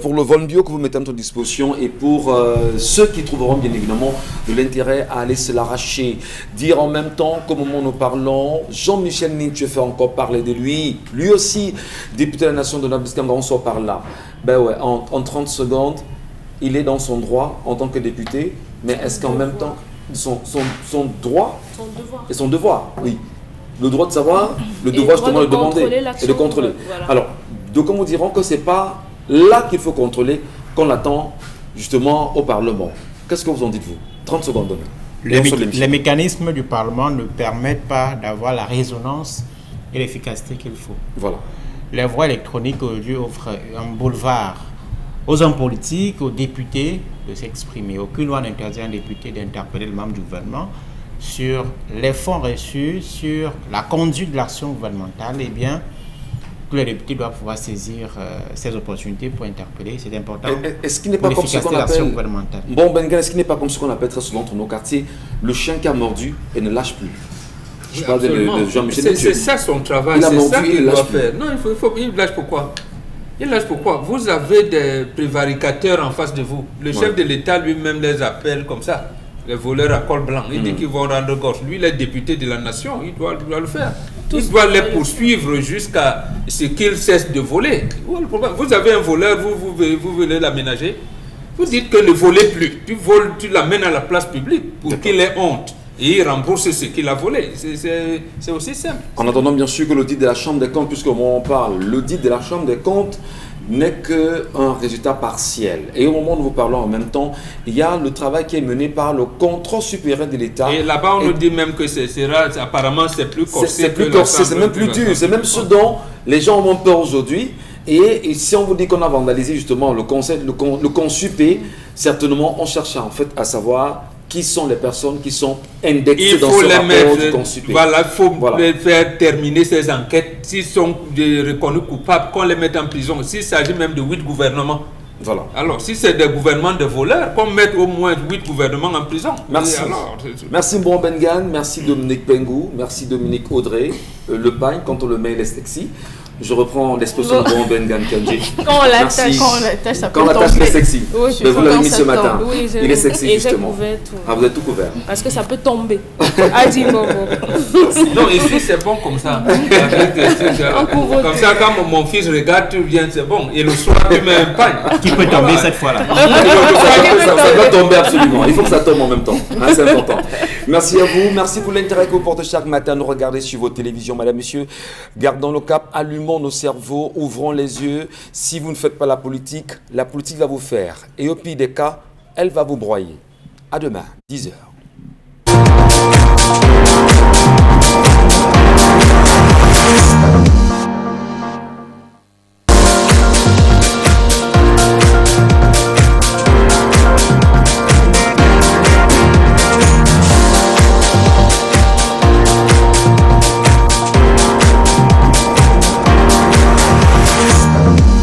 pour le vol bio que vous mettez à notre disposition et pour ceux qui trouveront bien évidemment de l'intérêt à aller se l'arracher. Dire en même temps qu'au moment où nous parlons, Jean-Michel Ninche fait encore parler de lui, lui aussi, député de la nation de Nabiscamba, on sort par là. Ben ouais, en 30 secondes, il est dans son droit en tant que député, mais est-ce qu'en même temps, son droit et son devoir, oui. Le droit de savoir, le devoir justement de demander et de contrôler. Voilà. Alors, donc nous diront que ce n'est pas là qu'il faut contrôler, qu'on l'attend justement au Parlement. Qu'est-ce que vous en dites-vous? 30 secondes demain.
Les mécanismes du Parlement ne permettent pas d'avoir la résonance et l'efficacité qu'il faut.
Voilà.
Les voies électroniques aujourd'hui offrent un boulevard aux hommes politiques, aux députés de s'exprimer. Aucune loi n'interdit à un député d'interpeller le membre du gouvernement sur les fonds reçus, sur la conduite de l'action gouvernementale. Eh bien, tous les députés doivent pouvoir saisir ces opportunités pour interpeller. C'est important.
Est-ce qu'il n'est pas comme ce qu'on appelle, bon Bengal, est-ce qu'il n'est pas comme ce qu'on appelle très souvent dans nos quartiers, le chien qui a mordu et ne lâche plus?
Je parle de Jean-Michel. C'est ça son travail, c'est ça qu'il doit faire. Non, il lâche pourquoi? Il lâche pourquoi? Vous avez des prévaricateurs en face de vous. Le chef de l'État lui-même les appelle comme ça. Les voleurs à col blanc. Il dit qu'ils vont rendre gorge. Lui, il est député de la nation. Il doit le faire. Il doit les poursuivre jusqu'à ce qu'ils cessent de voler. Vous avez un voleur, vous voulez l'aménager. Vous dites que ne volez plus. Tu l'amènes à la place publique pour qu'il ait honte. Et il rembourse ce qu'il a volé. C'est aussi simple.
En attendant, bien sûr, que l'audit de la Chambre des comptes, puisque moment on parle, l'audit de la Chambre des comptes n'est qu'un résultat partiel. Et au moment où nous parlons en même temps, il y a le travail qui est mené par le contrôle supérieur de l'État.
Et là-bas, on nous dit même que apparemment, c'est plus corsé.
C'est plus corsé, c'est même plus dur. C'est même ce dont les gens ont peur aujourd'hui. Et si on vous dit qu'on a vandalisé justement le Consupé, certainement, on cherche en fait à savoir qui sont les personnes qui sont indexées dans ce rapport du Consupé.
Voilà, il faut les faire terminer ces enquêtes. S'ils sont reconnus coupables, qu'on les mette en prison. S'il s'agit même de 8 gouvernements.
Voilà.
Alors, si c'est des gouvernements de voleurs, qu'on mette au moins 8 gouvernements en prison.
Merci. Merci Mbon Bengan, merci Dominique Pengou, merci Dominique Audrey. Le pain, quand on le met, il est sexy. Je reprends l'expression de Mbon Bengan Kanji.
Quand on
l'attache, il est sexy.
Oui,
mais vous l'avez mis ce matin.
Oui,
il est sexy justement. Vous êtes tout couvert.
Parce que ça peut tomber. Ah, dis-moi.
Non, ici c'est bon comme ça. Comme ça, quand mon fils regarde, tu viens, c'est bon. Et le soir, tu mets un pain.
Qui peut tomber cette fois-là.
Ça doit tomber absolument. Il faut que ça tombe en même temps. C'est important. Merci à vous. Merci pour l'intérêt que vous portez chaque matin. Nous regardez sur vos télévisions, madame, monsieur. Gardons le cap, allumons nos cerveaux, ouvrons les yeux. Si vous ne faites pas la politique va vous faire. Et au pire des cas, elle va vous broyer. À demain, 10h.